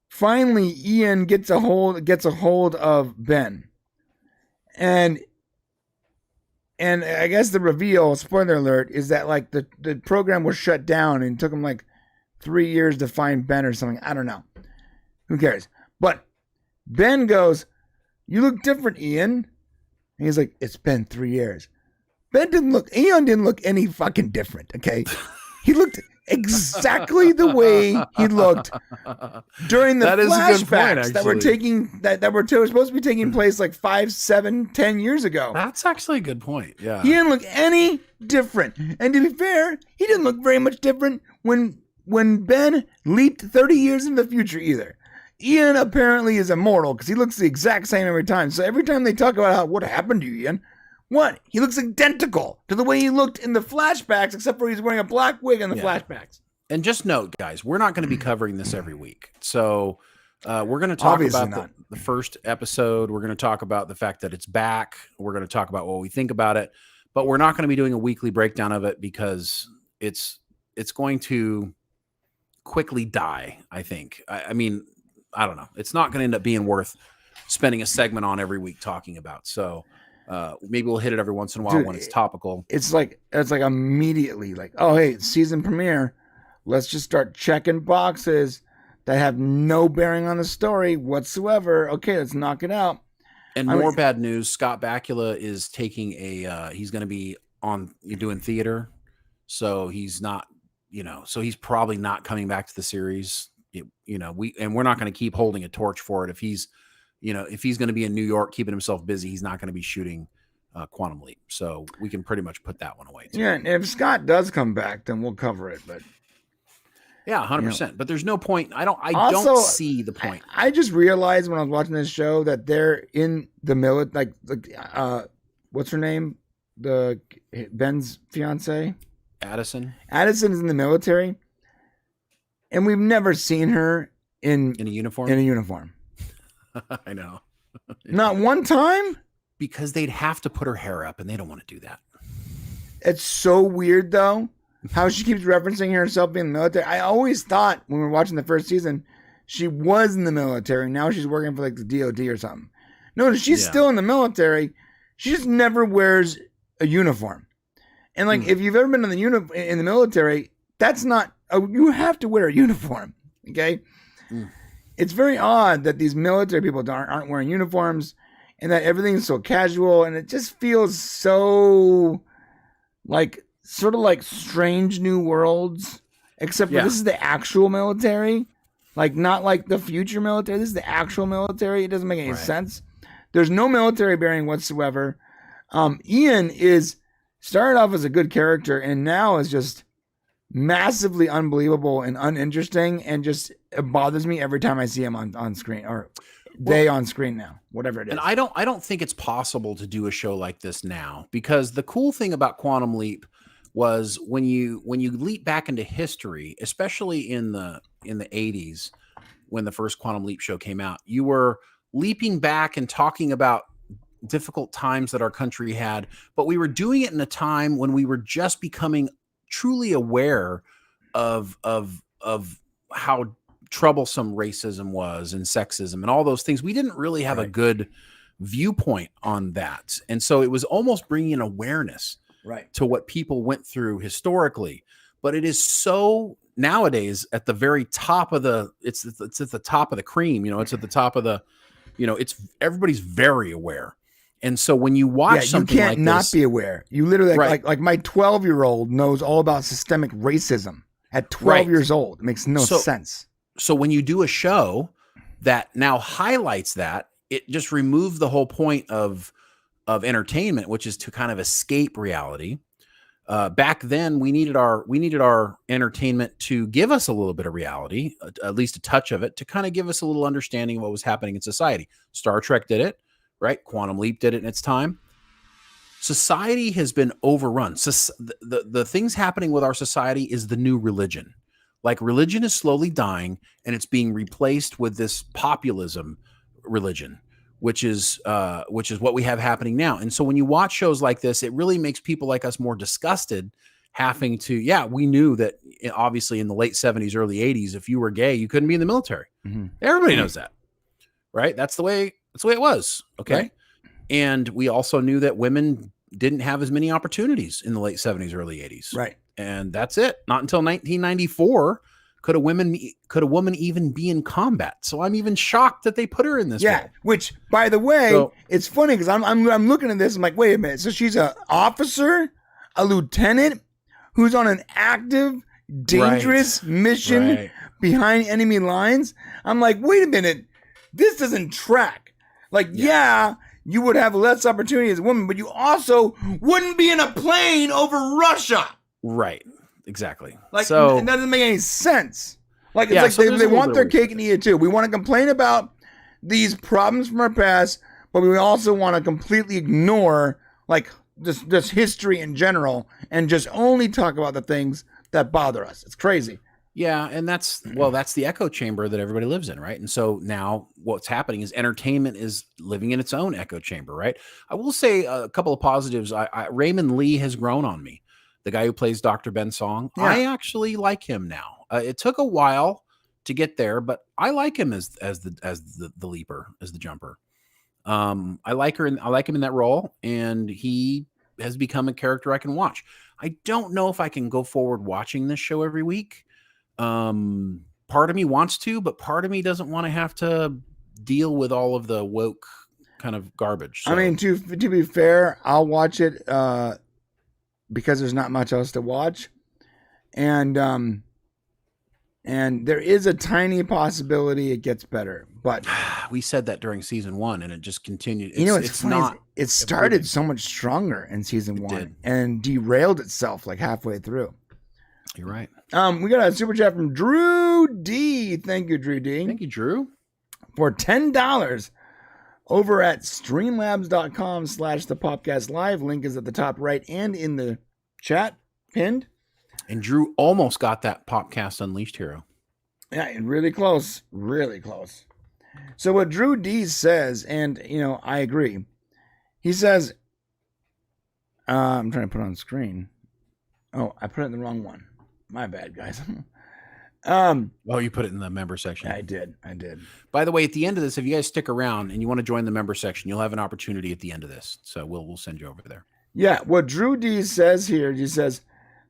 finally Ian gets a hold of Ben. And I guess the reveal, spoiler alert, is that like the program was shut down and it took him like 3 years to find Ben or something. I don't know. Who cares? But Ben goes, you look different, Ian. And he's like, it's been 3 years. Ian didn't look any fucking different, okay? He looked exactly the way he looked during the flashbacks that were supposed to be taking place like 5, 7, 10 years ago. That's actually a good point. Yeah. He didn't look any different. And to be fair, he didn't look very much different when Ben leaped 30 years into the future either. Ian apparently is immortal because he looks the exact same every time. So every time they talk about what happened to you, Ian, what? He looks identical to the way he looked in the flashbacks, except for he's wearing a black wig in the flashbacks. And just note, guys, we're not going to be covering this every week. So we're going to talk about the first episode. We're going to talk about the fact that it's back. We're going to talk about what we think about it. But we're not going to be doing a weekly breakdown of it because it's going to quickly die, I think. I mean, I don't know. It's not going to end up being worth spending a segment on every week talking about. So maybe we'll hit it every once in a while when it's topical. It's like immediately like, oh, hey, season premiere. Let's just start checking boxes that have no bearing on the story whatsoever. Okay, let's knock it out. And more bad news. Scott Bakula is taking he's going to be doing theater. So he's not, so he's probably not coming back to the series. We're not going to keep holding a torch for it. If he's going to be in New York, keeping himself busy, he's not going to be shooting Quantum Leap. So we can pretty much put that one away too. Yeah. And if Scott does come back, then we'll cover it. But yeah, 100%. But there's no point. I don't see the point. I just realized when I was watching this show that they're in the military, what's her name? Ben's fiance? Addison. Addison is in the military. And we've never seen her in a uniform. I know. Not one time? Because they'd have to put her hair up and they don't want to do that. It's so weird though. How she keeps referencing herself being in the military. I always thought when we were watching the first season, she was in the military. Now she's working for like the DOD or something. No, she's still in the military. She just never wears a uniform. And like, if you've ever been in the military, that's not, you have to wear a uniform. Okay. It's very odd that these military people aren't wearing uniforms and that everything's so casual. And it just feels so like, sort of like Strange New Worlds, except for this is the actual military, like not like the future military. This is the actual military. It doesn't make any sense. There's no military bearing whatsoever. Ian started off as a good character and now is just massively unbelievable and uninteresting, and just it bothers me every time I see him on screen or on screen now, whatever it is. And I don't think it's possible to do a show like this now, because the cool thing about Quantum Leap was when you leap back into history, especially in the 80s when the first Quantum Leap show came out, you were leaping back and talking about difficult times that our country had, but we were doing it in a time when we were just becoming truly aware of how troublesome racism was and sexism and all those things. We didn't really have a good viewpoint on that. And so it was almost bringing awareness to what people went through historically. But it is so nowadays at the very top of it's at the top of the cream, it's at the top of the, it's everybody's very aware. And so when you watch something like this, you can't not be aware. You literally like my 12-year-old knows all about systemic racism at 12 years old. It makes no sense. So when you do a show that now highlights that. It just removed the whole point of entertainment, which is to kind of escape reality. Back then, we needed our entertainment to give us a little bit of reality, at least a touch of it, to kind of give us a little understanding of what was happening in society. Star Trek did it, right? Quantum Leap did it in its time. Society has been overrun. So the things happening with our society is the new religion. Like, religion is slowly dying, and it's being replaced with this populism religion, which is what we have happening now. And so when you watch shows like this, it really makes people like us more disgusted having to, we knew that obviously in the late 70s, early 80s, if you were gay, you couldn't be in the military. Mm-hmm. Everybody knows that, right? That's the way it was. Okay. Right. And we also knew that women didn't have as many opportunities in the late 70s, early 80s. Right. And that's it. Not until 1994 could a woman even be in combat. So I'm even shocked that they put her in this. Yeah, role. Which, by the way, it's funny because I'm looking at this. I'm like, wait a minute. So she's an officer, a lieutenant, who's on an active, dangerous mission behind enemy lines. I'm like, wait a minute. This doesn't track. Like, you would have less opportunity as a woman, but you also wouldn't be in a plane over Russia. Right. Exactly. Like, so, it doesn't make any sense. Like, it's like so they want their cake and eat it too. We want to complain about these problems from our past, but we also want to completely ignore like just history in general and just only talk about the things that bother us. It's crazy. Yeah, and that's the echo chamber that everybody lives in, right? And so now what's happening is entertainment is living in its own echo chamber, right? I will say a couple of positives. Raymond Lee has grown on me. The guy who plays Dr. Ben Song, I actually like him now. It took a while to get there, but I like him as the leaper, as the jumper. I like him in that role, and he has become a character I can watch. I don't know if I can go forward watching this show every week. Part of me wants to, but part of me doesn't want to have to deal with all of the woke kind of garbage. So. I mean, to be fair, I'll watch it because there's not much else to watch, and there is a tiny possibility it gets better. But we said that during season 1, and it just continued. It's not. It started so much stronger in season 1 and derailed itself like halfway through. You're right. We got a super chat from Drew D. Thank you, Drew D. Thank you, Drew. For $10 over at streamlabs.com/thepopcast live. Link is at the top right and in the chat pinned. And Drew almost got that Popcast Unleashed hero. Yeah, really close. Really close. So what Drew D says, and I agree. He says, I'm trying to put it on screen. Oh, I put it in the wrong one. My bad, guys. You put it in the member section. I did. By the way, at the end of this, if you guys stick around and you want to join the member section, you'll have an opportunity at the end of this. So we'll send you over there. Yeah, what Drew D says here, he says,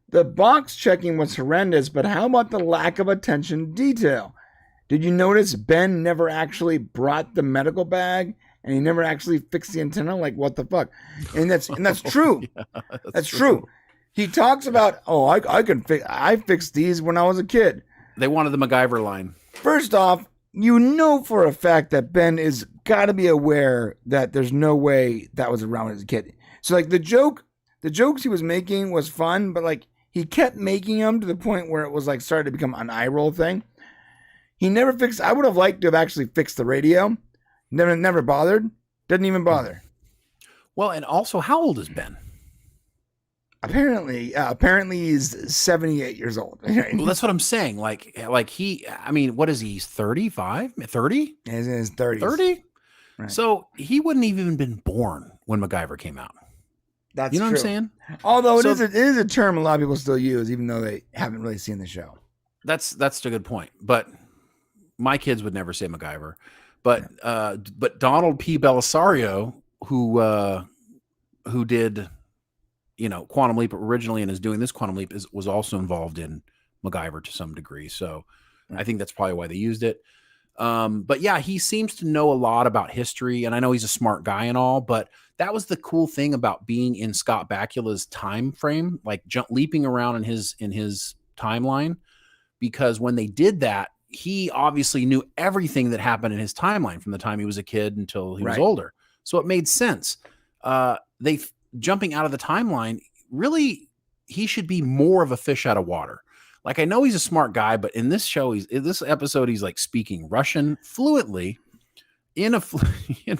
the box checking was horrendous, but how about the lack of attention to detail? Did you notice Ben never actually brought the medical bag and he never actually fixed the antenna? Like, what the fuck? And that's true. That's true. He talks about, I fixed these when I was a kid. They wanted the MacGyver line. First off, for a fact that Ben is got to be aware that there's no way that was around as a kid. So like the jokes he was making was fun, but like he kept making them to the point where it was like started to become an eye roll thing. He never fixed. I would have liked to have actually fixed the radio. Never bothered. Didn't even bother. Well, and also, how old is Ben? Apparently he's 78 years old. Well, that's what I'm saying. Like what is he? He's 35, 30? He's in his 30s. 30? Right. So he wouldn't even been born when MacGyver came out. That's true. What I'm saying? Although it is a term a lot of people still use, even though they haven't really seen the show. That's a good point. But my kids would never say MacGyver. But Donald P. Belisario, who did Quantum Leap originally and is doing this Quantum Leap, was also involved in MacGyver to some degree. So I think that's probably why they used it. But yeah, he seems to know a lot about history, and I know he's a smart guy and all, but that was the cool thing about being in Scott Bakula's time frame, like leaping around in his timeline, because when they did that, he obviously knew everything that happened in his timeline from the time he was a kid until he was Right. older. So it made sense. Jumping out of the timeline, really, he should be more of a fish out of water. Like, I know he's a smart guy, but in this episode, he's like speaking Russian fluently in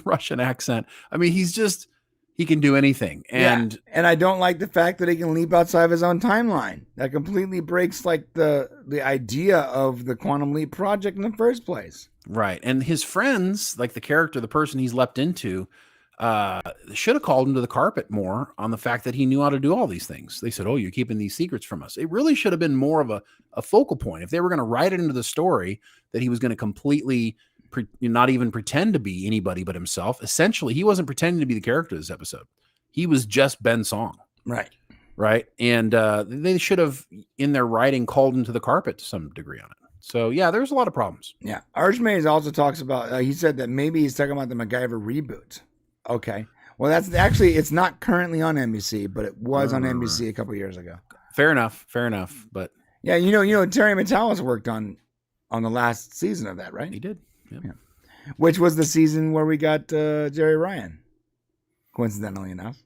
Russian accent. I mean, he can do anything. And I don't like the fact that he can leap outside of his own timeline. That completely breaks like the idea of the Quantum Leap project in the first place. Right. And his friends, like the person he's leapt into, should have called him to the carpet more on the fact that he knew how to do all these things. They said, "Oh, you're keeping these secrets from us." It really should have been more of a focal point. If they were going to write it into the story that he was going to completely not even pretend to be anybody but himself. Essentially, he wasn't pretending to be the character of this episode. He was just Ben Song. Right. And they should have, in their writing, called him to the carpet to some degree on it. So, yeah, there's a lot of problems. Yeah. Archmaze also talks about, he said that maybe he's talking about the MacGyver reboot. Okay. Well, that's actually, it's not currently on NBC, but it was on NBC a couple years ago. Fair enough. But yeah, Terry Matalas worked on the last season of that, right? He did. Yep. Yeah. Which was the season where we got Jerry Ryan, coincidentally enough.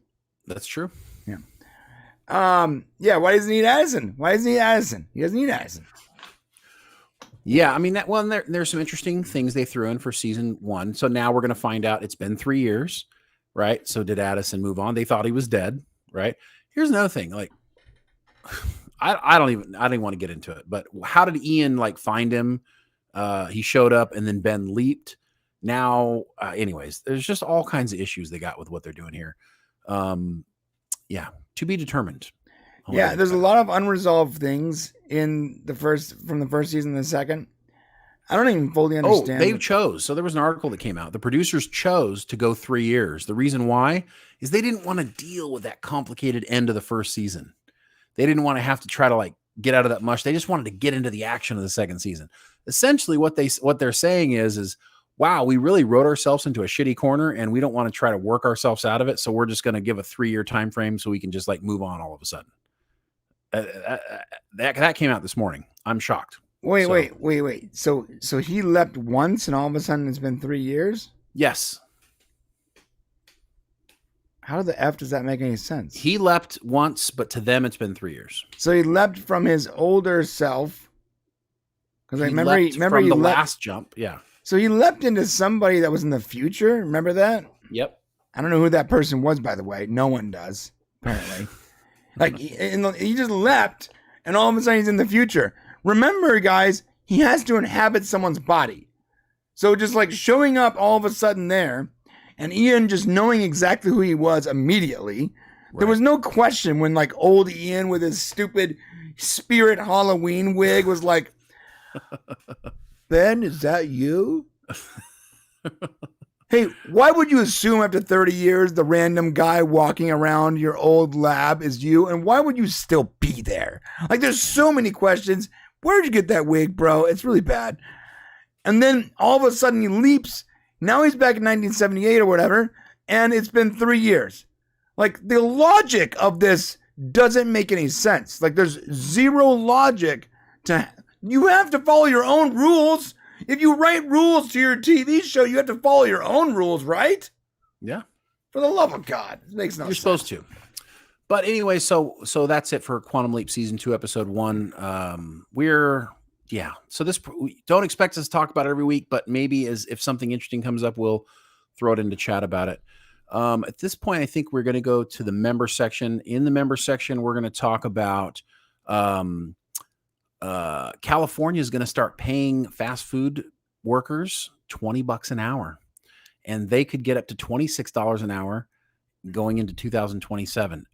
That's true. Yeah. Yeah. Why doesn't he need Addison? He doesn't need Addison. Yeah, I mean, there's some interesting things they threw in for season 1. So now we're going to find out it's been 3 years, right? So did Addison move on? They thought he was dead, right? Here's another thing. Like, I didn't want to get into it, but how did Ian like find him? He showed up and then Ben leaped. Now, anyways, there's just all kinds of issues they got with what they're doing here. Yeah, to be determined. Yeah, there's a lot of unresolved things from the first season and the second. I don't even fully understand. They chose. So there was an article that came out. The producers chose to go 3 years. The reason why is they didn't want to deal with that complicated end of the first season. They didn't want to have to try to like get out of that mush. They just wanted to get into the action of the second season. Essentially, what they're saying is, wow, we really wrote ourselves into a shitty corner, and we don't want to try to work ourselves out of it. So we're just going to give a 3-year time frame so we can just like move on all of a sudden. That came out this morning. I'm shocked. Wait. So he left once, and all of a sudden it's been 3 years? Yes. How the F does that make any sense? He leapt once, but to them it's been 3 years. So he leapt from his older self. Because I remember from the last jump. Yeah. So he leapt into somebody that was in the future. Remember that? Yep. I don't know who that person was, by the way. No one does, apparently. Like, he just leapt, and all of a sudden he's in the future. Remember, guys, he has to inhabit someone's body. So just like showing up all of a sudden there, and Ian just knowing exactly who he was immediately. Right. There was no question when like old Ian with his stupid spirit Halloween wig was like, Ben, is that you? Hey, why would you assume after 30 years the random guy walking around your old lab is you? And why would you still be there? Like, there's so many questions. Where'd you get that wig, bro? It's really bad. And then all of a sudden he leaps. Now he's back in 1978 or whatever, and it's been 3 years. Like, the logic of this doesn't make any sense. Like, there's zero logic to... You have to follow your own rules. If you write rules to your TV show, you have to follow your own rules, right? Yeah. For the love of God. It makes no sense. You're supposed to. But anyway, so that's it for Quantum Leap Season 2, Episode 1. So don't expect us to talk about it every week, but maybe if something interesting comes up, we'll throw it into chat about it. At this point, I think we're going to go to the member section. In the member section, we're going to talk about California is going to start paying fast food workers $20 an hour, and they could get up to $26 an hour going into 2027.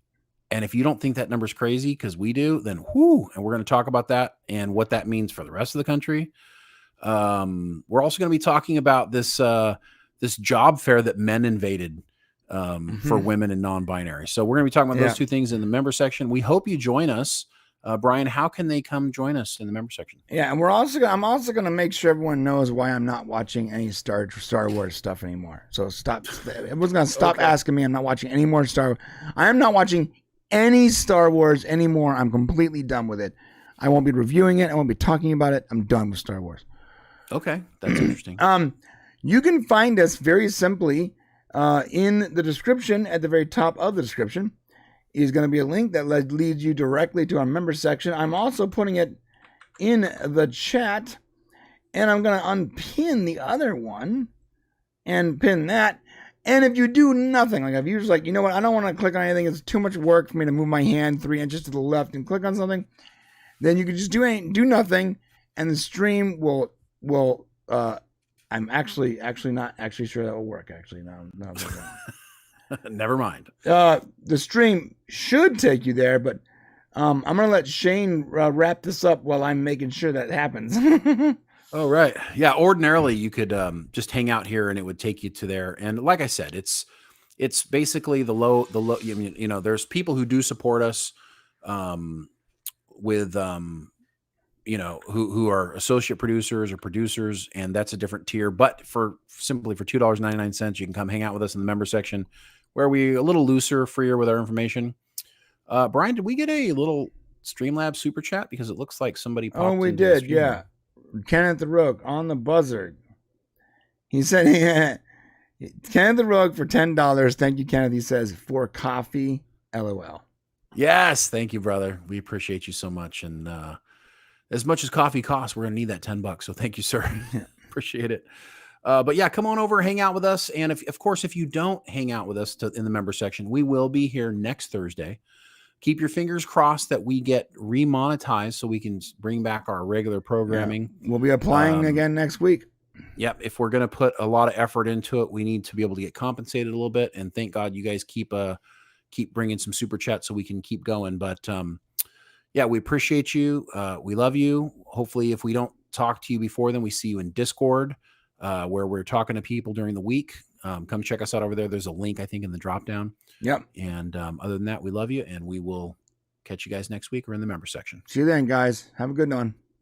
And if you don't think that number's crazy, because we do, then whoo, and we're going to talk about that and what that means for the rest of the country. We're also going to be talking about this job fair that men invaded for women and non-binary. So we're going to be talking about those two things in the member section. We hope you join us. Brian, how can they come join us in the member section? Yeah, and I'm also going to make sure everyone knows why I'm not watching any Star Wars stuff anymore. So stop. Everyone's going to stop asking me. I'm not watching any more I am not watching any Star Wars anymore. I'm completely done with it. I won't be reviewing it. I won't be talking about it. I'm done with Star Wars. Okay, that's interesting. You can find us very simply in the description. At the very top of the description is going to be a link that leads you directly to our member section. I'm also putting it in the chat, and I'm going to unpin the other one and pin that. And if you do nothing, like if you're just like, you know what, I don't want to click on anything, it's too much work for me to move my hand 3 inches to the left and click on something, then you can just do nothing, and the stream will I'm actually not actually sure that will work. Actually, no. Never mind. The stream should take you there, but I'm gonna let Shane wrap this up while I'm making sure that happens. Oh, right. Yeah. Ordinarily, you could just hang out here and it would take you to there. And like I said, it's basically the low. You know, there's people who do support us with you know, who are associate producers or producers, and that's a different tier. But for $2.99, you can come hang out with us in the member section, where we a little looser, freer with our information. Brian, did we get a little Streamlabs super chat? Because it looks like somebody popped. Oh, we into the did, yeah. Kenneth the Rogue on the buzzer. He said, Kenneth the Rogue for $10. Thank you, Kenneth. He says, for coffee, LOL. Yes, thank you, brother. We appreciate you so much. And as much as coffee costs, we're gonna need that $10. So thank you, sir. Appreciate it. But yeah, come on over, hang out with us. And of course, if you don't hang out with us in the member section, we will be here next Thursday. Keep your fingers crossed that we get remonetized so we can bring back our regular programming. Yeah. We'll be applying again next week. Yep. If we're going to put a lot of effort into it, we need to be able to get compensated a little bit. And thank God you guys keep bringing some super chats so we can keep going. But yeah, we appreciate you. We love you. Hopefully, if we don't talk to you before then, we see you in Discord, where we're talking to people during the week. Come check us out over there. There's a link, I think, in the drop down. Yep. And other than that, we love you, and we will catch you guys next week or in the member section. See you then, guys. Have a good one.